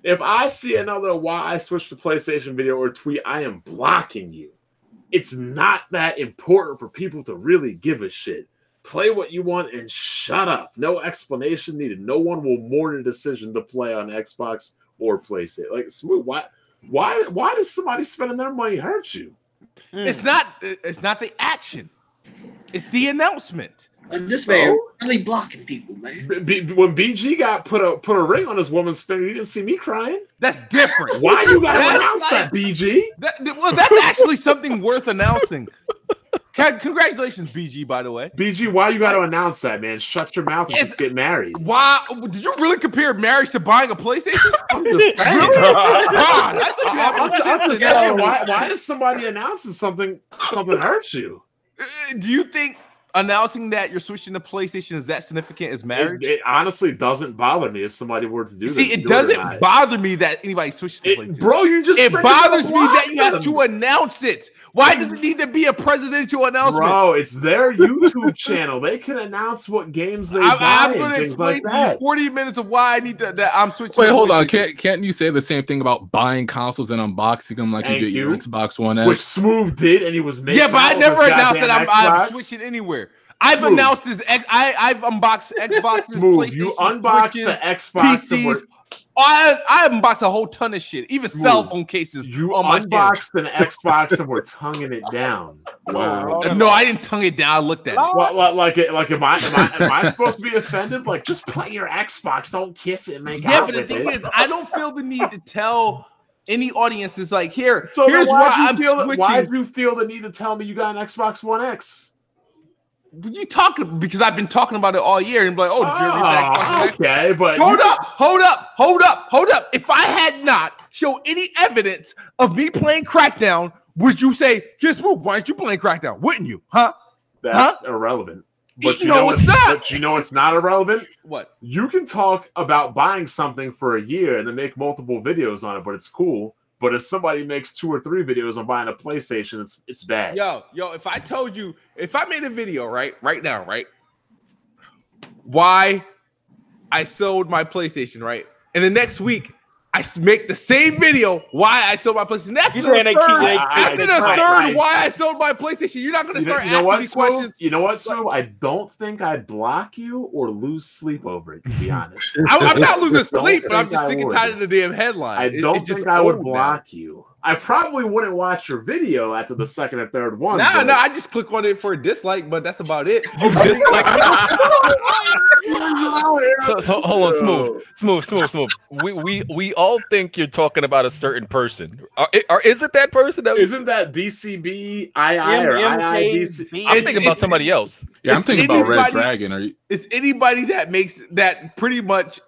If I see another why I switched to PlayStation video or tweet, I am blocking you. It's not that important for people to really give a shit. Play what you want and shut up. No explanation needed. No one will mourn a decision to play on Xbox or PlayStation. Like, Smooth, why does somebody spending their money hurt you? It's not the action. It's the announcement. This man really blocking people, man. When BG got put a ring on his woman's finger, you didn't see me crying. That's different. Why you gotta announce that, BG? Well, that's actually something worth announcing. Congratulations, BG, by the way. BG, why you gotta announce that, man? Shut your mouth and just get married. Why? Did you really compare marriage to buying a PlayStation? I'm just saying. God, I think you have why is somebody announcing something hurts you? Do you think announcing that you're switching to PlayStation is that significant as marriage? It honestly doesn't bother me if somebody were to do this. See, it doesn't bother me that anybody switches to PlayStation. Bro, it bothers me that you have to announce it. Why does it need to be a presidential announcement? Bro, it's their YouTube channel. They can announce what games they buy. I'm going to explain to you 40 minutes of why I need that I'm switching. Wait, hold on. Can't you say the same thing about buying consoles and unboxing them like you get your Xbox One X? Which Smooth did, and he was making. Yeah, but I never announced that I'm switching anywhere. I've announced this. I've unboxed Xboxes, PlayStation, you unboxed Switches, the Xbox, PCs. I unboxed a whole ton of shit, even cell phone cases. You on my unboxed an Xbox and we're tonguing it down. Wow. No, I didn't tongue it down. I looked at it. Am I supposed to be offended? Like, just play your Xbox. Don't kiss it and make out with it. Yeah, but the thing is, I don't feel the need to tell any audiences like, here's why I'm switching. Why do you feel the need to tell me you got an Xbox One X? You talking because I've been talking about it all year and be like, oh, did you ever read that? Okay, but hold up. If I had not shown any evidence of me playing Crackdown, would you say, Kiss Move, why aren't you playing Crackdown? Wouldn't you? That's irrelevant. But it's not. But you know it's not irrelevant? What? You can talk about buying something for a year and then make multiple videos on it, but it's cool. But if somebody makes 2 or 3 videos on buying a PlayStation, it's bad. Yo, if I told you, if I made a video right now, why I sold my PlayStation, right? And the next week, I make the same video why I sold my PlayStation. After the third why I sold my PlayStation, you're not going to start asking me questions. You know what, Sue? I don't think I'd block you or lose sleep over it, to be honest. I'm not losing sleep, but I'm just sick and tired of the damn headline. I don't think I would block you. I probably wouldn't watch your video after the second or third one. No, I just click on it for a dislike, but that's about it. So, hold on, smooth. We all think you're talking about a certain person. Is it that person? Isn't that DCB II or IIDC? I'm thinking about somebody else. Yeah, I'm thinking about Red Dragon. It's anybody that makes that pretty much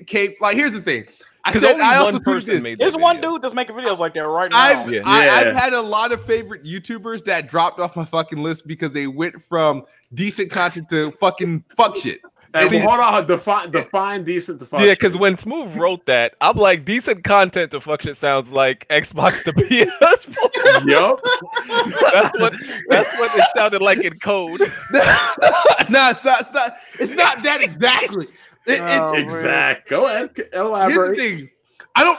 came. Like, here's the thing. I also tweeted this. There's one dude that's making videos like that right now. I've had a lot of favorite YouTubers that dropped off my fucking list because they went from decent content to fucking fuck shit. Hey, hold on, define decent to fuck shit. Yeah, because when Smooth wrote that, I'm like, decent content to fuck shit sounds like Xbox to PS4. Yup. That's what it sounded like in code. No, it's not that exactly. It's exact. Go ahead. Elaborate. Here's the thing. I don't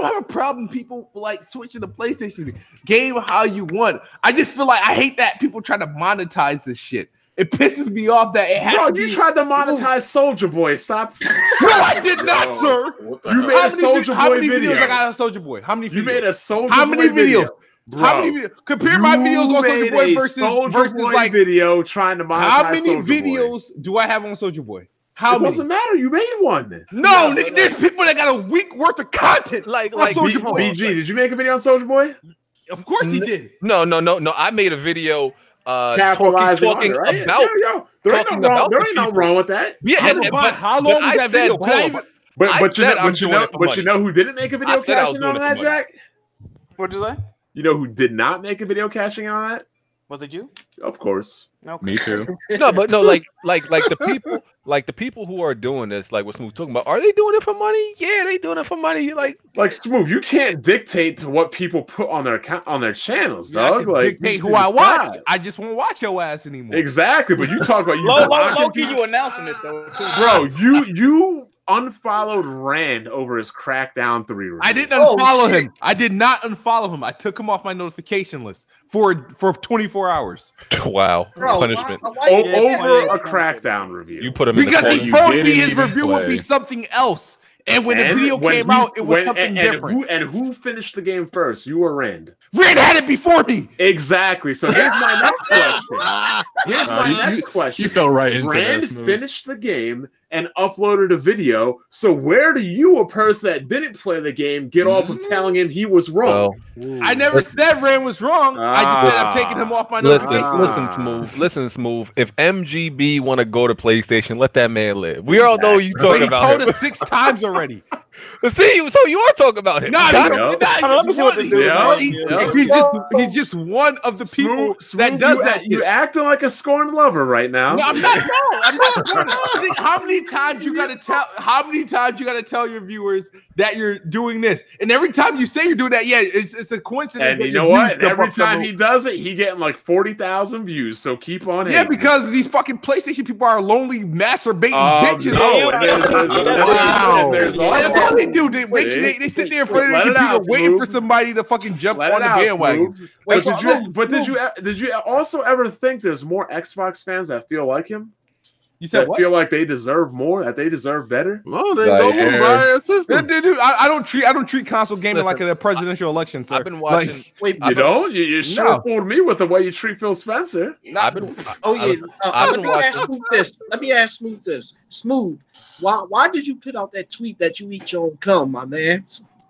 have a problem people like switching to PlayStation game how you want. I just feel like I hate that people try to monetize this shit. It pisses me off that it has to be. You tried to monetize Soldier Boy. Stop. No, I did not, sir. You made a Soldier Boy video. Videos I got on Soldier Boy? How many videos? You made a Soldier Boy How many videos? Bro, how many videos? Compare my videos on Soldier Boy versus like video trying to monetize. How many videos do I have on Soldier Boy? How it doesn't matter. You made one. No, there's people that got a week worth of content. Like Soldier Boy. BG, did you make a video on Soldier Boy? Of course he did. No. I made a video talking right? about. There ain't nothing wrong with that. Yeah, but how long was that video? But you know who didn't make a video cashing on that, Jack? What'd you say? You know who did not make a video cashing on that? Was it you? Of course. Okay. Me too. No, but no, like the people who are doing this, like what Smooth talking about, are they doing it for money? Yeah, they doing it for money. Like Smooth, you can't dictate to what people put on their channels, dog. Like dictate who I watch. I just won't watch your ass anymore. Exactly, but you talk about you. Low-key, you announcing it though, too. Bro. You unfollowed Rand over his Crackdown 3 review. I didn't unfollow him. I did not unfollow him. I took him off my notification list for 24 hours. Wow, Bro, punishment over a Crackdown review. You put him because in the he corner. told me his review would be something else, and when the video came out, it was something different. Who finished the game first? You or Rand? Rand had it before me. Exactly. So here's my next question. Here's my next question. You fell right into Rand this move. finished the game and uploaded a video. So where do you, a person that didn't play the game, get off of telling him he was wrong? I never said Rand was wrong. I just said I'm taking him off my notification. Listen, Smooth. If MGB want to go to PlayStation, let that man live. We all know you talking about him. He told him. it 6 times already. See, so you are talking about him. He's just one of the people that does that. You acting like a scorned lover right now. No, I'm not. No, I'm not scorned. How many times you gotta tell your viewers that you're doing this? And every time you say you're doing that, it's a coincidence. And you know what? And every time he does it, he getting like 40,000 views. So keep on hating. Yeah, because these fucking PlayStation people are lonely masturbating bitches. That's all they do. They sit there in front of the computer waiting for somebody to fucking jump on the bandwagon. Did you also ever think there's more Xbox fans that feel like him? You said what? Feel like they deserve more, that they deserve better? No, they don't buy a system. Dude, I don't treat console gaming like a presidential election, sir. I've been watching. You don't? You sure fooled me with the way you treat Phil Spencer. Let me ask Smooth this. Smooth, why did you put out that tweet that you eat your own cum, my man?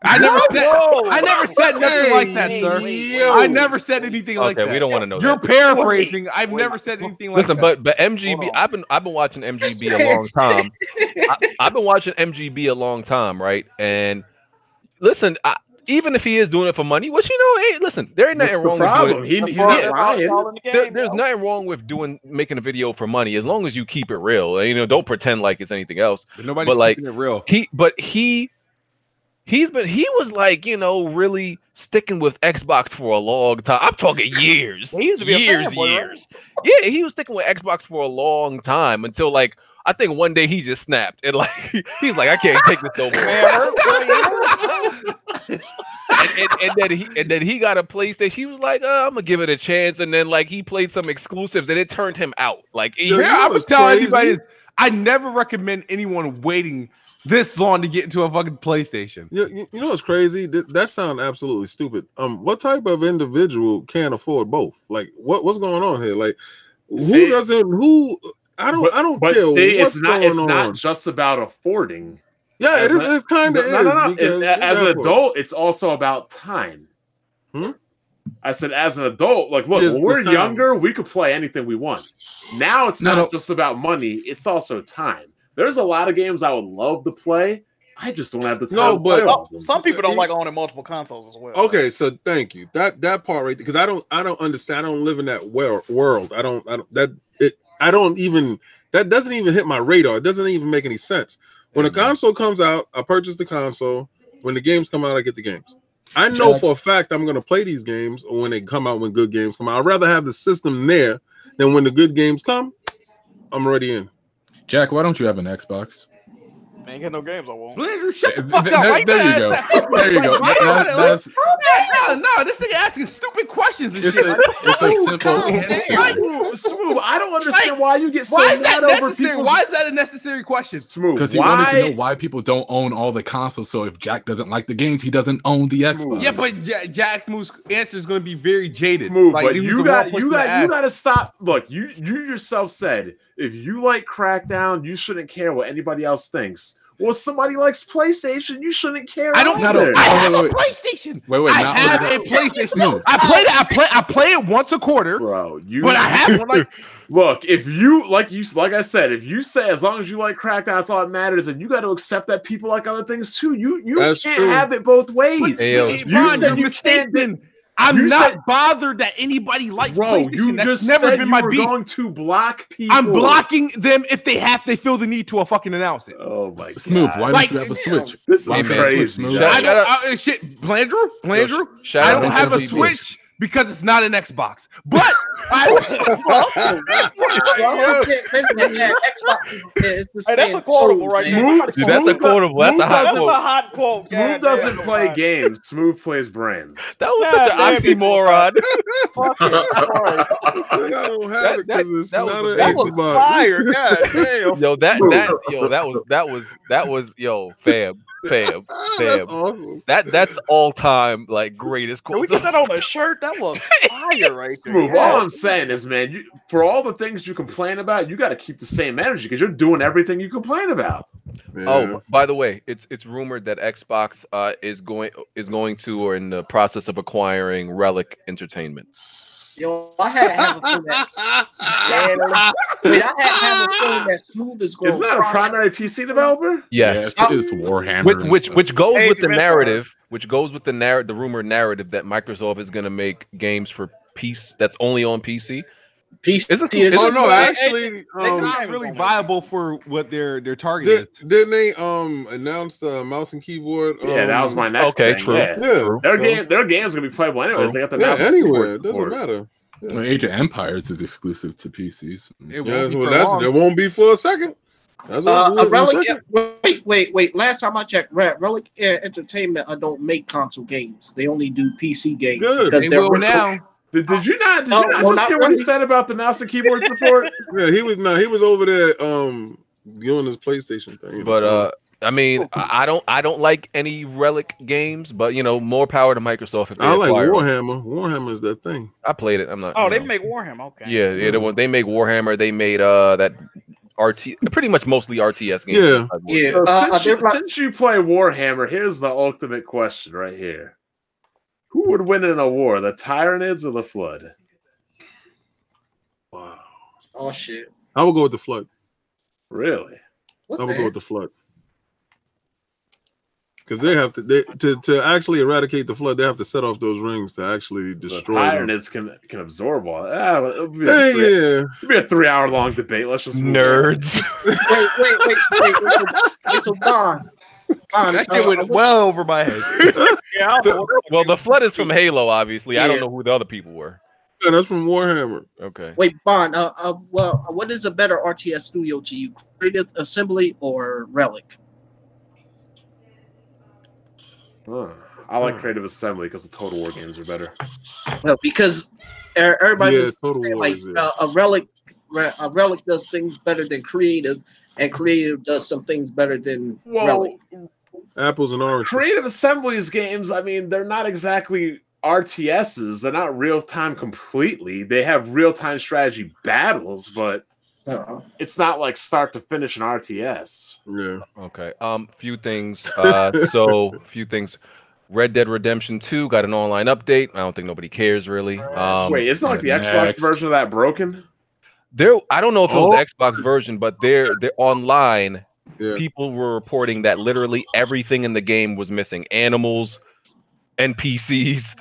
I never said nothing like that, sir. I never said anything like that. Okay, we don't want to know. You're paraphrasing. I've never said anything like that. Listen, but MGB, I've been watching MGB a long time. I've been watching MGB a long time, right? And listen, even if he is doing it for money, which hey, listen, there ain't nothing wrong with doing it. He's not lying. There's nothing wrong with making a video for money as long as you keep it real. Don't pretend like it's anything else. But nobody's keeping it real. He was like, really sticking with Xbox for a long time. I'm talking years. He used to be years. A fanboy, right? Yeah, he was sticking with Xbox for a long time until I think one day he just snapped and he's like, I can't take this no more. and then he got a PlayStation. He was like, I'm gonna give it a chance. And then he played some exclusives and it turned him out. I was telling anybody, I never recommend anyone waiting this long to get into a fucking PlayStation. You know what's crazy? That sounds absolutely stupid. What type of individual can't afford both? What's going on here? Who doesn't? Who? I don't care. It's not just about affording. Yeah, it's kind of no. As an adult, it's also about time. I said, as an adult, look, when we're younger, we could play anything we want. Now it's not just about money; it's also time. There's a lot of games I would love to play. I just don't have the time. No, but some people don't like owning multiple consoles as well. Okay, so thank you. That part right there, because I don't understand. I don't live in that world. That doesn't even hit my radar. It doesn't even make any sense. When a console comes out, I purchase the console. When the games come out, I get the games. I know for a fact I'm going to play these games when they come out, when good games come out. I'd rather have the system there than when the good games come, I'm already in. Jack, why don't you have an Xbox? I ain't got no games I want. Shut the fuck up. There you go. There you go. No, this thing asking stupid questions and shit. It's a simple answer. Smooth, I don't understand why you get so mad over people. Why is that a necessary question? Smooth, because he wanted to know why people don't own all the consoles. So if Jack doesn't like the games, he doesn't own the Xbox. Yeah, but Jack Moo's answer is going to be very jaded. Smooth, but you got to stop. Look, you yourself said if you like Crackdown, you shouldn't care what anybody else thinks. Well, somebody likes PlayStation, you shouldn't care. I don't know. I have a PlayStation. I have a PlayStation. I play it once a quarter, bro. But I have one. Look, if you like I said, if you say as long as you like Crackdown, that's all that matters, and you got to accept that people like other things too. You can't have it both ways. Ron, you're mistaken. I'm not bothered that anybody likes PlayStation. You That's just never said been you my were beef. going to block people. I'm blocking them if they feel the need to fucking announce it. Oh my god, Smooth. Why don't you have a Switch? This Why is don't you have a Switch, crazy. Smooth? I don't. Shit, Blandrew. I don't have a Switch because it's not an Xbox. But Xbox is the Hey, that's a quotable right there. Dude, that's a quotable. That's a hot That's quote. a hot quote. Smooth doesn't play games. Smooth plays brands. That was such an oxymoron. I said I don't have it because it's not an Xbox. Fire, god damn. Fam. That's awesome. That's all time like greatest Can quote. we get that on a shirt? That was fire right there. Smooth. All I'm saying is, man, for all the things you complain about, you got to keep the same energy because you're doing everything you complain about. Yeah. Oh, by the way, it's rumored that Xbox is going to or in the process of acquiring Relic Entertainment. Yo, I had to have a feeling that. Wait, I had to have a feeling that Smooth is going. Isn't that a primary PC developer? Yes, it is Warhammer. Which goes with the narrative. Which goes with the rumored narrative that Microsoft is going to make games for PC that's only on PC. Actually, it's not really viable for what their target is. Didn't they announce the mouse and keyboard? Yeah, that was my next thing. True. Yeah. Their game's gonna be playable anyways. They got the mouse and anywhere. keyboard It doesn't matter. Well, Age of Empires is exclusive to PCs. It won't be for a second. That's what Relic. Wait. Last time I checked, Relic Entertainment don't make console games. They only do PC games. Good. They will now. Did you not just hear what he said about the mouse and keyboard support? Yeah, he was over there doing his PlayStation thing. But I mean, I don't like any Relic games, but more power to Microsoft. If they I like Warhammer. Warhammer is that thing. I played it. I'm not. Oh, they make Warhammer. Okay. Yeah. They make Warhammer. They made that pretty much mostly RTS games. Yeah. Since you play Warhammer, here's the ultimate question right here. Who would win in a war, the Tyranids or the Flood? Wow. Oh shit. I would go with the Flood. Really? I would go with the Flood. Because they have to actually eradicate the Flood, they have to set off those rings to actually destroy them. Tyranids can absorb all that. It'll be a 3-hour-long debate. Let's just nerds. Wait. So Bond. That shit went well over my head. Yeah. Well, the Flood is from Halo, obviously. I don't know who the other people were. Yeah, that's from Warhammer. Okay. Wait, Bond. Well, what is a better RTS studio to you, Creative Assembly or Relic? I like Creative Assembly because the Total War games are better. Well, because everybody was Total saying, Wars, a Relic does things better than Creative, and Creative does some things better than Relic. Apples and oranges. Creative Assembly's games, I mean, they're not exactly RTSs. They're not real time completely. They have real time strategy battles, but it's not like start to finish an RTS. Yeah. Okay. Few things. Few things. Red Dead Redemption 2 got an online update. I don't think nobody cares really. Wait, isn't like the Xbox version of that broken? I don't know if it was the Xbox version, but they're online. Yeah. People were reporting that literally everything in the game was missing. Animals, NPCs,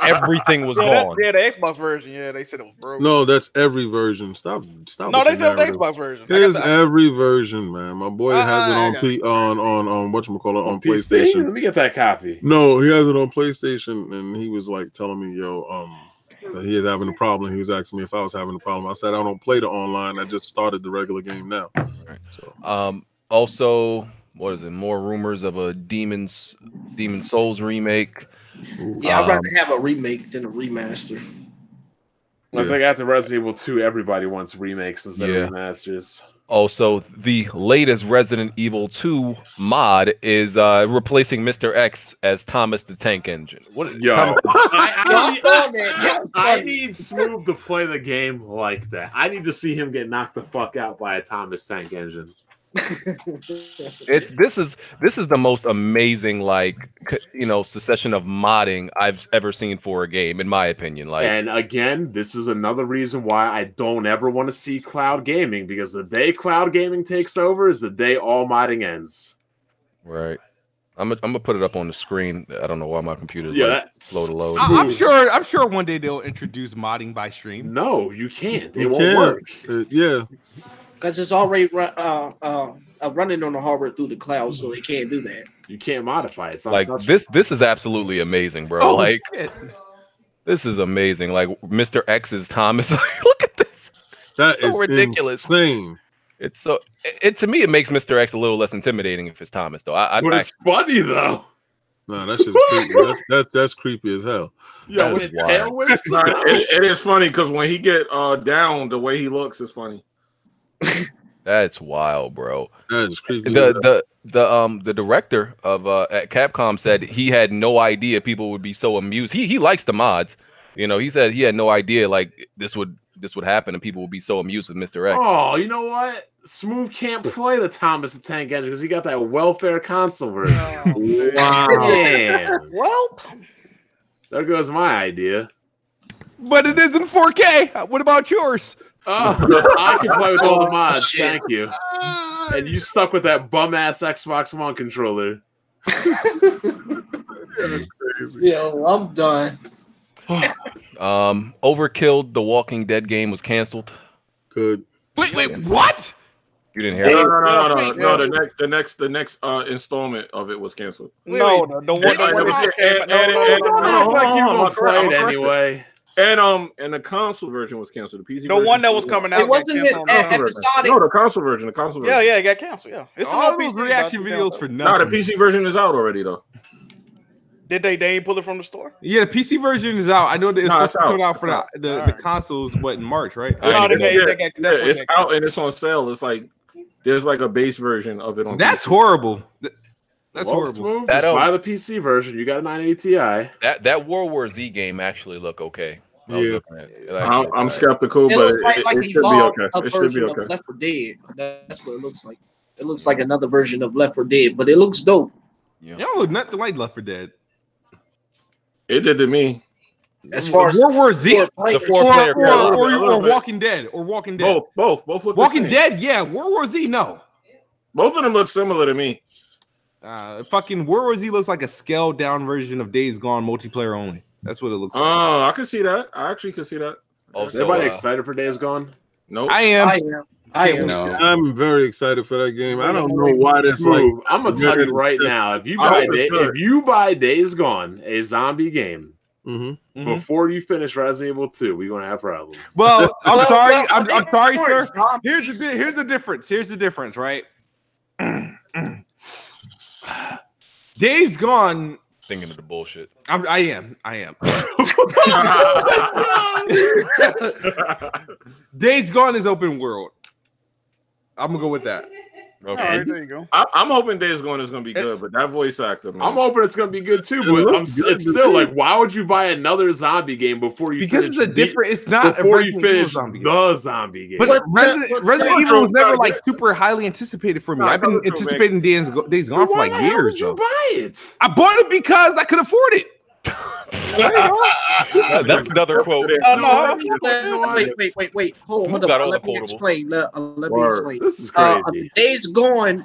everything was gone. The Xbox version, they said it was broken. No, that's every version. Stop. No, they said the Xbox version. Here's every version, man. My boy has it on whatchamacallit on PlayStation. Let me get that copy. No, he has it on PlayStation, and he was like telling me, that he is having a problem. He was asking me if I was having a problem. I said I don't play the online. I just started the regular game now. Right. So. Also, what is it? More rumors of a Demon Souls remake. Yeah, I'd rather have a remake than a remaster. I think after Resident Evil 2, everybody wants remakes instead of remasters. Also, the latest Resident Evil 2 mod is replacing Mr. X as Thomas the Tank Engine. I need Smooth to play the game like that. I need to see him get knocked the fuck out by a Thomas Tank Engine. This is the most amazing succession of modding I've ever seen for a game, in my opinion. And again, this is another reason why I don't ever want to see cloud gaming, because the day cloud gaming takes over is the day all modding ends. Right. I'm gonna put it up on the screen. I don't know why my computer's slow to load. I'm sure one day they'll introduce modding by stream. No, you can't. It won't work. Yeah, because it's already running on the hardware through the cloud, so it can't do that. You can't modify it. It's like this is absolutely amazing, bro. Oh, like shit. this is amazing. Like Mr. X's Thomas. Look at this. That so is ridiculous. Insane. It's so to me it makes Mr. X a little less intimidating if it's Thomas though. But it's funny though. No, that's just creepy. That's creepy as hell. Yeah, when it's tail whips, it is funny because when he get down, the way he looks is funny. That's wild, bro. That is creepy. The director of at Capcom said he had no idea people would be so amused. He likes the mods. You know, he said he had no idea like this would happen and people would be so amused with Mr. X. Oh, you know what? Smooth can't play the Thomas the Tank Engine because he got that welfare console version. Wow. Man. Well, there goes my idea. But it isn't 4K. What about yours? Oh, I can play with all the mods. Thank you. And you stuck with that bum ass Xbox One controller. Yo, I'm done. Overkill, the Walking Dead game was canceled. Good. Wait, what? You didn't hear? No. The next installment of it was canceled. No, the one that played anyway. And the console version was canceled. The PC. The one that was coming out. It wasn't episodic. No, the console version. Yeah, it got canceled. Yeah, it's all those reaction videos for nothing. No, the PC version is out already though. Did they ain't pull it from the store? Yeah, the PC version is out. I know that it's supposed to come out for the consoles. What in March, right? It's out and it's on sale. It's like there's like a base version of it on. That's PC. horrible. That's horrible. Just buy the PC version. You got a 980 Ti. That World War Z game actually look okay. Yeah, I'm skeptical, but it should be okay. It should be okay. Left 4 Dead. That's what it looks like. It looks like another version of Left 4 Dead, but it looks dope. Yeah, it look nothing like Left 4 Dead. It did to me. As far as World War Z, the 4-player or Walking Dead, Both look Walking the same. Dead, yeah. World War Z, no. Both of them look similar to me. Fucking World War Z looks like a scaled down version of Days Gone multiplayer only. That's what it looks like. Oh, I can see that. I actually can see that. Also, everybody excited for Days Gone? Nope. I am. No. I'm very excited for that game. I don't know why that's like. I'm gonna tell you right now. If you buy Days Gone, a zombie game, before you finish Resident Evil 2, we're gonna have problems. Well, I'm sorry. I'm sorry, sir. Here's the difference. Here's the difference, right? Days Gone. Thinking of the bullshit. I am. Days Gone is open world. I'm gonna go with that. Okay, all right, there you go. I'm hoping Days Gone is gonna be good, but that voice actor, man. I'm hoping it's gonna be good too. But it's still like, why would you buy another zombie game before you? Because it's a different. It's not before you finish the zombie game. But Resident Evil was never like super highly anticipated for me. I've been anticipating Days Gone for like years. Why would you buy it? I bought it because I could afford it. That's another quote. Wait. Hold up. Let me explain. This is crazy. Days Gone,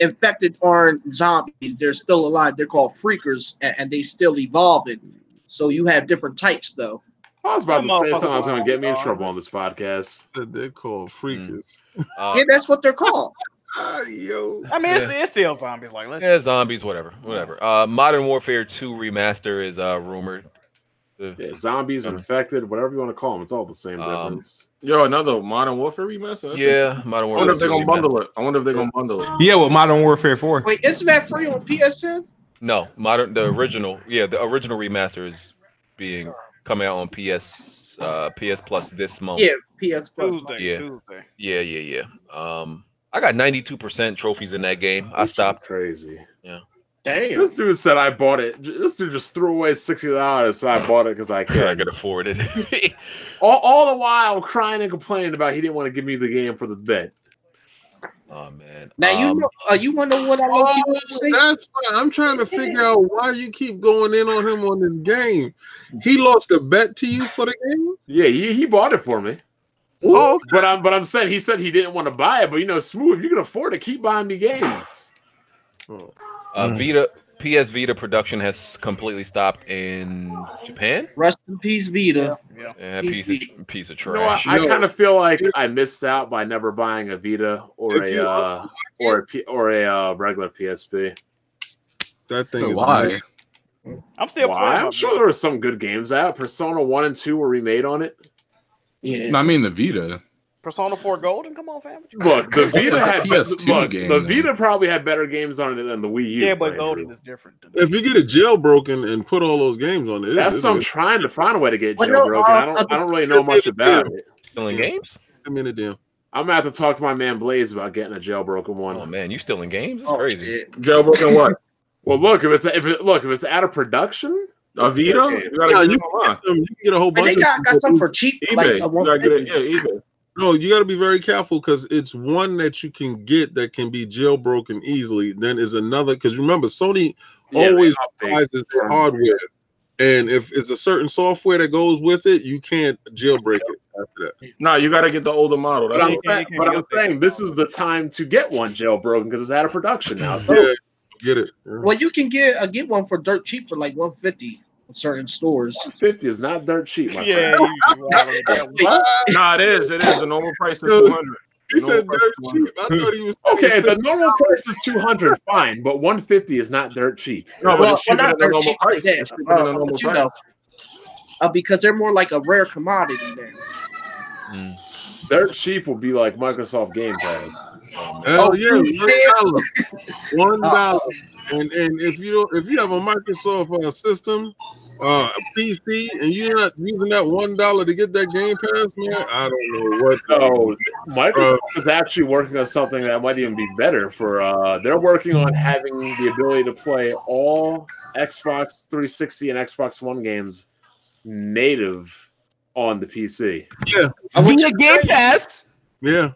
infected aren't zombies. They're still alive. They're called freakers, and they still evolving. So you have different types, though. I was about to say something that's going to get me in trouble on this podcast. They're called freakers. Yeah, that's what they're called. Yo, I mean, it's still zombies. Like, zombies, whatever. Modern Warfare 2 remaster is rumored. Zombies, infected, whatever you want to call them, it's all the same difference. Yo, another Modern Warfare remaster. Modern Warfare. I wonder if they're gonna bundle it. Yeah, with Modern Warfare 4. Wait, isn't that free on PSN? No, the original remaster is coming out on PS Plus this month. Yeah, PS Plus. Tuesday. Yeah. I got 92% trophies in that game. I stopped. Crazy. Yeah. Damn. This dude said I bought it. This dude just threw away $60, so I bought it because I could. I could afford it. all the while crying and complaining about he didn't want to give me the game for the bet. Oh man. Now you want to know what I want to say? That's fine. I'm trying to figure out why you keep going in on him on this game. He lost a bet to you for the game? Yeah, he bought it for me. Oh, okay. But I'm saying he said he didn't want to buy it. But Smooth, you can afford to keep buying me games. Oh. PS Vita production has completely stopped in Japan. Rest in peace, Vita. Yeah, piece of You know what? trash. I kind of feel like I missed out by never buying a Vita or a regular PSP. That thing is why? I'm still playing. I'm sure there were some good games out. Persona 1 and 2 were remade on it. Yeah. No, I mean the Vita. Persona 4 Golden, come on, fam. Look, the Vita had PS2 game, the Vita probably had better games on it than the Wii U. Yeah, but Golden is different. If you get it jailbroken and put all those games on it, That's what I'm trying to find a way to get Well, no, jailbroken. I don't really know much about it. Still in games? I'm in a damn. I'm gonna have to talk to my man Blaze about getting a jailbroken one. Oh man, you still in games? That's crazy. Shit. Jailbroken what? Well, look, if it's out of production, A Vita? You gotta Yeah, get you them online. can get a whole And bunch they of got some for cheap. eBay. Like, You gotta get it. Yeah, eBay. No, you got to be very careful because it's one that you can get that can be jailbroken easily. Then is another because remember Sony always optimizes their hardware, and if it's a certain software that goes with it, you can't jailbreak it after that. No, you gotta get the older model. But I'm saying this is the time to get one jailbroken because it's out of production now. Yeah, get it. Well, you can get one for dirt cheap for like $150 in certain stores. $150 is not dirt cheap. My Yeah, Nah, it is. It is. The normal price is 200. He said dirt cheap. I thought he was okay. If the normal price is 200, fine, but 150 is not dirt cheap. No, but it's cheaper not than the dirt normal cheap price. like that. It's cheaper than the normal But you price. know, because they're more like a rare commodity now. Dirt cheap will be like Microsoft Game Pass. Hell yeah, $1. $1. And if you have a Microsoft system, a PC, and you're not using that $1 to get that Game Pass, man, I don't know what. So Microsoft is actually working on something that might even be better. They're working on having the ability to play all Xbox 360 and Xbox One games native on the PC. Yeah, via Game Pass. Yeah.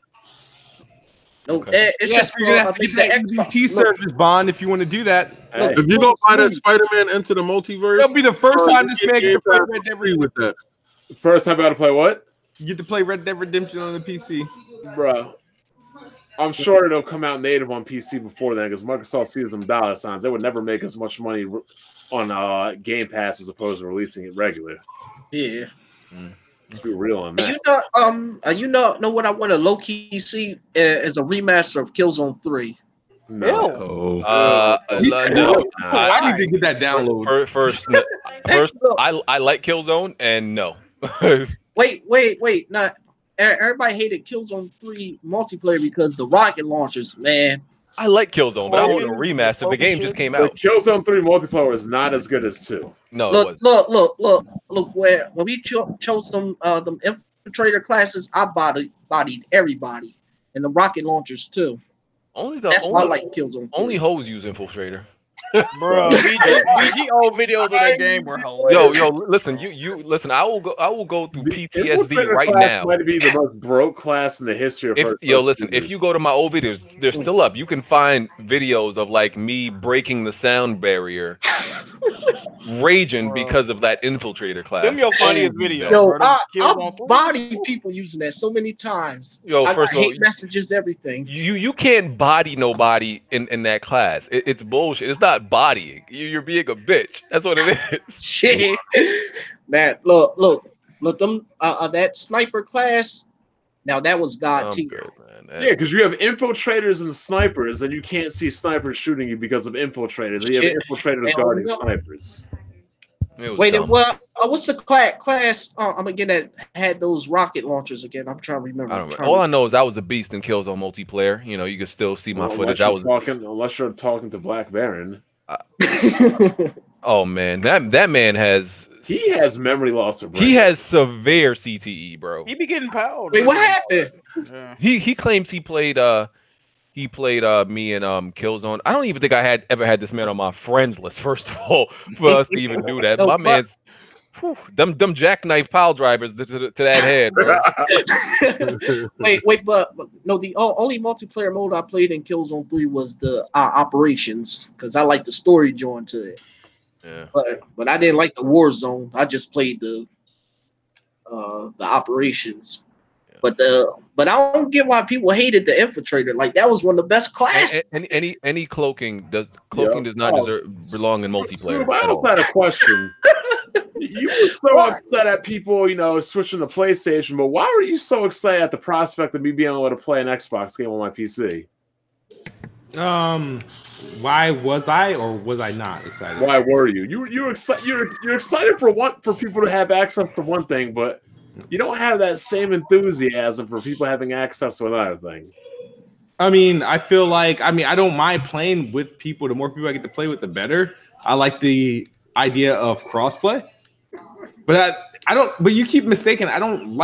No, it's just you're gonna have to get that EBT service bond if you want to do that. Hey. If you go buy that Spider-Man Into the Multiverse, It'll be the first time this man gets to play Red Dead Redemption with that. First time I got to play what? You get to play Red Dead Redemption on the PC, Bro. I'm sure it'll come out native on PC before then because Microsoft sees them dollar signs. They would never make as much money on Game Pass as opposed to releasing it regular. Yeah. Let's be real on that. You know what I want to low key see is a remaster of Killzone 3. No. I need to get that download. First, I like Killzone, and no. Wait. Not everybody hated Killzone 3 multiplayer because the rocket launchers, man. I like Killzone, but I want a remaster. The game just came out. Killzone 3 multiplayer is not as good as 2. No, Look. When we chose them infiltrator classes, I bodied everybody, and the rocket launchers too. That's why I like Killzone 3. Only hoes use infiltrator. Bro, the old videos of that game were hilarious. Yo, listen, you listen. I will go through PTSD right now. Might be the most broke class in the history of. Listen, if you go to my old videos, they're still up. You can find videos of like me breaking the sound barrier, raging because of that infiltrator class. Them your funniest videos. Yo, I body people using that so many times. Yo, I first of all, hate messages, everything. You can't body nobody in that class. It's bullshit. It's not bodying. You're being a bitch. That's what it is. Shit, man. Look. Them that sniper class. Now that was God tier. Yeah, because you have infiltrators and snipers, and you can't see snipers shooting you because of infiltrators. You have infiltrators guarding snipers. Wait, what's the class? I'm again that had those rocket launchers again. I'm trying to remember. All I know is I was a beast in Killzone multiplayer. You know, you can still see my footage. Unless you're talking to Black Baron. Oh man, that man has. He has memory loss or brain. He has severe CTE, bro. He be getting fouled. Wait, what happened? Yeah. He claims he played me in Killzone. I don't even think I ever had this man on my friends list. First of all, for us to even do that, my man's them jackknife pile drivers to that head, bro. wait, but no, the only multiplayer mode I played in Killzone 3 was the operations because I like the story joined to it. Yeah. But I didn't like the war zone. I just played the operations. Yeah. But I don't get why people hated the Infiltrator. Like that was one of the best classes. Any cloaking does not belong in multiplayer. I also had a question. You were so upset at people, switching to PlayStation, but why were you so excited at the prospect of me being able to play an Xbox game on my PC? Why was I or was I not excited? Why were you? You're excited. You're excited for people to have access to one thing, but you don't have that same enthusiasm for people having access to another thing. I mean, I feel like I don't mind playing with people. The more people I get to play with, the better. I like the idea of crossplay, but I don't. But you keep mistaking. I don't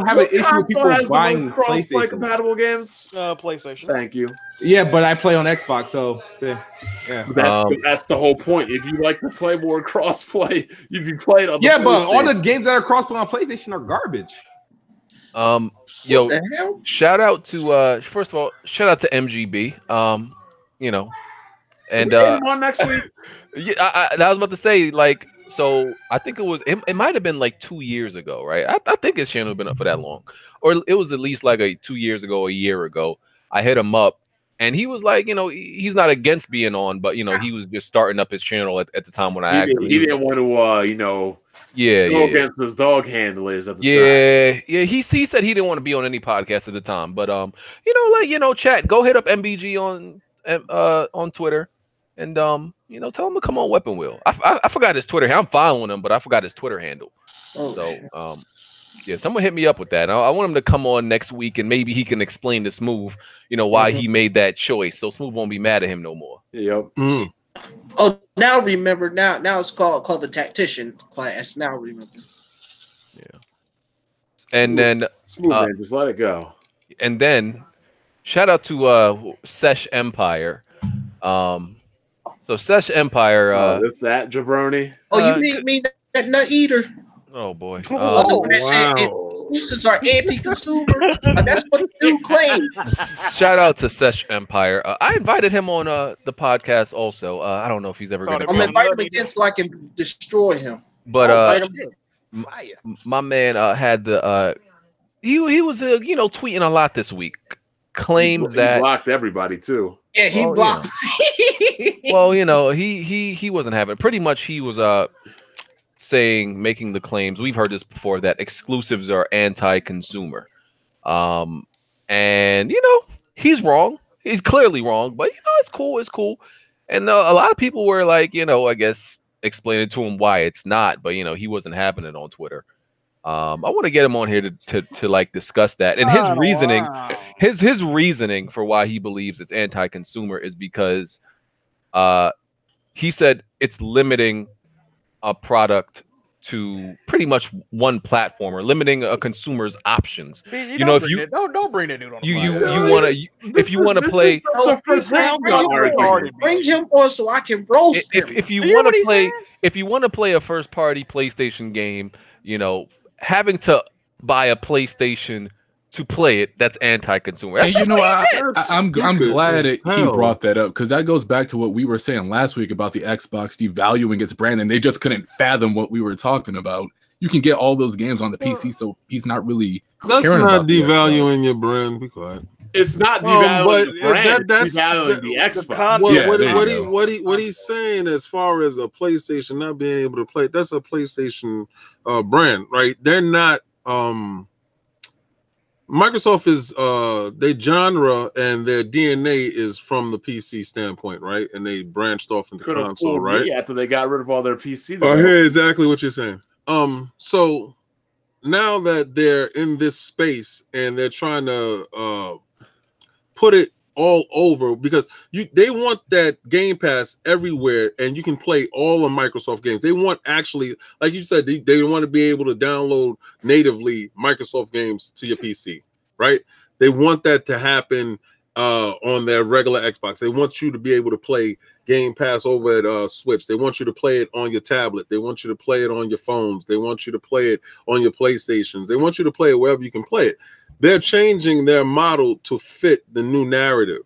have an issue with people buying PlayStation compatible games. PlayStation. Thank you. Yeah, but I play on Xbox, so yeah. That's the whole point. If you like to play more crossplay, you'd be playing on. Yeah, but all the games that are crossplay on PlayStation are garbage. Yo, shout out to first of all, shout out to MGB. And on next week. Yeah, I was about to say, like, so I think it might have been like 2 years ago, right? I think his channel had been up for that long, or it was at least like 2 years ago, a year ago. I hit him up, and he was like, he's not against being on, but he was just starting up his channel at the time when I asked him. He didn't want to, go against his dog handlers at the time. Yeah. He said he didn't want to be on any podcast at the time, but chat, go hit up MBG on Twitter. And tell him to come on Weapon Wheel. I forgot his Twitter. I'm following him, but I forgot his Twitter handle. Someone hit me up with that. I want him to come on next week, and maybe he can explain to Smooth, why he made that choice, so Smooth won't be mad at him no more. Yep. Oh, now remember. Now it's called the Tactician class. Now remember. Yeah. And then Smooth man, just let it go. And then shout out to Sesh Empire. So Sesh Empire. This that jabroni. Oh, you mean that nut eater? Oh boy. Wow. Exclusives are anti-consumer. That's what the dude claimed. Shout out to Sesh Empire. I invited him on the podcast also. I don't know if he's ever going to. I'm inviting him again so I can destroy him. But my man had the he was tweeting a lot this week. Claims that he blocked everybody too. Yeah, he blocked. Yeah. Well, he wasn't having it. Pretty much he was making the claims. We've heard this before, that exclusives are anti-consumer. And he's wrong. He's clearly wrong, but it's cool. And a lot of people were like, I guess explaining to him why it's not, but he wasn't having it on Twitter. I want to get him on here to like discuss that. And his reasoning for why he believes it's anti-consumer is because he said it's limiting a product to pretty much one platform, or limiting a consumer's options. Don't bring that dude on. If you want to play, bring him on so I can roast him. If you want to play a first party PlayStation game, having to buy a PlayStation to play it, that's anti-consumer. And I'm glad he brought that up, because that goes back to what we were saying last week about the Xbox devaluing its brand, and they just couldn't fathom what we were talking about. You can get all those games on the PC, so he's not really. That's not devaluing your brand. Be quiet. It's not devaluing the brand. That's devaluing the Xbox. What he's saying, as far as a PlayStation not being able to play, that's a PlayStation brand, right? They're not. Microsoft is their genre and their DNA is from the PC standpoint, right? And they branched off into console, right? After they got rid of all their PC. I hear exactly what you're saying. So now that they're in this space and they're trying to put it all over, because they want that Game Pass everywhere, and you can play all of Microsoft games. They want, actually, like you said, they want to be able to download natively Microsoft games to your PC, right? They want that to happen on their regular Xbox. They want you to be able to play Game Pass over at Switch. They want you to play it on your tablet. They want you to play it on your phones. They want you to play it on your PlayStations. They want you to play it wherever you can play it. They're changing their model to fit the new narrative.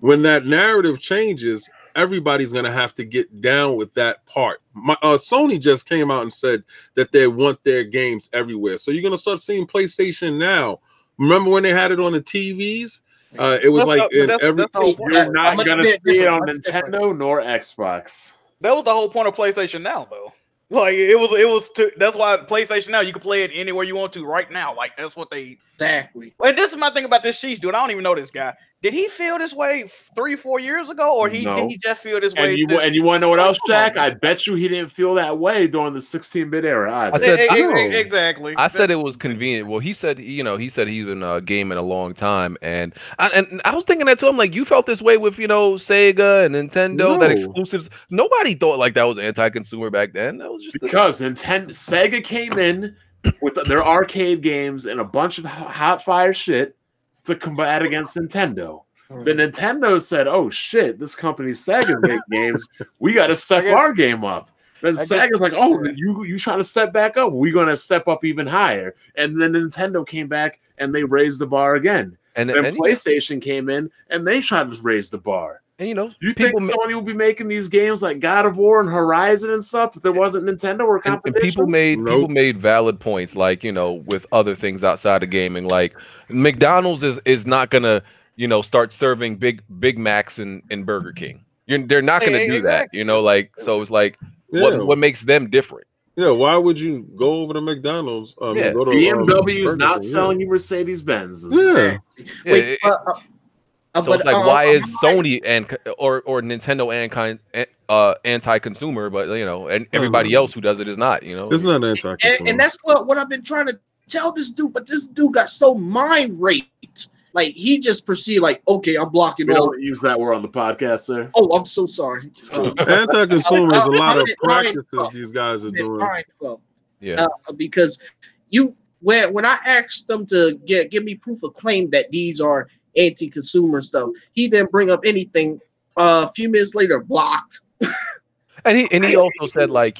When that narrative changes, everybody's going to have to get down with that part. Sony just came out and said that they want their games everywhere. So you're going to start seeing PlayStation Now Remember when they had it on the TVs? It was like in every. You're not gonna see it on Nintendo nor Xbox. That was the whole point of PlayStation Now, though. Like that's why PlayStation Now you can play it anywhere you want to right now. Like that's what they exactly. And this is my thing about this Sheesh dude. I don't even know this guy. Did he feel this way 3-4 years ago, or did he just feel this way? And you want to know what else, Jack? I bet you he didn't feel that way during the 16-bit era. I said, exactly. I said it was convenient. Well, he said he's been gaming a long time, and I was thinking that too. I'm like, you felt this way with Sega and Nintendo, that exclusives. Nobody thought like that was anti-consumer back then. That was just because Sega came in with their arcade games and a bunch of hot fire shit to combat against Nintendo. The Nintendo said, "Oh shit, this company Sega make games. We got to step our game up." Then Sega's like, "Oh, you trying to step back up? We're gonna step up even higher." And then Nintendo came back and they raised the bar again. And then PlayStation came in and they tried to raise the bar. And you think Sony would be making these games like God of War and Horizon and stuff if there wasn't Nintendo or competition? And people made valid points, like with other things outside of gaming. Like McDonald's is not gonna start serving Big Macs in Burger King. They're not gonna do that. So it's like what makes them different? Yeah, why would you go over to McDonald's? Go to, BMW is not selling you Mercedes Benzes. Yeah. Wait, so it's like, why is Sony or Nintendo anti-consumer, but and everybody else who does it is not. It's not anti-consumer, and that's what I've been trying to tell this dude. But this dude got so mind raped. Like he just perceived, like, okay, I'm blocking. We don't use that word on the podcast, sir. Oh, I'm so sorry. Anti-consumer is a lot of practices these guys are doing. Yeah, because when I asked them to give me proof of claim that these are anti-consumer stuff, he didn't bring up anything. A few minutes later, blocked. and he also said, like,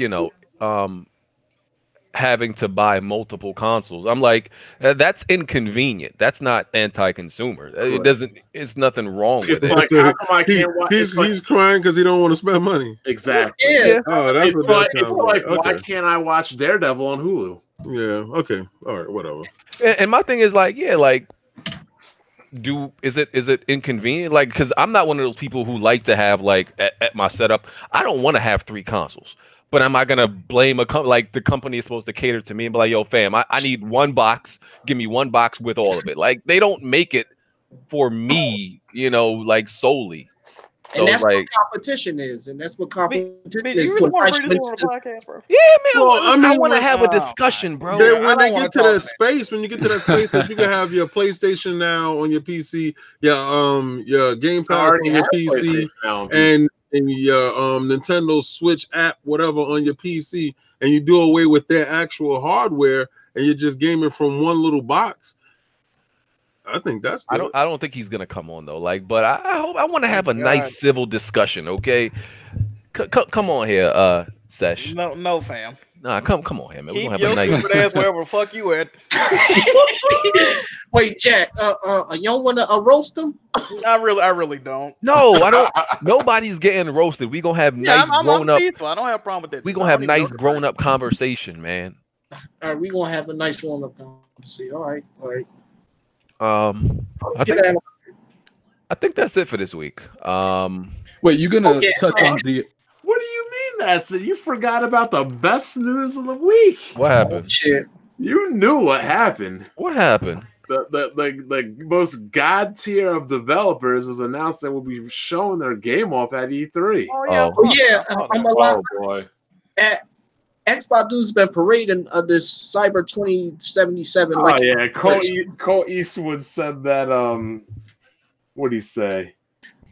having to buy multiple consoles. I'm like, that's inconvenient. That's not anti-consumer. It doesn't. It's nothing wrong with it. Like, how come I can't watch? He's crying because he don't want to spend money. Exactly. Yeah. Oh, that's what that sounds like. Why can't I watch Daredevil on Hulu? Yeah. Okay. All right. Whatever. And my thing is like, is it inconvenient? Like, because I'm not one of those people who like to have like at my setup. I don't want to have 3 consoles. But am I gonna blame like the company is supposed to cater to me and be like, yo, fam, I need one box. Give me one box with all of it. Like they don't make it for me, like solely. And that's what competition is, and that's what competition is. You really want to bring this on the podcast, bro? Yeah, man. Well, I want to have a discussion, bro. When they get to that space, when you get to that space, that you can have your PlayStation Now on your PC, your Game Pass on your PC, and your Nintendo Switch app, whatever, on your PC, and you do away with their actual hardware, and you're just gaming from one little box. I think that's good. I don't think he's gonna come on though. Like, but I want to have a nice civil discussion. Okay, come on here, Sesh. No, fam. Nah, come on here, man. Keep your stupid ass wherever the fuck you at. Wait, Jack. You don't want to roast him? I really don't. No, I don't. Nobody's getting roasted. We gonna have nice grown up. I don't have a problem with that. We gonna have nice grown up conversation, man. All right, we gonna have a nice grown up conversation. All right. I think that's it for this week. Wait, you gonna touch on the? What do you mean that's it? You forgot about the best news of the week. What happened? Oh, shit. You knew what happened. What happened? The most god tier of developers is announced they will be showing their game off at E3. Oh yeah. I'm a lot. Oh boy. Xbox dude's been parading this Cyber 2077. Oh yeah, Cole Eastwood said that. What did he say?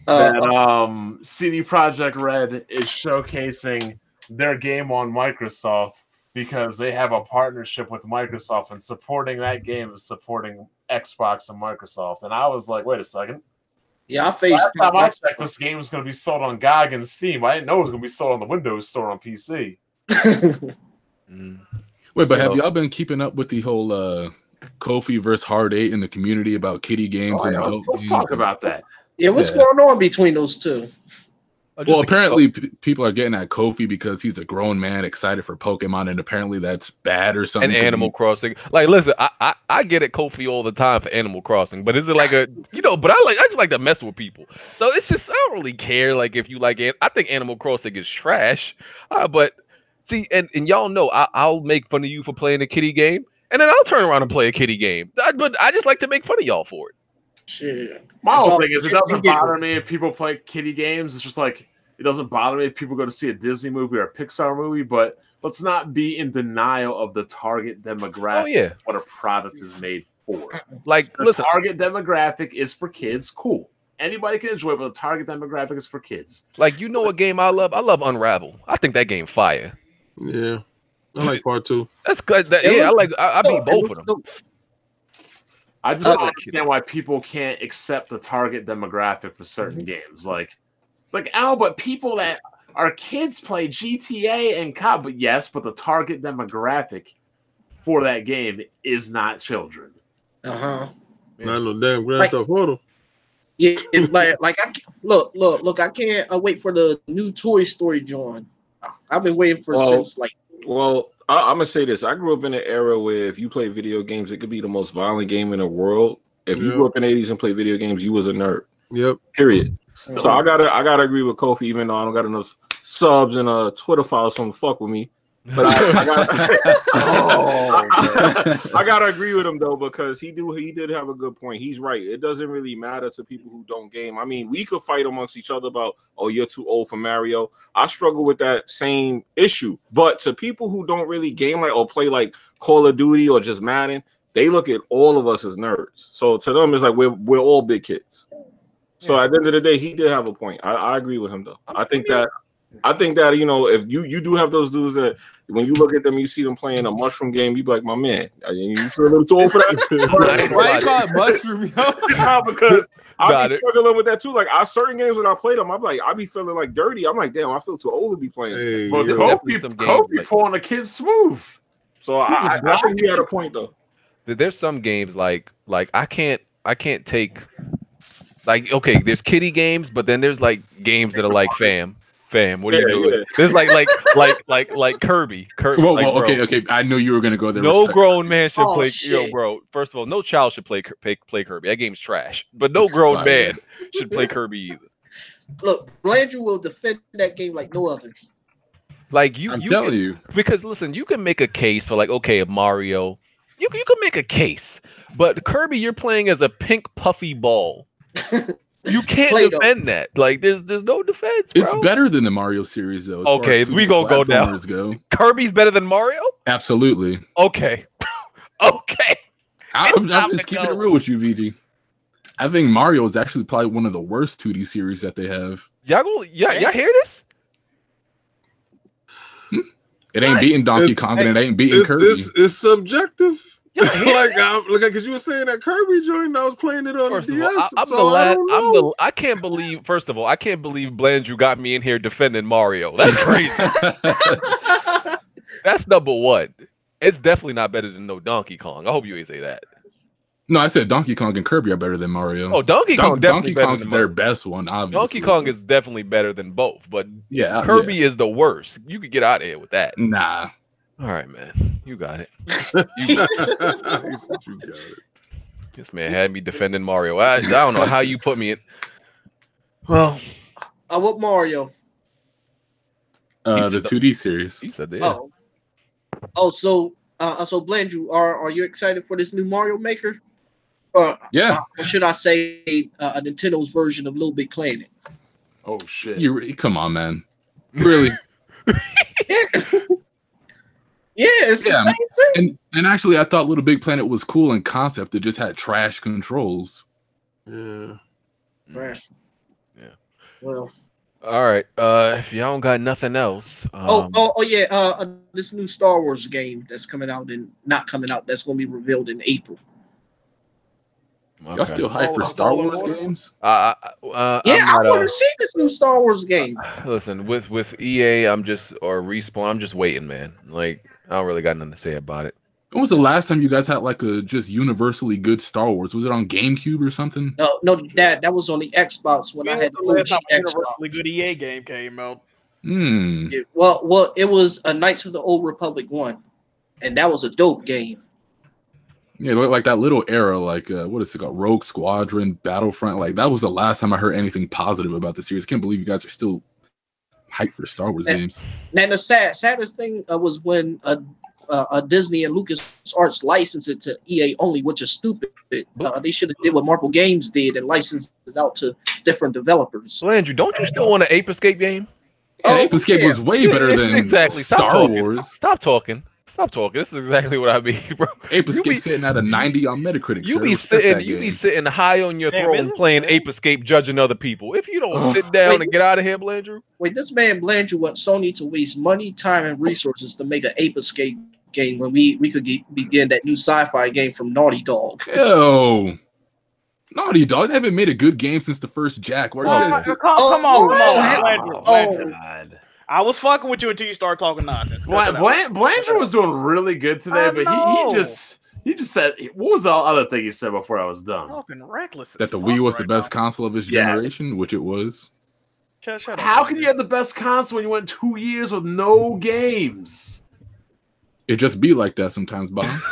That CD Projekt Red is showcasing their game on Microsoft because they have a partnership with Microsoft, and supporting that game is supporting Xbox and Microsoft. And I was like, wait a second. Yeah, last time I checked, this game was going to be sold on GOG and Steam. I didn't know it was going to be sold on the Windows Store on PC. Wait, but have y'all been keeping up with the whole Kofi versus Hard 8 in the community about kiddie games? Let's talk about that. Yeah, what's going on between those two? Well, apparently people are getting at Kofi because he's a grown man excited for Pokemon, and apparently that's bad or something. And Animal Crossing, like, listen, I get at Kofi all the time for Animal Crossing, but is it like a But I just like to mess with people, so it's just I don't really care. Like if you like it, I think Animal Crossing is trash, but see, and y'all know I'll make fun of you for playing a kiddie game, and then I'll turn around and play a kiddie game. But I just like to make fun of y'all for it. Shit. My whole thing is it doesn't bother me if people play kiddie games. It's just like it doesn't bother me if people go to see a Disney movie or a Pixar movie, but let's not be in denial of the target demographic. Oh, yeah. What a product is made for. Like, the target demographic is for kids. Cool. Anybody can enjoy it, but the target demographic is for kids. Like, you know, a game I love. I love Unravel. I think that game fire. Yeah, I like part 2. That's good. I beat both of them. I just don't understand why people can't accept the target demographic for certain games. Like, but people that are kids play GTA and COD. But yes, but the target demographic for that game is not children. Uh-huh. Not no damn Grand Theft Auto. Yeah, it's like look. I can't wait for the new Toy Story joint. I've been waiting for since like. Well, I'm gonna say this. I grew up in an era where if you play video games, it could be the most violent game in the world. If you grew up in the 80s and played video games, you was a nerd. Yep. Period. So I gotta agree with Kofi, even though I don't got enough subs and Twitter followers, so fuck with me. But I gotta agree with him though, because he did have a good point. He's right. It doesn't really matter to people who don't game. I mean, we could fight amongst each other about, oh, you're too old for Mario. I struggle with that same issue. But to people who don't really game like or play like Call of Duty or just Madden, they look at all of us as nerds. So to them, it's like we're all big kids. So at the end of the day, he did have a point. I agree with him though. I think that you know, if you do have those dudes that when you look at them, you see them playing a mushroom game, you be like, my man, you feel a little too old for that? Why you call it mushroom? Because I be struggling with that too. Like certain games when I play them, I be feeling like dirty. I'm like, damn, I feel too old to be playing. Hey, but Kobe pulling the kids smooth. So I think he had a point though. There's some games like I can't take, like, okay, there's kiddie games, but then there's like games that are like fam, what are you doing? Yeah. There's like Kirby. Whoa, like, okay. I knew you were gonna go there. No grown man should play. Yo, bro. First of all, no child should play Kirby. That game's trash. But no grown man should play Kirby either. Look, Blandrew will defend that game like no other. Like I'm telling you, because listen, you can make a case for like, okay, Mario, you can make a case, but Kirby, you're playing as a pink puffy ball. You can't defend that. Like, there's no defense, bro. It's better than the Mario series, though. Okay, we gonna go down. Kirby's better than Mario? Absolutely. Okay. Okay. I'm just keeping it real with you, VG. I think Mario is actually probably one of the worst 2D series that they have. Y'all hear this? It ain't beating Donkey Kong and it ain't beating Kirby. It's subjective. Because you were saying that Kirby joint, I was playing it on the DS. I can't believe. First of all, I can't believe Blandrew got me in here defending Mario. That's crazy. That's number one. It's definitely not better than no Donkey Kong. I hope you ain't say that. No, I said Donkey Kong and Kirby are better than Mario. Oh, Donkey Kong's their best one, obviously. Donkey Kong is definitely better than both, but yeah, Kirby is the worst. You could get out of here with that. Nah. All right, man. You got it. You got it. This man had me defending Mario. I don't know how you put me in. Well, what Mario? The 2D series. He said that. So Blandrew, are you excited for this new Mario Maker? Yeah. Or should I say a Nintendo's version of Little Big Planet? Oh shit! Come on, man. Really? Yeah, it's the same thing. And actually, I thought Little Big Planet was cool in concept. It just had trash controls. Yeah. Yeah. Well. All right. If y'all don't got nothing else. This new Star Wars game that's coming out that's going to be revealed in April. Okay. Y'all still hype for Star Wars games? I want to see this new Star Wars game. Listen, with EA, Respawn, I'm just waiting, man. Like, I don't really got nothing to say about it. When was the last time you guys had like a just universally good Star Wars? Was it on GameCube or something? No, that was on the Xbox when I had the OG Xbox. The good EA game came out. Yeah, well, it was a Knights of the Old Republic 1, and that was a dope game. Yeah, like that little era, like what is it called? Rogue Squadron, Battlefront. Like that was the last time I heard anything positive about the series. I can't believe you guys are still hyped for Star Wars games. And the saddest thing was when Disney and LucasArts licensed it to EA only, which is stupid. They should have did what Marvel Games did and licensed it out to different developers. So Andrew, don't you still want an Ape Escape game? Yeah, Ape Escape was way better than Star Wars. Stop talking. This is exactly what I mean, bro. Ape Escape sitting at a 90 on Metacritic. You be sitting high on your throne playing Ape Escape, judging other people. If you don't sit down and get out of here, Blandrew. Wait, this man Blandrew want Sony to waste money, time, and resources to make an Ape Escape game when we could begin that new sci-fi game from Naughty Dog. Yo, Naughty Dog, they haven't made a good game since the first Jack. Where come on, Blandrew. I was fucking with you until you started talking nonsense. Blandrew was doing really good today, but he just said, what was the other thing he said before I was done? Talking reckless. That the Wii was the best console of his generation, which it was. Shut How can you have the best console when you went 2 years with no games? It just be like that sometimes, Bob.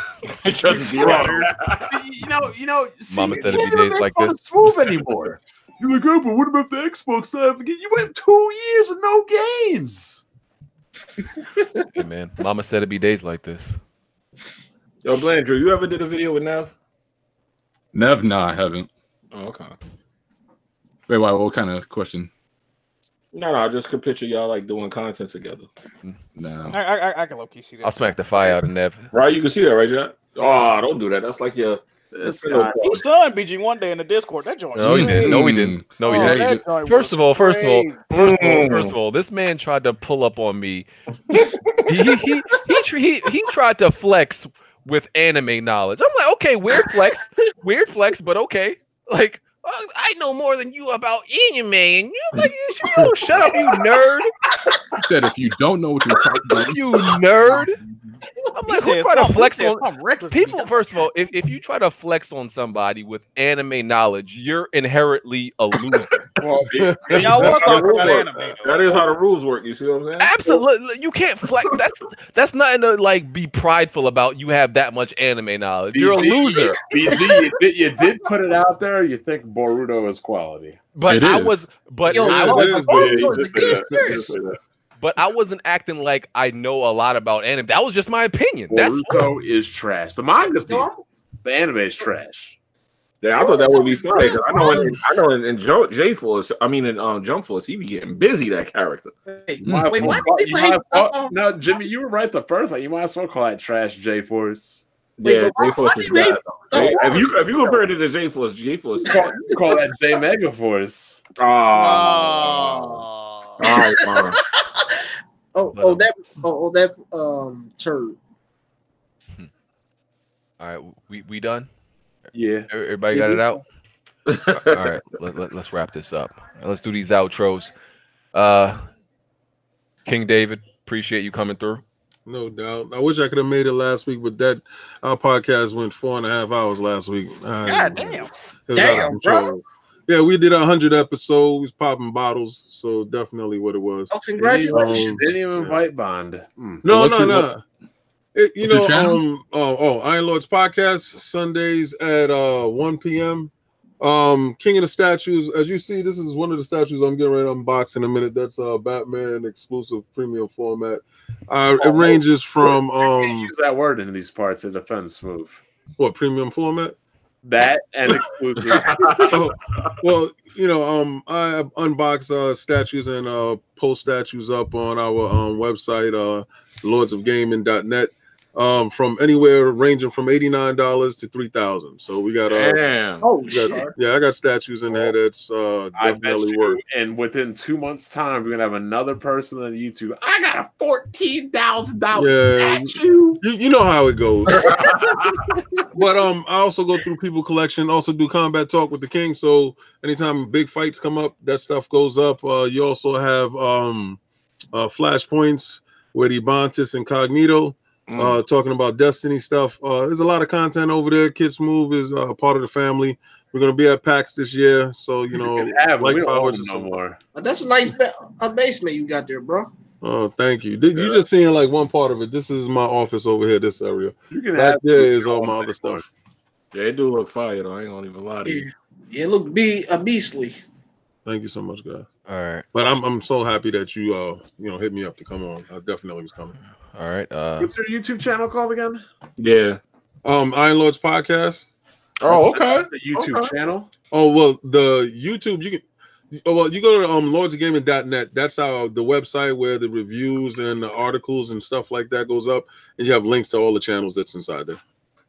It just be like that. You know. Mama said it'd be days like this. Smooth anymore. You're like, oh, but what about the Xbox Live? You went 2 years with no games. Hey man, Mama said it'd be days like this. Yo, Blandrew, you ever did a video with Nev? Nev? No, I haven't. Oh, okay. Wait, what kind of question? No, I just could picture y'all like doing content together. No. I can low-key see that. I'll smack the fire out of Nev. Right, you can see that, right, Jack? Oh, don't do that. That's like your... He son BG one day in the Discord. That joint. No, he didn't. No, he didn't. No, he didn't. First of all, this man tried to pull up on me. He tried to flex with anime knowledge. I'm like, okay, weird flex, but okay. Like, I know more than you about anime, and you're like, shut up, you nerd. That if you don't know what you're talking about, you nerd. I'm like, who try to flex on people? First of all, if you try to flex on somebody with anime knowledge, you're inherently a loser. That is how the rules work. You see what I'm saying? Absolutely, you can't flex. That's nothing to like be prideful about. You have that much anime knowledge. You're a loser. You did put it out there. You think Boruto is quality, but But I wasn't acting like I know a lot about anime. That was just my opinion. Boruto is trash. The manga's decent. The anime is trash. Yeah, I thought that would be fun. I know in J Force, in Jump Force, he be getting busy, that character. No, Jimmy, you were right the first time. You might as well call that trash J Force. Yeah, J Force is bad. If you compare it to the J Force call that J Mega Force. That turd. All right, we done. Yeah, everybody got it out. All right, let's wrap this up. Let's do these outros. King David, appreciate you coming through. No doubt. I wish I could have made it last week, but our podcast went 4.5 hours last week. God damn. Damn, bro. Yeah, we did 100 episodes, popping bottles, so definitely what it was. Oh, congratulations! Didn't even invite Bond. No. Iron Lord's podcast Sundays at 1 p.m. King of the Statues. As you see, this is one of the statues I'm getting ready to unbox in a minute. That's Batman exclusive premium format. It ranges from use that word in these parts. It offends Smooth. What premium format? That and exclusive. Well, I unbox statues and post statues up on our website, lordsofgaming.net. From anywhere ranging from $89 to $3,000. So we got I got statues in there that's definitely worth. And within 2 months' time, we're gonna have another person on YouTube. I got a $14,000 statue. You know how it goes. But I also go through people collection, also do combat talk with the king. So anytime big fights come up, that stuff goes up. You also have flashpoints with Ibantis Incognito. talking about Destiny stuff. There's a lot of content over there. Kids Move is part of the family. We're gonna be at PAX this year, so like Flowers or something. More. That's a nice basement you got there, bro. Oh, thank you. You just seeing like one part of it. This is my office over here. This area. Back there is all my other stuff. Yeah, it do look fire though. I ain't gonna even lie to you. Yeah, it look beastly. Thank you so much, guys. All right. But I'm so happy that you hit me up to come on. I definitely was coming. All right. What's your YouTube channel called again? Yeah. Iron Lords Podcast. Oh, okay. The YouTube channel. Oh well, the YouTube you go to lordsofgaming.net. That's the website where the reviews and the articles and stuff like that goes up, and you have links to all the channels that's inside there.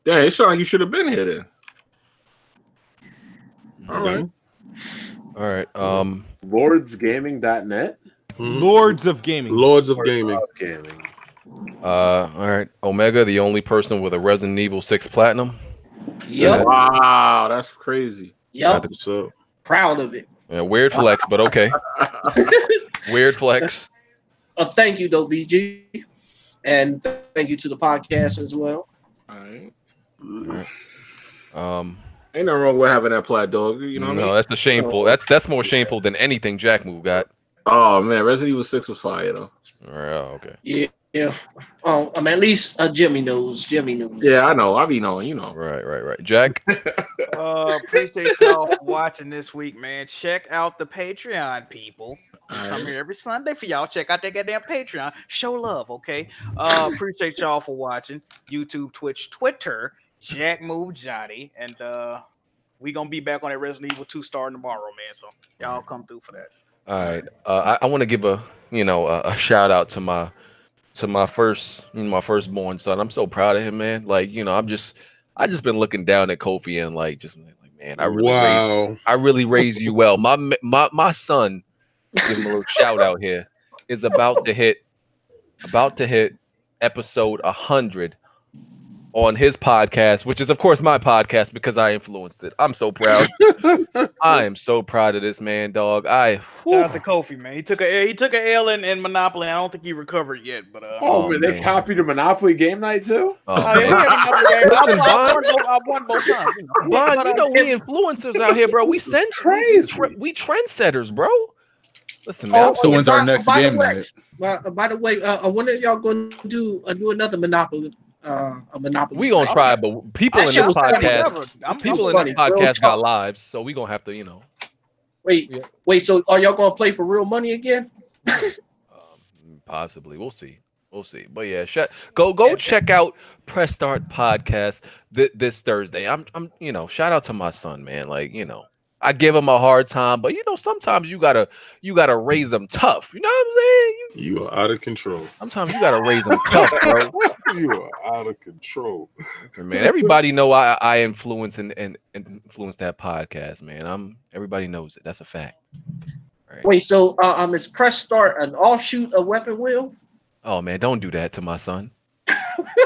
Yeah, it sounds like you should have been here then. All right. All right. Lordsgaming.net. Lords of Gaming. Lords of Gaming. All right. Omega, the only person with a Resident Evil 6 Platinum. Yep. Wow, that's crazy. Yep. Proud of it. Yeah, weird flex, but okay. Weird flex. Thank you, though, BG. And thank you to the podcast as well. All right. Ain't nothing wrong with having that plat, dog. You know what I mean? That's the shameful. That's more shameful than anything Jack Move got. Oh man, Resident Evil 6 was fire though. Oh, okay. Yeah. Oh, I mean, at least Jimmy knows. Yeah, I know. I be knowing, you know. Right. Jack. Appreciate y'all for watching this week, man. Check out the Patreon, people. Come here every Sunday for y'all. Check out that goddamn Patreon. Show love, okay? Appreciate y'all for watching. YouTube, Twitch, Twitter, Jack Move Johnny, and we gonna be back on that Resident Evil 2 starting tomorrow, man. So y'all come through for that. All right. I want to give a shout out to my firstborn son. I'm so proud of him, man. Like, I just been looking down at Kofi and like man, I really raised you well. My son, give him a little shout out here, is about to hit episode 100 on his podcast, which is of course my podcast because I influenced it. I'm so proud. I am so proud of this man, dog. Shout out to Kofi, man. He took an L in Monopoly. I don't think he recovered yet, but man, they copied a Monopoly game night too. I won both times. Bond, we influencers out here, bro. We trendsetters, bro. Listen, man. So when's our next game night? By the way, when are y'all going to do another Monopoly? A Monopoly. We gonna try, but people in this podcast got lives, so we gonna have to, Wait. So are y'all gonna play for real money again? Possibly. We'll see. But yeah, go check out Press Start Podcast this Thursday. I'm shout out to my son, man. Like, I give him a hard time, but sometimes you gotta raise them tough. You know what I'm saying? You are out of control. Sometimes you gotta raise them tough, bro. You are out of control, man. Everybody know I influence and influence that podcast, man. Everybody knows it. That's a fact. Right. Wait, so is Press Start an offshoot of Weapon Wheel? Oh man, don't do that to my son.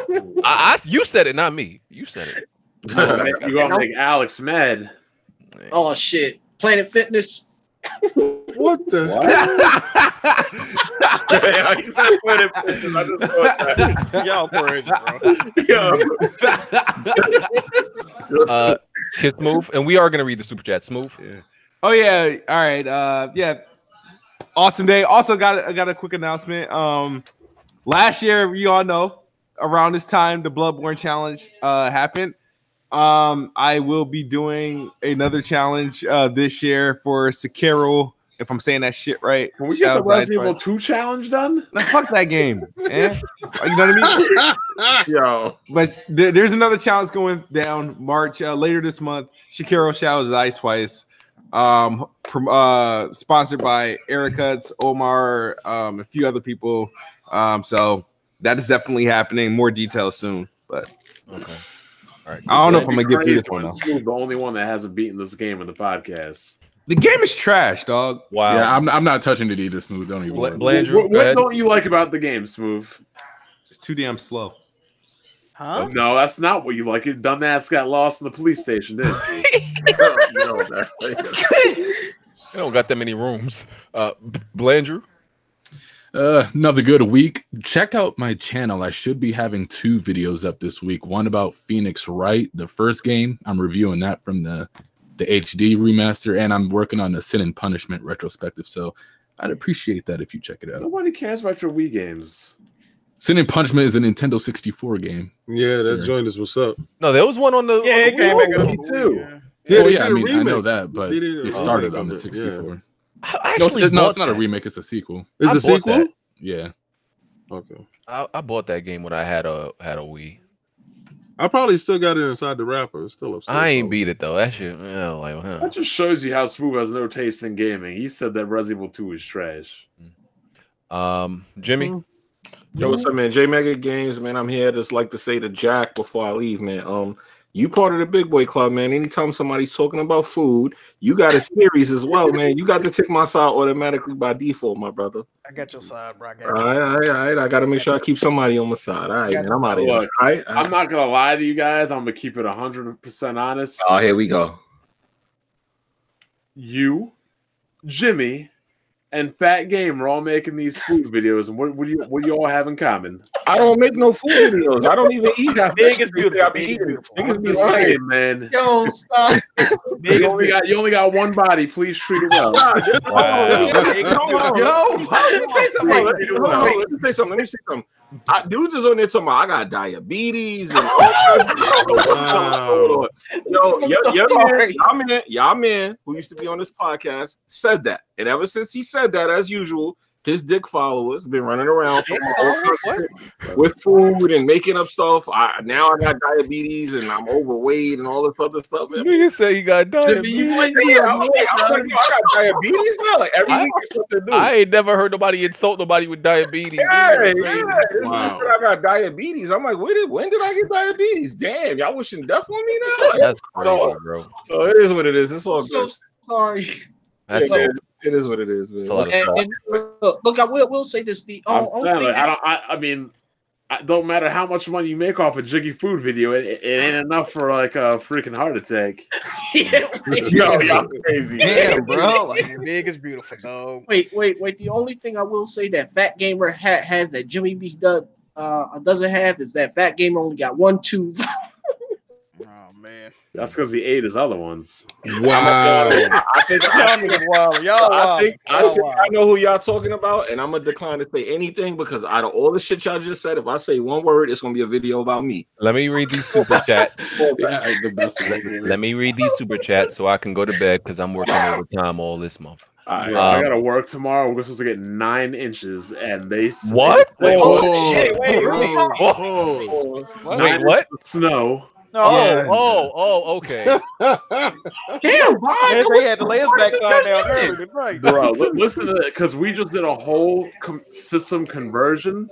You said it, not me. You said it. You're gonna make Alex mad. Oh shit! Planet Fitness. What the? Yeah, he said Planet Fitness. I just thought that. Y'all crazy, bro. His move, and we are gonna read the super chat. Smooth. Yeah. Oh yeah. All right. Yeah. Awesome day. Also got a quick announcement. Last year, you all know, around this time, the Bloodborne challenge happened. I will be doing another challenge this year for Sekiro, if I'm saying that shit right. Can we get the Resident Evil 2 challenge done? No, fuck that game, man. You know what I mean? Yo. But there's another challenge going down March later this month. Sekiro Shadows Die Twice. Sponsored by Ericuts, Omar, a few other people. So that is definitely happening. More details soon. But okay. All right. I don't know if I'm gonna get through this one. The only one that hasn't beaten this game in the podcast. The game is trash, dog. Wow. Yeah, I'm not touching it either, Smooth. Don't even. What don't you like about the game, Smooth? It's too damn slow. Huh? No, that's not what you like. Your dumbass got lost in the police station, didn't you? They don't got that many rooms. Blandrew? Another good week. Check out my channel. I should be having 2 videos up this week. One about Phoenix Wright, the first game. I'm reviewing that from the HD remaster, and I'm working on the Sin and Punishment retrospective. So I'd appreciate that if you check it out. Nobody cares about your Wii games. Sin and Punishment is a Nintendo 64 game. Yeah, that joint is what's up. No, there was one on the. Yeah, it came back on Me too. Yeah, Oh they yeah, I did a mean I know remake. that, but They did it a started remake on the of it, 64. I No, actually it's bought not a that. remake. It's a sequel. Is I a bought sequel? that. Yeah. Okay. I bought that game when I had a Wii. I probably still got it inside the wrapper. It's still upstairs. I ain't beat it though. That shit, like, That just shows you how Smooth has no taste in gaming. He said that Resident Evil 2 is trash. Jimmy. Yo, what's up, man? J Mega Games, man. I'm here. Just like to say to Jack before I leave, man. You part of the big boy club, man. Anytime somebody's talking about food, you got a series as well, man. You got to take my side automatically by default, my brother. I got your side, bro. All right. I got to make sure I keep somebody on my side. All right, man. I'm out of here. All right. I'm not gonna lie to you guys. I'm gonna keep it 100% honest. Oh, here we go. You, Jimmy, and Fat Game are all making these food videos, and what do you all have in common? I don't make no food videos. I don't even eat that. Big is beautiful. I be eating. Niggas be saying, man. Yo, stop. You only got one body. Please treat it well. Wow. Let me say something. Dudes is on there talking about I got diabetes and y'all man who used to be on this podcast said that, and ever since he said that, as usual, his dick followers been running around with food and making up stuff. Now I got diabetes and I'm overweight and all this other stuff. Nigga say he got diabetes. I got diabetes now. Like every week is something new. I ain't never heard nobody insult nobody with diabetes. Yeah. Wow. I got diabetes. I'm like, when did I get diabetes? Damn, y'all wishing death on me now? Like, That's crazy, bro. So it is what it is. It's all good. Sorry. That's It is what it is, man. And look, I will say this: I mean, it don't matter how much money you make off a Jiggy food video, it ain't enough for like a freaking heart attack. Yo, y'all crazy. Damn, bro. Like, big is beautiful, dog. Wait. The only thing I will say that Fat Gamer has that Jimmy B doesn't have is that Fat Gamer only got one tooth. Oh man, that's because he ate his other ones. Wow. I think I know who y'all talking about, and I'm gonna decline to say anything because out of all the shit y'all just said, if I say one word, it's gonna be a video about me. Let me read these super chats. Let me read these super chats so I can go to bed because I'm working overtime all this month. I gotta work tomorrow. We're supposed to get 9 inches, and they what? Wait, what? Snow. Okay. Damn, why? They had to lay his backside down early, right? Bro, listen to that, because we just did a whole system conversion.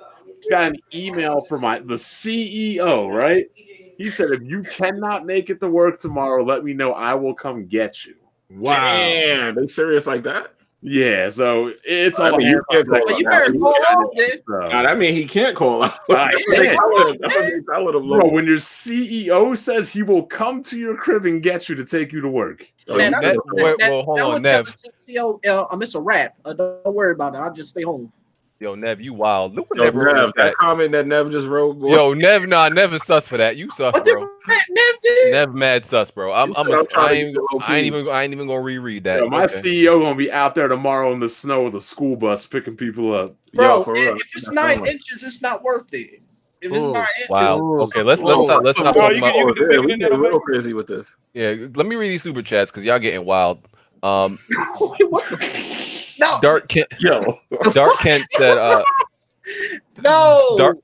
Got an email from the CEO, right? He said, if you cannot make it to work tomorrow, let me know. I will come get you. Wow. Damn, they serious like that? Yeah, so it's all you can't call you better call out, dude. That mean he can't call out. Bro, Bro, when your CEO says he will come to your crib and get you to take you to work. Hold on, Nev. It's a wrap. Don't worry about it. I'll just stay home. Yo, Nev, you wild. Look what Nev, that comment that Nev just wrote. Boy. Yo, Nev, Nev is sus for that. You sus, bro. Nev mad sus, bro. I ain't even gonna reread that. Yo, my CEO gonna be out there tomorrow in the snow with a school bus picking people up. Bro, if it's 9 inches, it's not worth it. If it's 9 inches, wow. Okay, let's stop talking about. We get a little crazy with this. Yeah, let me read these super chats because y'all getting wild. No. Dark Kent said no.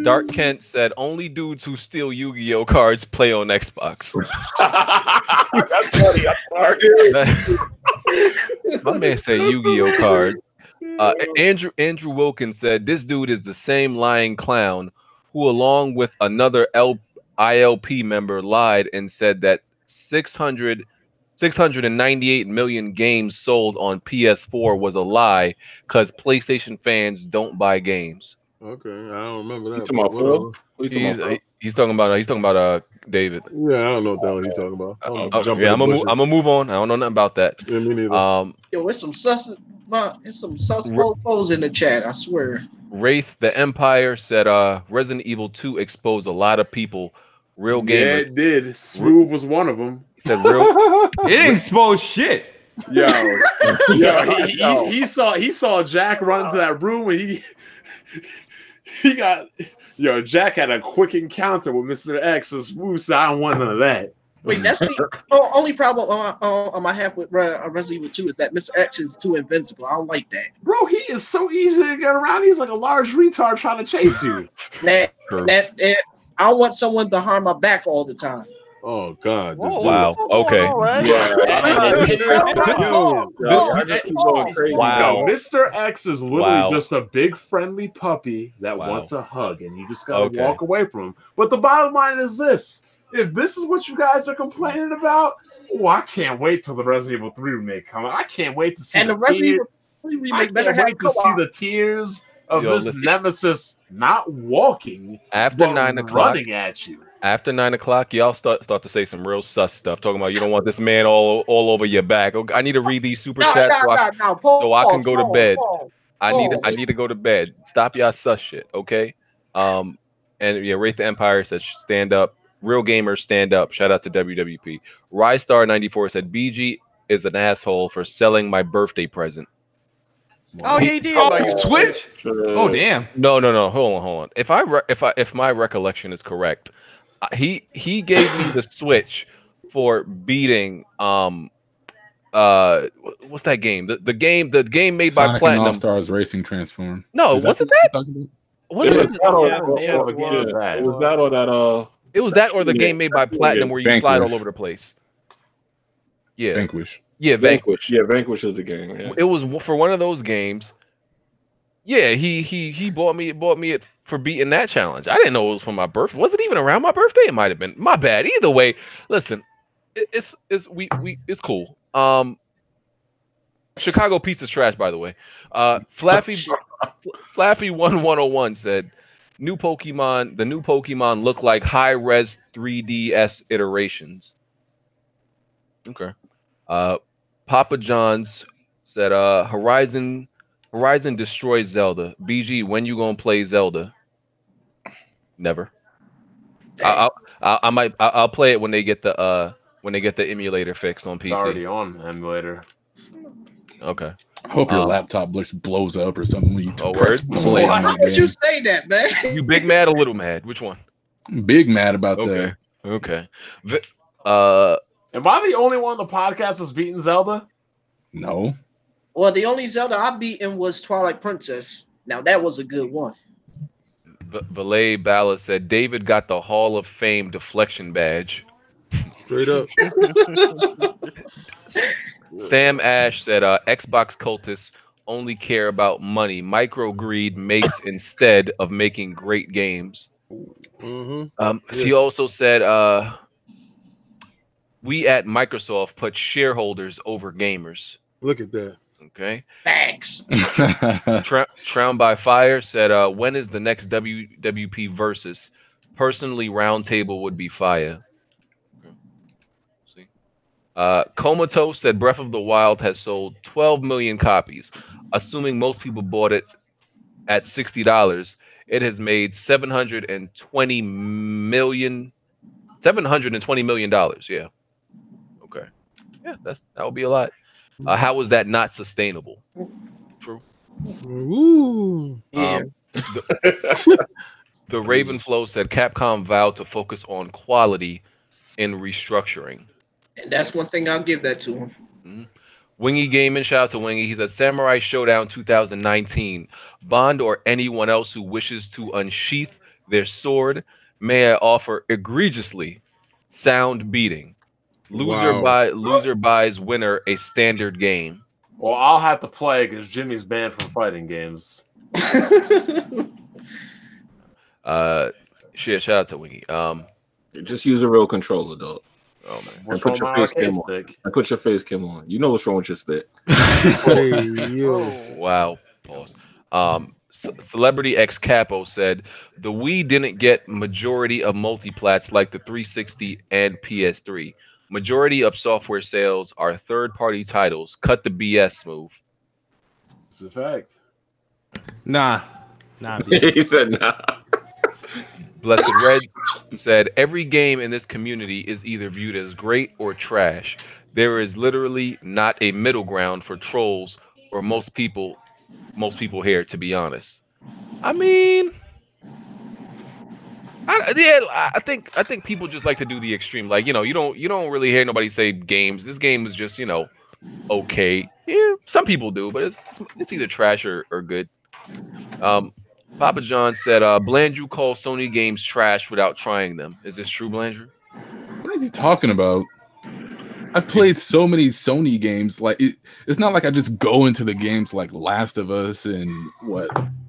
Dark Kent said only dudes who steal Yu-Gi-Oh cards play on Xbox. That's funny. My man said Yu-Gi-Oh cards. Andrew Wilkins said this dude is the same lying clown who, along with another ILP member, lied and said that 698 million games sold on PS4 was a lie because PlayStation fans don't buy games. Okay, I don't remember that. He's talking about David. Yeah, I don't know what the hell he's talking about. I'm gonna move on. I don't know nothing about that. Yeah, me neither. Yo, it's some sus. sus foes in the chat. I swear. Wraith the Empire said, Resident Evil 2 exposed a lot of people. Real gamers. Yeah, it did. Smooth was one of them. He said, "Real." It didn't expose shit. Yo, he saw Jack run into that room and he got Jack had a quick encounter with Mr. X and Smooth said, I don't want none of that. Wait, that's the only problem I have with Resident Evil 2 is that Mr. X is too invincible. I don't like that. Bro, he is so easy to get around. He's like a large retard trying to chase you. I don't want someone behind my back all the time. Oh God! Wow. Okay. Wow. Mr. X is literally just a big friendly puppy that wants a hug, and you just gotta walk away from him. But the bottom line is this: if this is what you guys are complaining about, I can't wait till the Resident Evil 3 remake comes. I can't wait to see the Resident Evil 3 remake better have to see the tears of this nemesis not walking after 9 o'clock, running at you. After 9 o'clock, y'all start to say some real sus stuff, talking about you don't want this man all over your back. Okay, I need to read these super chats so I can go to bed. I need to go to bed. Stop y'all sus shit, okay? And yeah, Wraith the Empire says stand up. Real gamers stand up. Shout out to WWP. Rystar94 said BG is an asshole for selling my birthday present. Oh, he did. Switch. Oh, damn. No. Hold on. If my recollection is correct, he gave me the Switch for beating what's that game? The game made Sonic by Platinum. All Stars Racing Transform. No, wasn't that? It was that or the game made by Platinum where you slide all over the place. Yeah. Vanquish. Yeah, Vanquish. Yeah, Vanquish is the game. Yeah. It was for one of those games. Yeah, he bought me it for beating that challenge. I didn't know it was for my birthday. Was it even around my birthday? It might have been. My bad. Either way, listen, it's cool. Chicago pizza's trash, by the way. Flaffy1101 said the new Pokemon look like high-res 3DS iterations. Okay. Papa John's said Horizon destroys Zelda. BG, when you gonna play Zelda? Never. I'll play it when they get the emulator fix on PC. It's already on emulator. Okay. I hope your laptop blows up or something when you press word? play. How would you say that, man? You big mad or little mad? Which one? Big mad about that. Okay. Am I the only one on the podcast that's beaten Zelda? No. Well, the only Zelda I beaten was Twilight Princess. Now that was a good one. Valet Ballard said David got the Hall of Fame deflection badge. Straight up. Sam Ash said Xbox cultists only care about money. Micro greed makes instead of making great games. She also said we at Microsoft put shareholders over gamers. Look at that. Okay. Thanks. Tround by Fire said, when is the next WWP versus? Personally, Roundtable would be fire. See. Comatose said Breath of the Wild has sold 12 million copies. Assuming most people bought it at $60, it has made $720 million. Yeah. Okay. Yeah, that would be a lot. How is that not sustainable? True. Ooh. Yeah. The Ravenflow said Capcom vowed to focus on quality in restructuring. And that's one thing I'll give that to him. Mm-hmm. Wingy Gaming, shout out to Wingy. He said Samurai Shodown 2019. Bond or anyone else who wishes to unsheath their sword, may I offer egregiously sound beating. Loser buys winner a standard game. Well, I'll have to play because Jimmy's banned from fighting games. Shout out to Wingy. Just use a real controller, though. Oh man! And put your face cam on. And put your face cam on. You know what's wrong with your stick. Wow. Pause. Celebrity X Capo said the Wii didn't get majority of multiplats like the 360 and PS3. Majority of software sales are third-party titles. Cut the BS, Smooth. It's a fact. Nah. He said nah. Blessed Red said every game in this community is either viewed as great or trash. There is literally not a middle ground for trolls or most people here, to be honest. I mean, I think people just like to do the extreme. Like, you don't really hear nobody say games. This game is just, okay. Yeah, some people do, but it's either trash or good. Papa John said, Blandrew calls Sony games trash without trying them. Is this true, Blandrew? What is he talking about? I've played so many Sony games. Like it's not like I just go into the games like Last of Us and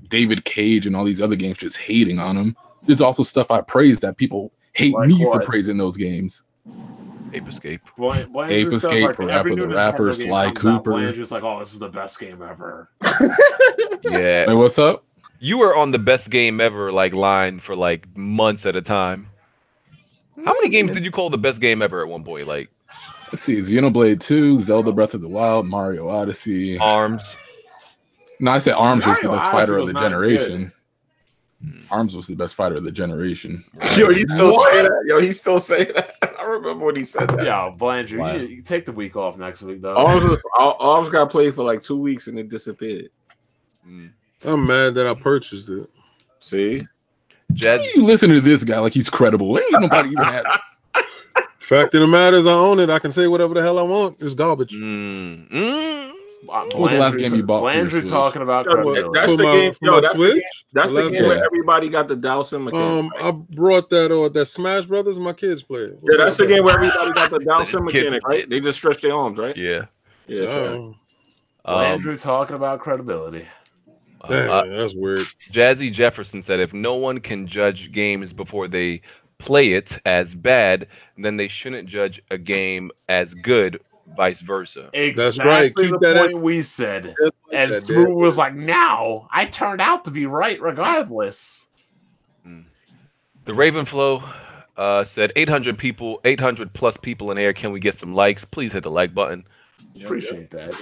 David Cage and all these other games just hating on them. There's also stuff I praise that people hate Like me what? for praising those games. Ape Escape. Ape Escape, Parappa the Rapper, Sly Cooper. Blandrew's like, oh, this is the best game ever. Yeah. Hey, what's up? You were on the best game ever line for months at a time. How many games did you call the best game ever at one point? Let's see, Xenoblade 2, Zelda Breath of the Wild, Mario Odyssey. ARMS. No, I said ARMS was the Mario best Odyssey fighter of was the not generation. ARMS was the best fighter of the generation. Yo, he still say that. Yo, he still say that. I remember when he said that. Yo, Blandrew, Wow. you take the week off next week, though. Arms got played for 2 weeks and it disappeared. I'm mad that I purchased it. See? Jazz, You listen to this guy like he's credible. Ain't nobody even had. Fact of the matter is, I own it. I can say whatever the hell I want. It's garbage. What was the last game you bought for your Blandrew Switch? talking about Yo, credibility. that's For the my- game. for Yo, my that's the Twitch? game. That's the Last game where game. everybody got the dowsing mechanic. I brought that Smash Brothers. My kids play it. Yeah, that's the game where everybody got the dowsing Kids mechanic, play right? They just stretch their arms, right? yeah. Yeah. Oh, Blandrew talking about credibility. damn, that's weird. Jazzy Jefferson said, if no one can judge games before they play it as bad, then they shouldn't judge a game as good, vice versa. Exactly That's right. Keep the that point at- we said. Just like And that, Smooth dude. was like, now I turned out to be right regardless. The Ravenflow said 800 plus people in here. Can we get some likes? Please hit the like button. Appreciate that.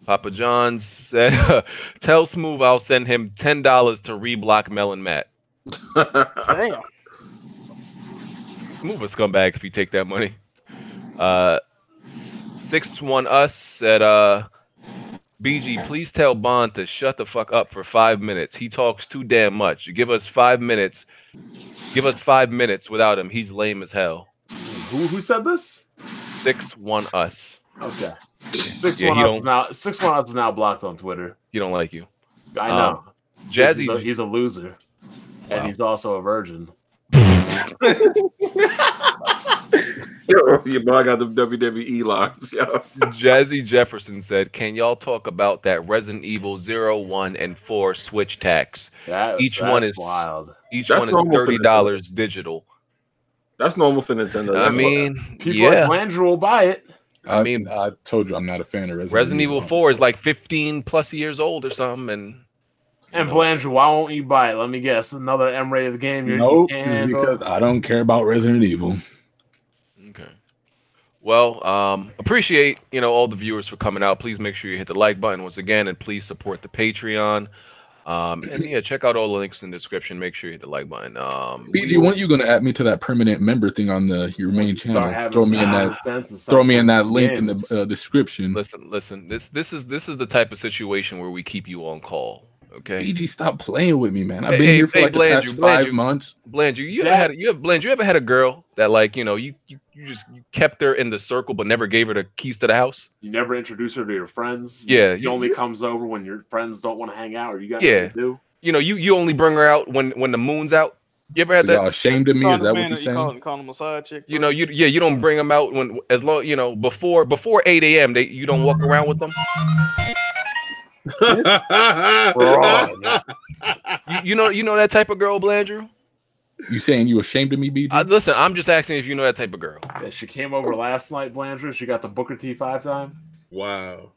Papa John said, tell Smooth I'll send him $10 to reblock Melon Matt. Damn. Smooth a scumbag if you take that money. 61 Us said, BG, please tell Bond to shut the fuck up for 5 minutes. He talks too damn much. Give us 5 minutes. Give us 5 minutes without him. He's lame as hell. Who said this? 61 Us. Okay. Yeah, 61 Us is now blocked on Twitter. He don't like you. I know. Jazzy. He's a loser. And he's also a virgin. Yo, your boy got the WWE locks. Yo. Jazzy Jefferson said, can y'all talk about that Resident Evil 0, 1, and 4 Switch tax? Each one is wild. Each That's one is normal for $30 digital. That's normal for Nintendo. I mean, People like Blandrew will buy it. I mean, I told you I'm not a fan of Resident Evil 4 is like 15 plus years old or something, And Blandrew, why won't you buy it? Let me guess. Another M-rated game. Nope, it's because I don't care about Resident Evil. Okay. Well, appreciate all the viewers for coming out. Please make sure you hit the like button once again, and please support the Patreon. And yeah, check out all the links in the description. Make sure you hit the like button. BG, when are you gonna add me to that permanent member thing on your main channel? Throw me in that link in the description. Listen. This is the type of situation where we keep you on call. Okay. BG, stop playing with me, man. I've been here for like the past 5 months. Blandrew, you ever had a girl that you kept her in the circle but never gave her the keys to the house? You never introduce her to your friends. Yeah. She only comes over when your friends don't want to hang out or you got nothing to do. You only bring her out when the moon's out. You ever had So that? y'all ashamed of me? Is that what you're saying? Call him a side chick. You don't bring them out before 8 a.m. You don't walk around with them. you know that type of girl, Blandrew? You saying you ashamed of me, BG? Listen, I'm just asking if you know that type of girl. Yeah, she came over last night, Blandrew. She got the Booker T 5 time. Wow.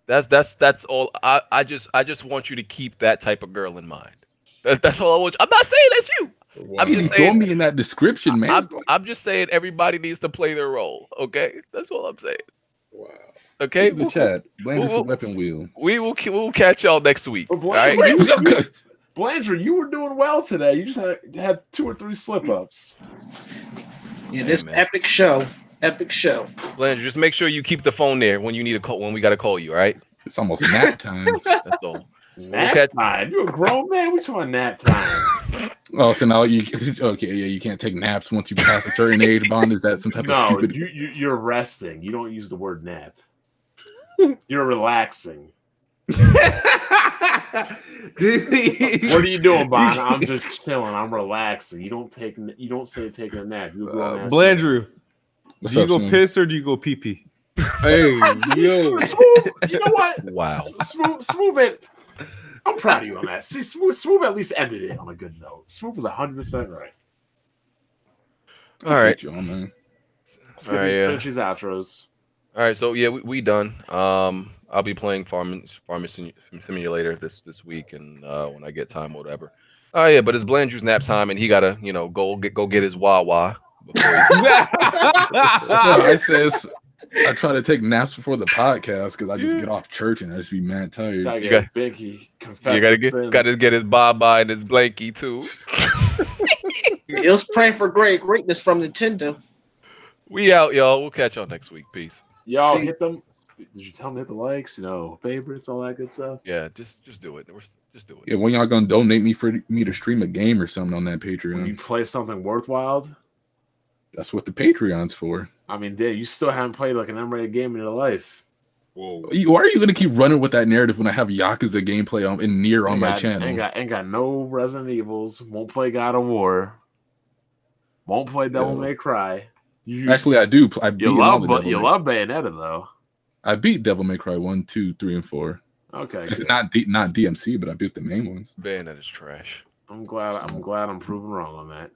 That's all. I just want you to keep that type of girl in mind. That's all I want. I'm not saying that's you. Wow. I'm just Throw saying. me in that description, man. I'm just saying everybody needs to play their role. Okay, that's all I'm saying. Wow. Okay, Look at the chat. Blandrew for weapon wheel. We'll catch y'all next week. But All right? Blandrew, you were doing well today. You just had 2 or 3 slip-ups. Yeah, this epic show. Blandrew, just make sure you keep the phone there when you need a call. When we got to call you, all right? It's almost nap time. That's all. Nap time? You a grown man? We talking nap time? Oh, so now you can't take naps once you pass a certain age. Bond, is that some type of stupid? You're resting. You don't use the word nap. You're relaxing. What are you doing, Bond? I'm just chilling. I'm relaxing. You don't say taking a nap. You Blandrew, do you go piss or do you go pee pee? Hey, yo, Smooth. You know what? Wow. Smooth it. I'm proud of you on that. See, Smooth at least ended it on a good note. Smooth was 100% right. All right, John, man. All right, yeah. Finish these outros. All right, so yeah, we done. I'll be playing Farming Simulator this week, and when I get time, whatever. Oh yeah, but it's Blandrew's nap time, and he gotta go get his Wawa. I try to take naps before the podcast because I just get off church and I just be mad tired. You gotta get his Baba and his Blanky too. It was praying for greatness from Nintendo. We out, y'all. We'll catch y'all next week. Peace. Y'all hit them. Did you tell them to hit the likes? Favorites, all that good stuff. Yeah, just do it. Just do it. Yeah, when y'all gonna donate me for me to stream a game or something on that Patreon? When you play something worthwhile. That's what the Patreon's for. I mean, dude, you still haven't played like an M-rated game in your life. Whoa. Why are you gonna keep running with that narrative when I have Yakuza gameplay in Nier on my channel? Ain't got no Resident Evils. Won't play God of War. Won't play Devil May Cry. Actually, I do. You love Bayonetta though. I beat Devil May Cry 1, 2, 3, and 4. Okay, it's not DMC, but I beat the main ones. Bayonetta's trash. I'm glad I'm proven wrong on that.